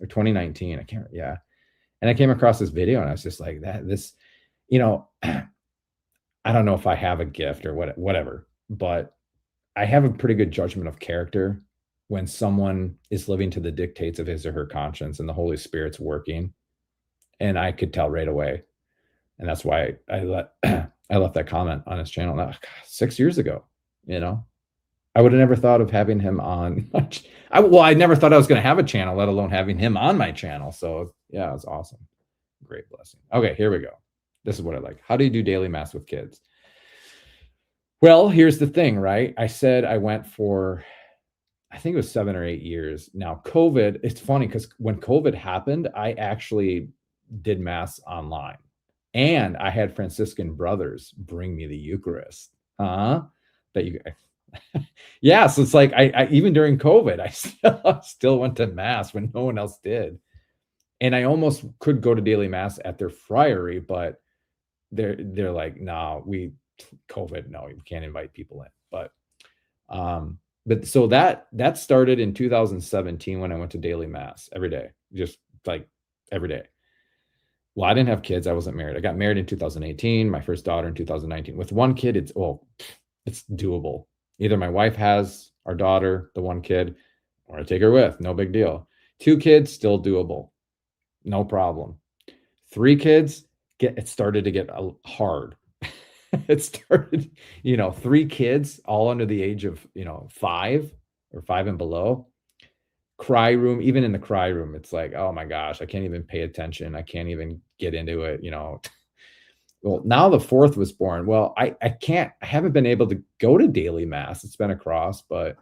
S1: or 2019. I can't. Yeah. And I came across this video, and I was just like, I don't know if I have a gift or whatever, but I have a pretty good judgment of character when someone is living to the dictates of his or her conscience and the Holy Spirit's working. And I could tell right away. And that's why I left that comment on his channel. Now, 6 years ago, I would have never thought of having him on. I never thought I was going to have a channel, let alone having him on my channel. So yeah, it's awesome. Great blessing. Okay, here we go. This is what I like. How do you do daily mass with kids? Well, here's the thing, right? I said I went for, I think it was 7 or 8 years. Now, COVID, it's funny because when COVID happened, I actually did mass online. And I had Franciscan brothers bring me the Eucharist. That you yeah, so it's like I even during COVID, I still went to mass when no one else did. And I almost could go to daily mass at their friary, but they're like, no, COVID, no, you can't invite people in. But so that started in 2017 when I went to daily mass every day, just like every day. Well, I didn't have kids. I wasn't married. I got married in 2018, my first daughter in 2019. With one kid, it's doable. Either my wife has our daughter, the one kid, or I take her with, no big deal. 2 kids, still doable. No problem. 3 kids, it started to get hard. It started, 3 kids, all under the age of, 5 or 5 and below. Cry room, even in the cry room, it's like, oh my gosh, I can't even pay attention. I can't even get into it, Well, now the 4th was born. Well, I haven't been able to go to daily mass. It's been a cross, but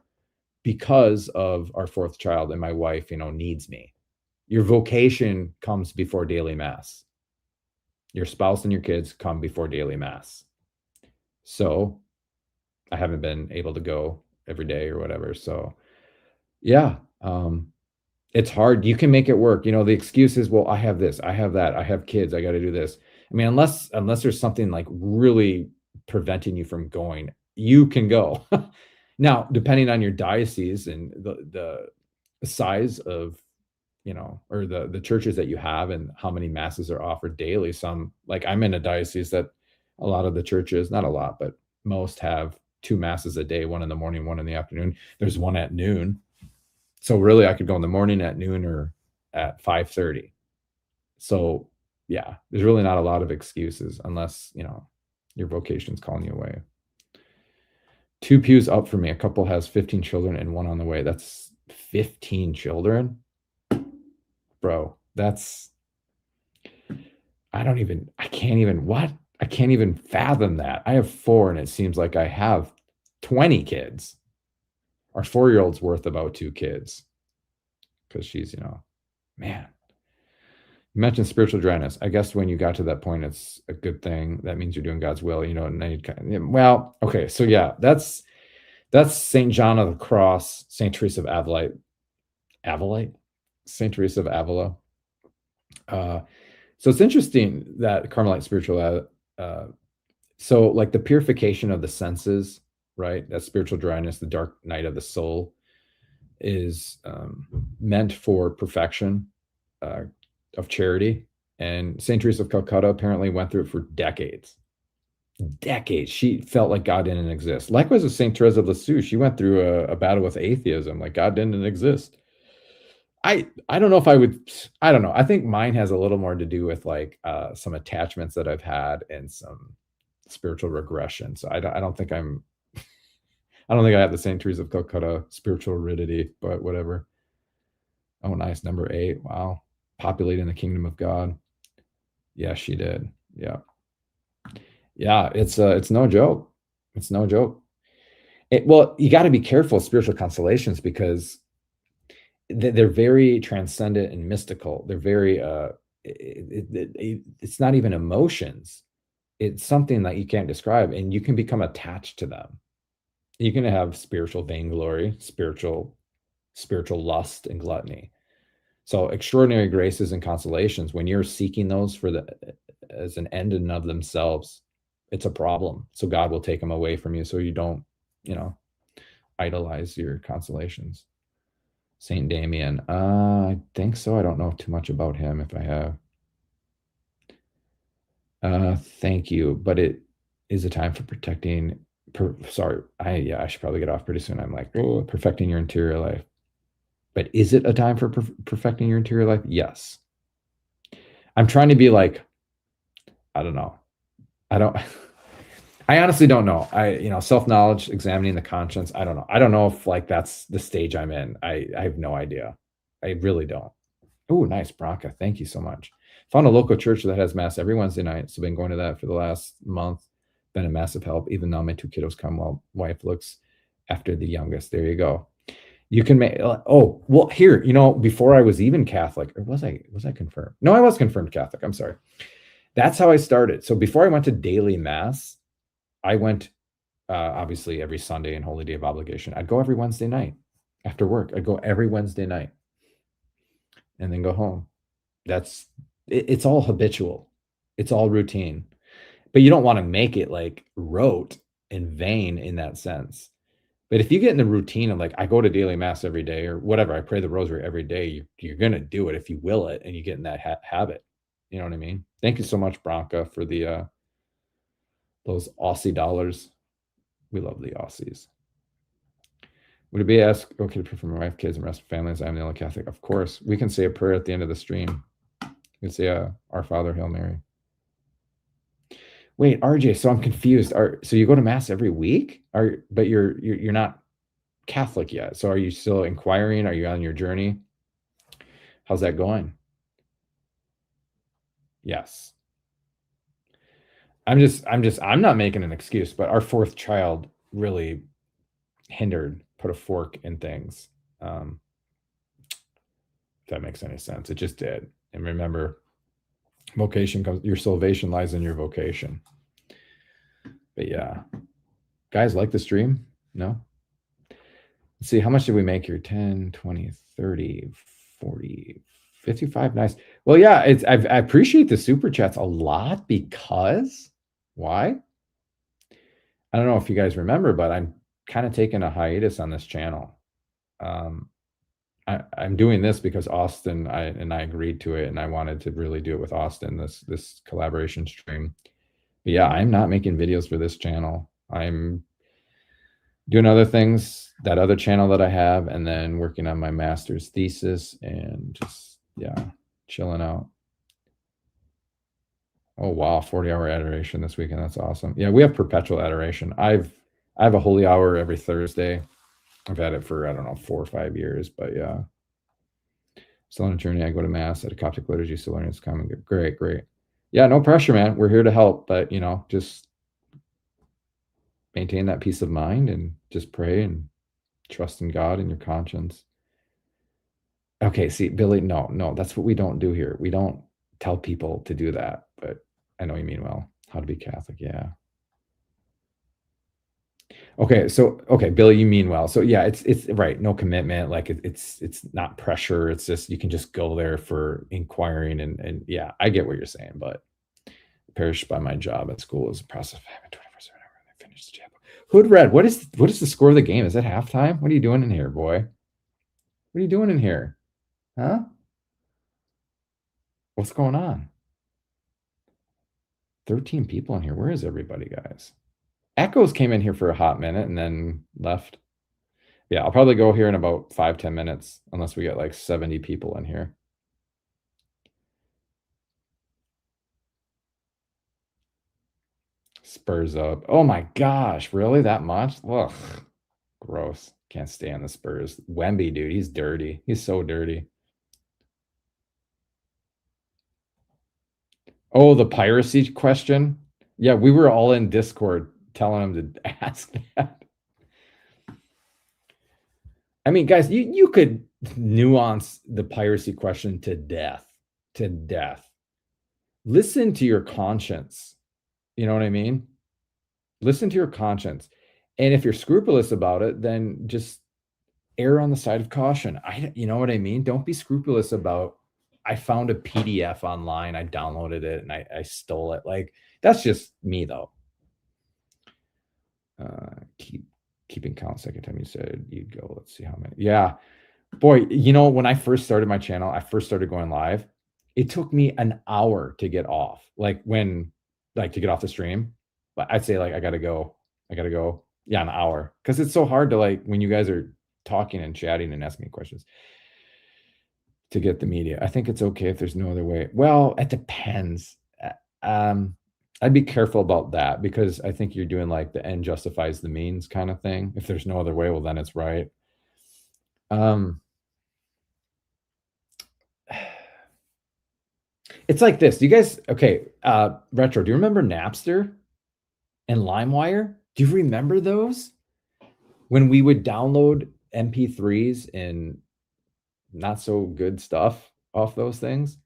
S1: because of our 4th child and my wife, needs me. Your vocation comes before daily mass. Your spouse and your kids come before daily mass. So I haven't been able to go every day or whatever. So yeah, it's hard. You can make it work. The excuse is, well, I have this, I have that, I have kids, I got to do this. I mean, unless there's something like really preventing you from going, you can go. Now, depending on your diocese and the size of or the churches that you have and how many masses are offered daily. Some, like I'm in a diocese that a lot of the churches, not a lot, but most have 2 masses a day, one in the morning, one in the afternoon. There's one at noon. So really I could go in the morning, at noon, or at 5:30. So yeah, there's really not a lot of excuses unless, your vocation's calling you away. 2 pews up for me. A couple has 15 children and one on the way. That's 15 children? Bro, that's I can't even what? I can't even fathom that. I have 4 and it seems like I have 20 kids. Our 4-year-old's worth about 2 kids because she's, man. You mentioned spiritual dryness. I guess when you got to that point, it's a good thing. That means you're doing God's will, and then well, okay. So yeah, that's St. John of the Cross, St. Teresa of Avalite, St. Teresa of Avila. So it's interesting that Carmelite spiritual, so like the purification of the senses, right? That spiritual dryness, the dark night of the soul, is meant for perfection of charity. And St. Teresa of Calcutta apparently went through it for decades. Decades. She felt like God didn't exist. Likewise with St. Teresa of Lisieux, she went through a battle with atheism, like God didn't exist. I don't know if I don't know. I think mine has a little more to do with like some attachments that I've had and some spiritual regression. So I don't think I don't think I have the St. Teresa of Calcutta spiritual aridity, but whatever. Oh, nice. Number 8. Wow. Populating the kingdom of God. Yeah, she did. Yeah. Yeah, it's no joke. It's no joke. Well, you got to be careful of spiritual consolations because they're very transcendent and mystical. They're very it's not even emotions. It's something that you can't describe, and you can become attached to them. You can have spiritual vainglory, spiritual lust, and gluttony. So extraordinary graces and consolations, when you're seeking those as an end in and of themselves, it's a problem. So God will take them away from you so you don't, idolize your consolations. Saint Damien. I think so. I don't know too much about him if I have. Thank you. But it is a time for protecting. Sorry. I should probably get off pretty soon. I'm like, oh, perfecting your interior life. But is it a time for perfecting your interior life? Yes. I'm trying to be like, I don't know. I honestly don't know. Self-knowledge, examining the conscience. I don't know. I don't know if like that's the stage I'm in. I have no idea. I really don't. Oh, nice, Bronca. Thank you so much. Found a local church that has mass every Wednesday night. So been going to that for the last month. Been a massive help. Even though my 2 kiddos come while wife looks after the youngest. There you go. You can make, oh, well, here, before I was even Catholic, or was I confirmed? No, I was confirmed Catholic. I'm sorry. That's how I started. So before I went to daily mass, I went, obviously every Sunday and Holy Day of Obligation. I'd go every Wednesday night after work. I'd go every Wednesday night and then go home. It's all habitual. It's all routine, but you don't want to make it like rote and vain in that sense. But if you get in the routine of like, I go to daily mass every day or whatever, I pray the rosary every day, you're going to do it if you will it and you get in that habit. You know what I mean? Thank you so much, Bronca, for those Aussie dollars. We love the Aussies. Would it be okay to pray for my wife, kids, and rest of families? I'm the only Catholic. Of course. We can say a prayer at the end of the stream. We can say Our Father, Hail Mary. Wait, RJ, so I'm confused. So you go to mass every week? But you're not Catholic yet. So are you still inquiring? Are you on your journey? How's that going? Yes. I'm not making an excuse, but our 4th child really put a fork in things. If that makes any sense. It just did. And remember, your salvation lies in your vocation. But yeah. Guys, like the stream? No? Let's see, how much did we make here? 10, 20, 30, 40, 55. Nice. Well, yeah, I appreciate the super chats a lot because why? I don't know if you guys remember, but I'm kind of taking a hiatus on this channel. I'm I'm doing this because Austin and I agreed to it, and I wanted to really do it with Austin, this collaboration stream. But yeah, I'm not making videos for this channel. I'm doing other things, that other channel that I have, and then working on my master's thesis and just, yeah, chilling out. Oh wow, 40-hour adoration this weekend. That's awesome. Yeah, we have perpetual adoration. I have a holy hour every Thursday. I've had it for, I don't know, 4 or 5 years, but yeah. Still on a journey. I go to mass at a Coptic liturgy, still learning it's common. Great, great. Yeah, no pressure, man. We're here to help, but just maintain that peace of mind and just pray and trust in God and your conscience. Okay, see, Billy, no, that's what we don't do here. We don't tell people to do that, but I know you mean well. How to be Catholic, yeah. Okay, Billy, you mean well. So yeah, it's right, no commitment, like it's not pressure. It's just you can just go there for inquiring and yeah, I get what you're saying, but parish by my job at school is a process of having 24/7 I finish the chapel. Hood Red, what is the score of the game? Is it halftime? What are you doing in here, boy? What are you doing in here? Huh? What's going on? 13 people in here. Where is everybody, guys? Echoes came in here for a hot minute and then left. Yeah, I'll probably go here in about 5-10 minutes, unless we get like 70 people in here. Spurs up. Oh my gosh, really? That much? Ugh, gross. Can't stand the Spurs. Wemby, dude, he's dirty. He's so dirty. Oh, the piracy question? Yeah, we were all in Discord telling him to ask that. I mean, guys, you could nuance the piracy question to death. To death. Listen to your conscience. You know what I mean? Listen to your conscience. And if you're scrupulous about it, then just err on the side of caution. You know what I mean? Don't be scrupulous about, I found a PDF online, I downloaded it, and I stole it. Like, that's just me, though. Keeping count. Second time you said you'd go. Let's see how many. Yeah. Boy, when I first started my channel, I first started going live. It took me an hour to get off. Like to get off the stream. But I'd say I gotta go. Yeah, an hour. Because it's so hard to when you guys are talking and chatting and asking me questions to get the media. I think it's okay if there's no other way. Well, it depends. I'd be careful about that because I think you're doing the end justifies the means kind of thing. If there's no other way, well, then it's right. It's like this. Do you guys, okay, Retro, do you remember Napster and LimeWire? Do you remember those? When we would download MP3s and not so good stuff off those things?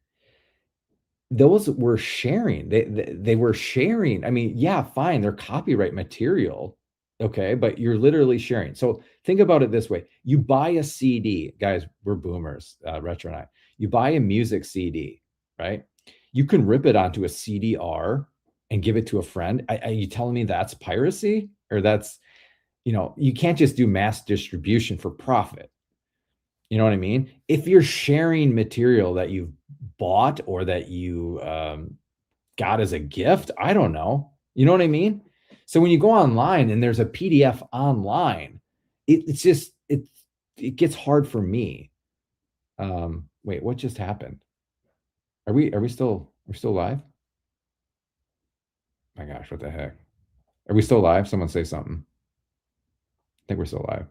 S1: Those were sharing. They were sharing. I mean, yeah, fine, they're copyright material, okay, but you're literally sharing. So think about it this way: you buy a CD, guys. We're boomers, Retro and I. You buy a music CD, right? You can rip it onto a CDR and give it to a friend. Are you telling me that's piracy? Or that's, you can't just do mass distribution for profit. You know what I mean? If you're sharing material that you've bought or that you got as a gift, I don't know. You know what I mean? So when you go online and there's a PDF online, it's just it gets hard for me. Wait, what just happened? Are we still live? My gosh, what the heck? Are we still live? Someone say something. I think we're still live.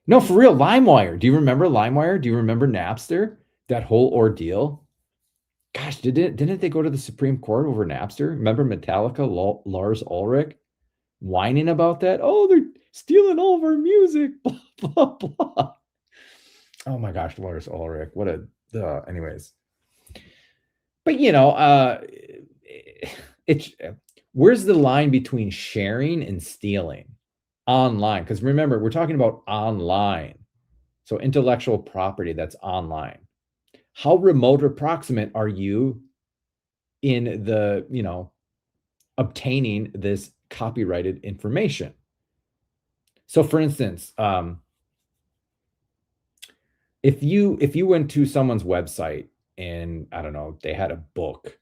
S1: No, for real, LimeWire. Do you remember LimeWire? Do you remember Napster? That whole ordeal? Gosh, didn't they go to the Supreme Court over Napster? Remember Metallica, Lars Ulrich, whining about that? Oh, they're stealing all of our music, blah, blah, blah. Oh my gosh, Lars Ulrich. What a, anyways. But it's where's the line between sharing and stealing online? Because remember, we're talking about online. So intellectual property that's online. How remote or proximate are you in the, obtaining this copyrighted information? So for instance, if you went to someone's website and I don't know, they had a book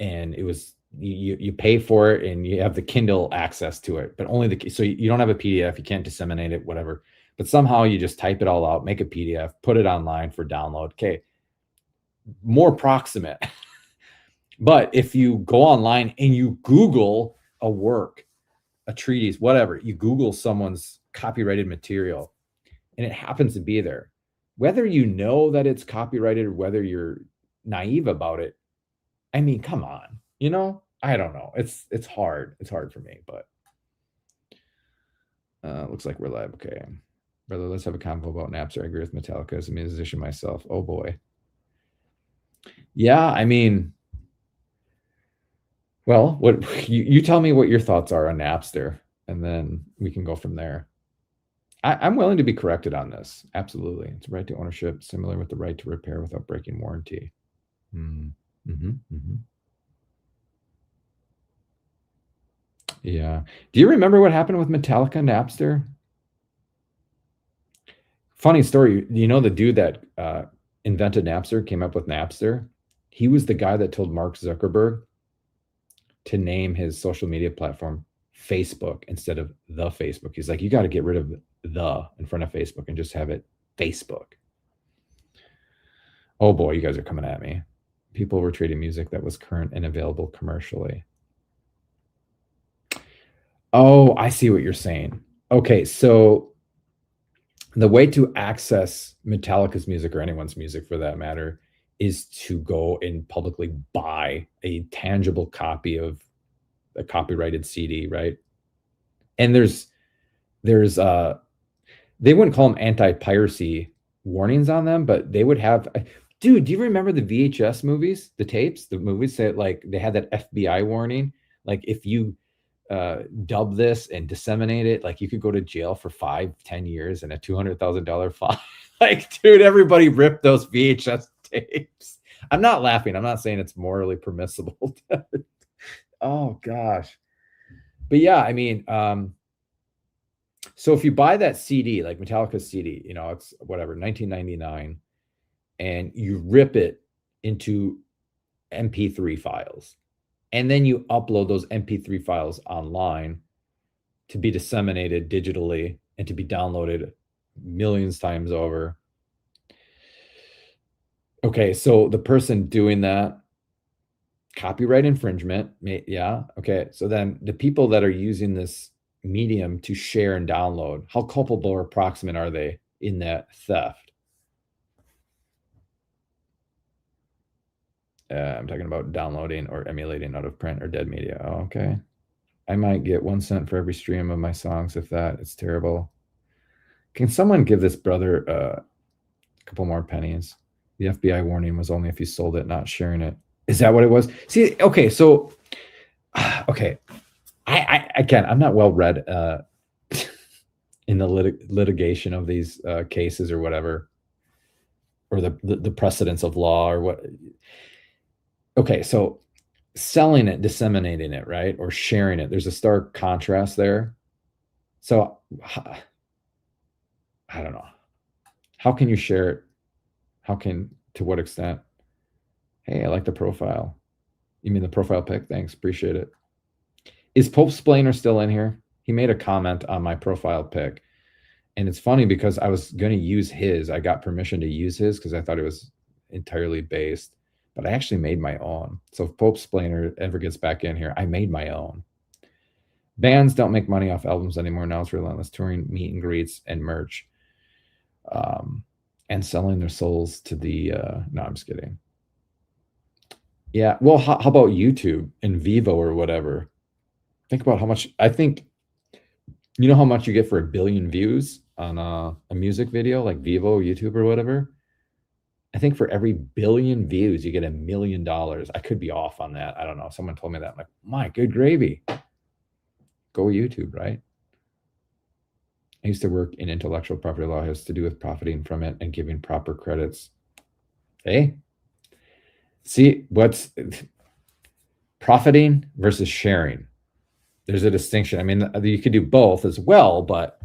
S1: and it was you pay for it and you have the Kindle access to it, but only so you don't have a PDF, you can't disseminate it, whatever. But somehow you just type it all out, make a PDF, put it online for download. Okay, more proximate. But if you go online and you Google a work, a treatise, whatever, you Google someone's copyrighted material and it happens to be there, whether you know that it's copyrighted or whether you're naive about it, I mean, come on, I don't know. It's hard. It's hard for me, but looks like we're live. Okay. Brother, let's have a convo about Napster. I agree with Metallica as a musician myself. Oh boy. Yeah, I mean, well, what you tell me what your thoughts are on Napster, and then we can go from there. I'm willing to be corrected on this. Absolutely. It's a right to ownership, similar with the right to repair without breaking warranty. Yeah. Do you remember what happened with Metallica and Napster? Funny story. You know the dude that invented Napster, came up with Napster? He was the guy that told Mark Zuckerberg to name his social media platform Facebook instead of the Facebook. He's like, you got to get rid of the in front of Facebook and just have it Facebook. Oh boy, you guys are coming at me. People were trading music that was current and available commercially. Oh, I see what you're saying. Okay, so the way to access Metallica's music, or anyone's music for that matter, is to go and publicly buy a tangible copy of a copyrighted CD, right? And there's they wouldn't call them anti-piracy warnings on them, but they would have. Dude, do you remember the VHS movies, the tapes, the movies that like they had that FBI warning, like if you dub this and disseminate it, like you could go to jail for 5-10 years and a $200,000 fine. Like, dude, everybody ripped those VHS tapes. I'm not laughing. I'm not saying it's morally permissible. Oh gosh. But yeah, I mean, so if you buy that CD, like Metallica's CD, it's whatever, 1999, and you rip it into MP3 files, and then you upload those MP3 files online to be disseminated digitally and to be downloaded millions times over. Okay, so the person doing that, copyright infringement, yeah, okay. So then the people that are using this medium to share and download, how culpable or proximate are they in that theft? I'm talking about downloading or emulating out of print or dead media. Oh, okay. I might get 1 cent for every stream of my songs, if that. It's terrible. Can someone give this brother a couple more pennies? The FBI warning was only if you sold it, not sharing it. Is that what it was? See, okay, so, okay. Again, I'm not well read in the litigation of these cases or whatever, or the precedents of law or what. Okay, so selling it, disseminating it, right? Or sharing it. There's a stark contrast there. So I don't know. How can you share it? To what extent? Hey, I like the profile. You mean the profile pic? Thanks, appreciate it. Is Pope Splainer still in here? He made a comment on my profile pic. And it's funny because I was going to use his. I got permission to use his because I thought it was entirely based. But I actually made my own. So if Pope Splainer ever gets back in here, I made my own. Bands don't make money off albums anymore. Now it's relentless touring, meet and greets, and merch. And selling their souls to the... no, I'm just kidding. Yeah, well, how about YouTube and Vivo or whatever? Think about how much... I think... You know how much you get for 1 billion views on a music video, like Vivo, YouTube, or whatever? I think for every 1 billion views, you get $1 million. I could be off on that. I don't know. Someone told me that. I'm like, my good gravy. Go YouTube, right? I used to work in intellectual property law. It has to do with profiting from it and giving proper credits. Hey, see what's profiting versus sharing. There's a distinction. I mean, you could do both as well, but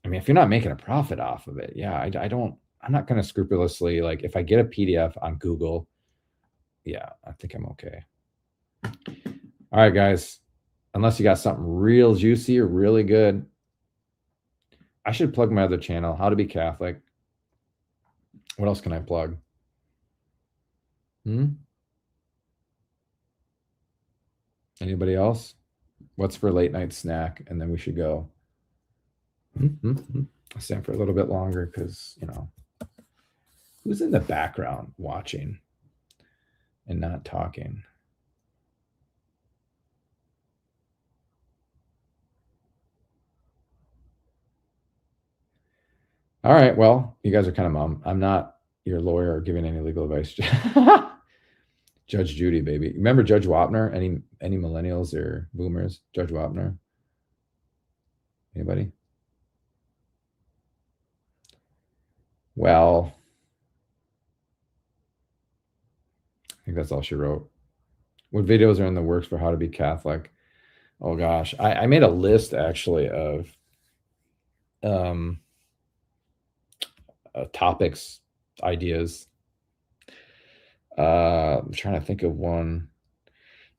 S1: I mean, if you're not making a profit off of it, yeah, I don't I'm not going to scrupulously, like, if I get a PDF on Google, yeah, I think I'm okay. All right, guys, unless you got something real juicy or really good, I should plug my other channel, How to Be Catholic. What else can I plug? Anybody else? What's for late night snack? And then we should go. I'll stand for a little bit longer because, you know, who's in the background watching and not talking? All right. Well, you guys are kind of mum. I'm not your lawyer or giving any legal advice. Judge Judy, baby. Remember Judge Wapner? Any millennials or boomers? Judge Wapner? Anybody? Well, I think that's all she wrote. What videos are in the works for How to Be Catholic? Oh gosh, I made a list actually of topics, ideas. I'm trying to think of one.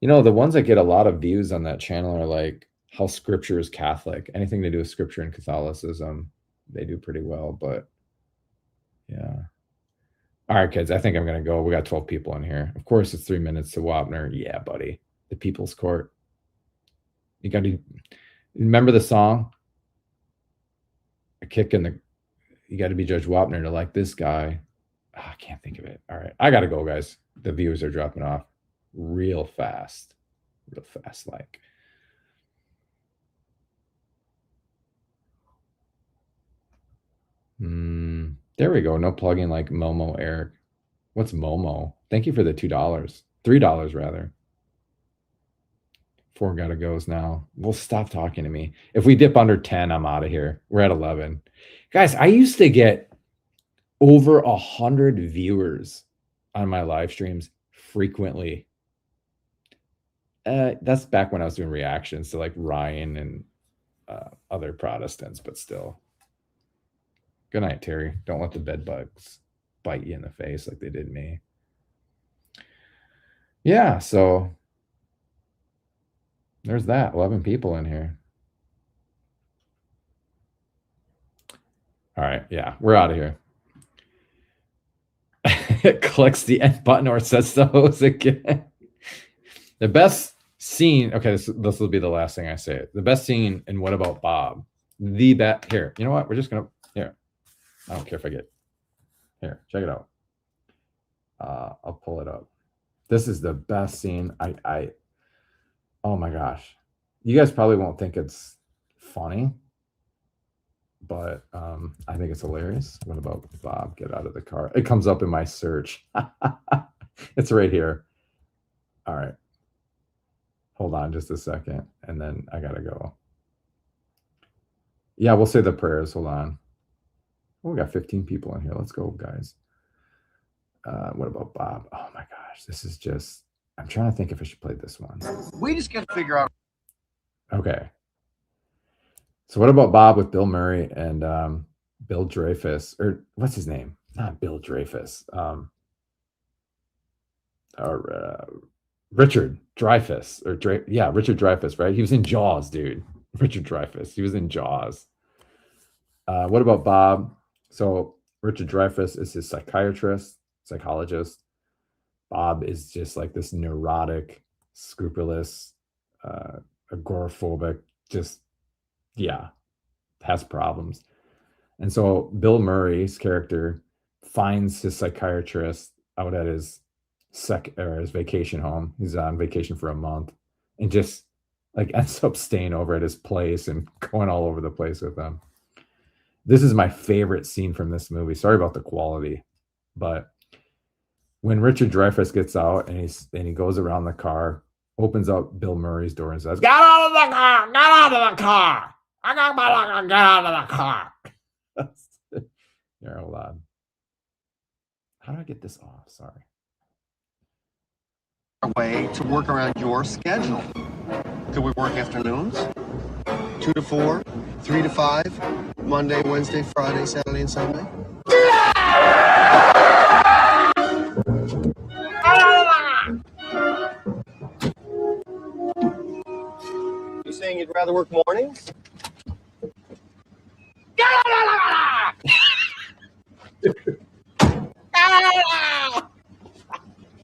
S1: You know, the ones that get a lot of views on that channel are like how Scripture is Catholic. Anything to do with Scripture and Catholicism, they do pretty well. But yeah. All right, kids, I think I'm going to go. We got 12 people in here. Of course, it's 3 minutes to Wapner. Yeah, buddy. The People's Court. You got to remember the song? A kick in the... You got to be Judge Wapner to like this guy. Oh, I can't think of it. All right. I got to go, guys. The viewers are dropping off real fast. Real fast, like. There we go. No plugging like Momo Eric. What's Momo? Thank you for the $2. $3 rather. 4 gotta goes now. Well, stop talking to me. If we dip under 10, I'm out of here. We're at 11. Guys, I used to get over 100 viewers on my live streams frequently. That's back when I was doing reactions to like Ryan and other Protestants, but still. Good night, Terry. Don't let the bed bugs bite you in the face like they did me. Yeah, so there's that. 11 people in here. All right, yeah, we're out of here. It clicks the end button or sets the hose again. The best scene, okay, this will be the last thing I say. The best scene in What About Bob? The best, here, you know what? We're just going to, here. I don't care if I get, here, check it out. I'll pull it up. This is the best scene. Oh my gosh. You guys probably won't think it's funny, but I think it's hilarious. What about Bob? Get out of the car. It comes up in my search. It's right here. All right. Hold on just a second, and then I gotta go. Yeah, we'll say the prayers. Hold on. Oh, we got 15 people in here. Let's go, guys. What about Bob? Oh my gosh, this is just... I'm trying to think if I should play this one.
S3: We just got to figure out.
S1: Okay. So what about Bob with Bill Murray and Bill Dreyfuss? Or what's his name? Not Bill Dreyfuss. Richard Dreyfuss. Richard Dreyfuss, right? He was in Jaws, dude. Richard Dreyfuss. He was in Jaws. What about Bob? So Richard Dreyfuss is his psychologist. Bob is just like this neurotic, scrupulous, agoraphobic, just, yeah, has problems. And so Bill Murray's character finds his psychiatrist out at his vacation home. He's on vacation for a month and just like ends up staying over at his place and going all over the place with him. This is my favorite scene from this movie. Sorry about the quality, but when Richard Dreyfuss gets out and he goes around the car, opens up Bill Murray's door and says, "Get out of the car! Get out of the car! I got my locker! Get out of the car!" Here, hold on. How do I get this off? Sorry.
S3: Way to work around your schedule. Could we work afternoons? 2 to 4, 3 to 5, Monday, Wednesday, Friday, Saturday, and Sunday? you'd rather work mornings?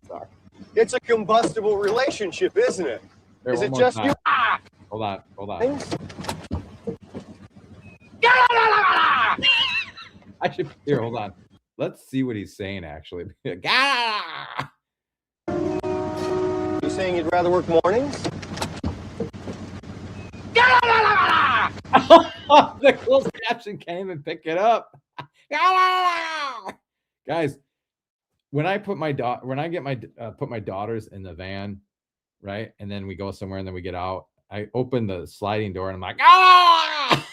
S1: Sorry.
S3: It's a combustible relationship, isn't it?
S1: Here,
S3: Is
S1: one
S3: it
S1: more
S3: just
S1: time.
S3: you?
S1: Hold on, hold on.
S3: Things?
S1: I should here. Hold on. Let's see what he's saying. Actually, Gah!
S3: You saying you'd rather work mornings?
S1: The closed caption can't even pick it up. Guys, when I put my put my daughters in the van, right, and then we go somewhere and then we get out, I open the sliding door and I'm like, ah!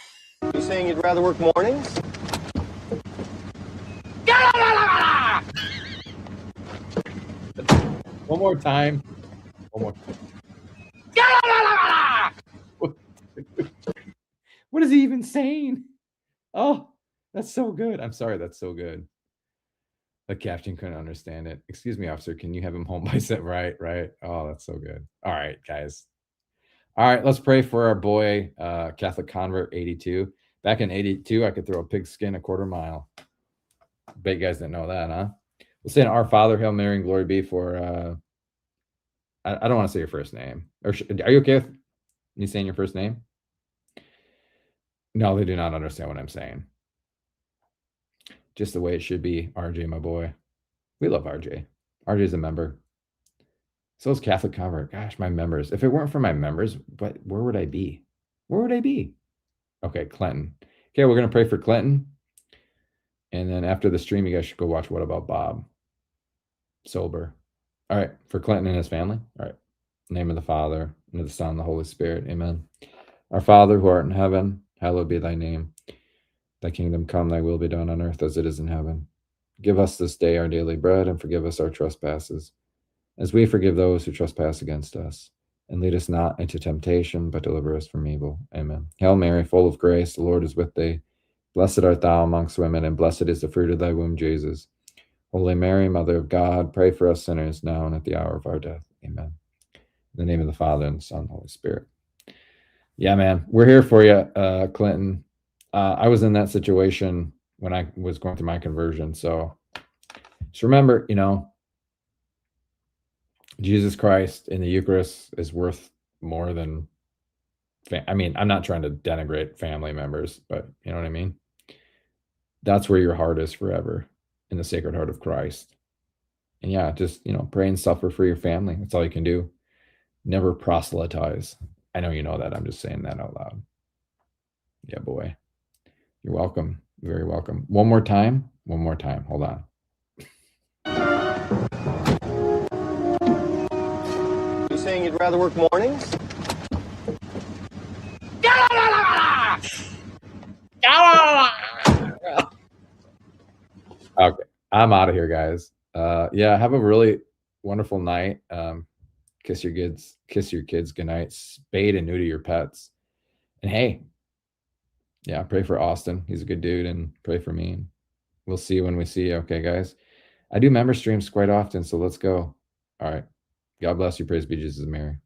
S3: You saying you'd rather work mornings?
S1: One more time. One more. What is he even saying? Oh, that's so good. I'm sorry, that's so good. The captain couldn't understand it. Excuse me, officer. Can you have him home by set? Right, right. Oh, that's so good. All right, guys. All right, let's pray for our boy, Catholic convert 82. Back in 82, I could throw a pigskin a quarter mile. Bet you guys didn't know that, huh? We'll say an Our Father, Hail Mary, and glory be for. I don't want to say your first name. Or are you okay with me saying your first name? No, they do not understand what I'm saying. Just the way it should be. RJ, my boy. We love RJ. RJ's a member. So is Catholic convert. Gosh, my members. If it weren't for my members, but where would I be? Where would I be? Okay, Clinton. Okay, we're going to pray for Clinton. And then after the stream, you guys should go watch What About Bob? Sober. All right, for Clinton and his family. All right. In the name of the Father, and of the Son, and the Holy Spirit. Amen. Our Father, who art in heaven, hallowed be thy name. Thy kingdom come, thy will be done on earth as it is in heaven. Give us this day our daily bread, and forgive us our trespasses, as we forgive those who trespass against us. And lead us not into temptation, but deliver us from evil. Amen. Hail Mary, full of grace, the Lord is with thee. Blessed art thou amongst women, and blessed is the fruit of thy womb, Jesus. Holy Mary, Mother of God, pray for us sinners now and at the hour of our death. Amen. In the name of the Father, and the Son, and the Holy Spirit. Yeah, man, we're here for you, Clinton. I was in that situation when I was going through my conversion. So just remember, Jesus Christ in the Eucharist is worth more than, I'm not trying to denigrate family members, but you know what I mean? That's where your heart is forever, in the Sacred Heart of Christ. And yeah, just, pray and suffer for your family. That's all you can do. Never proselytize. I know you know that. I'm just saying that out loud. Yeah, boy. You're welcome. You're very welcome. One more time. One more time. Hold on.
S3: You saying you'd rather work mornings?
S1: Okay, I'm out of here, guys. Yeah, have a really wonderful night. Kiss your kids goodnight. Spade and neuter your pets. And hey, yeah, pray for Austin. He's a good dude, and pray for me. We'll see you when we see you. Okay, guys. I do member streams quite often, so let's go. All right. God bless you. Praise be Jesus and Mary.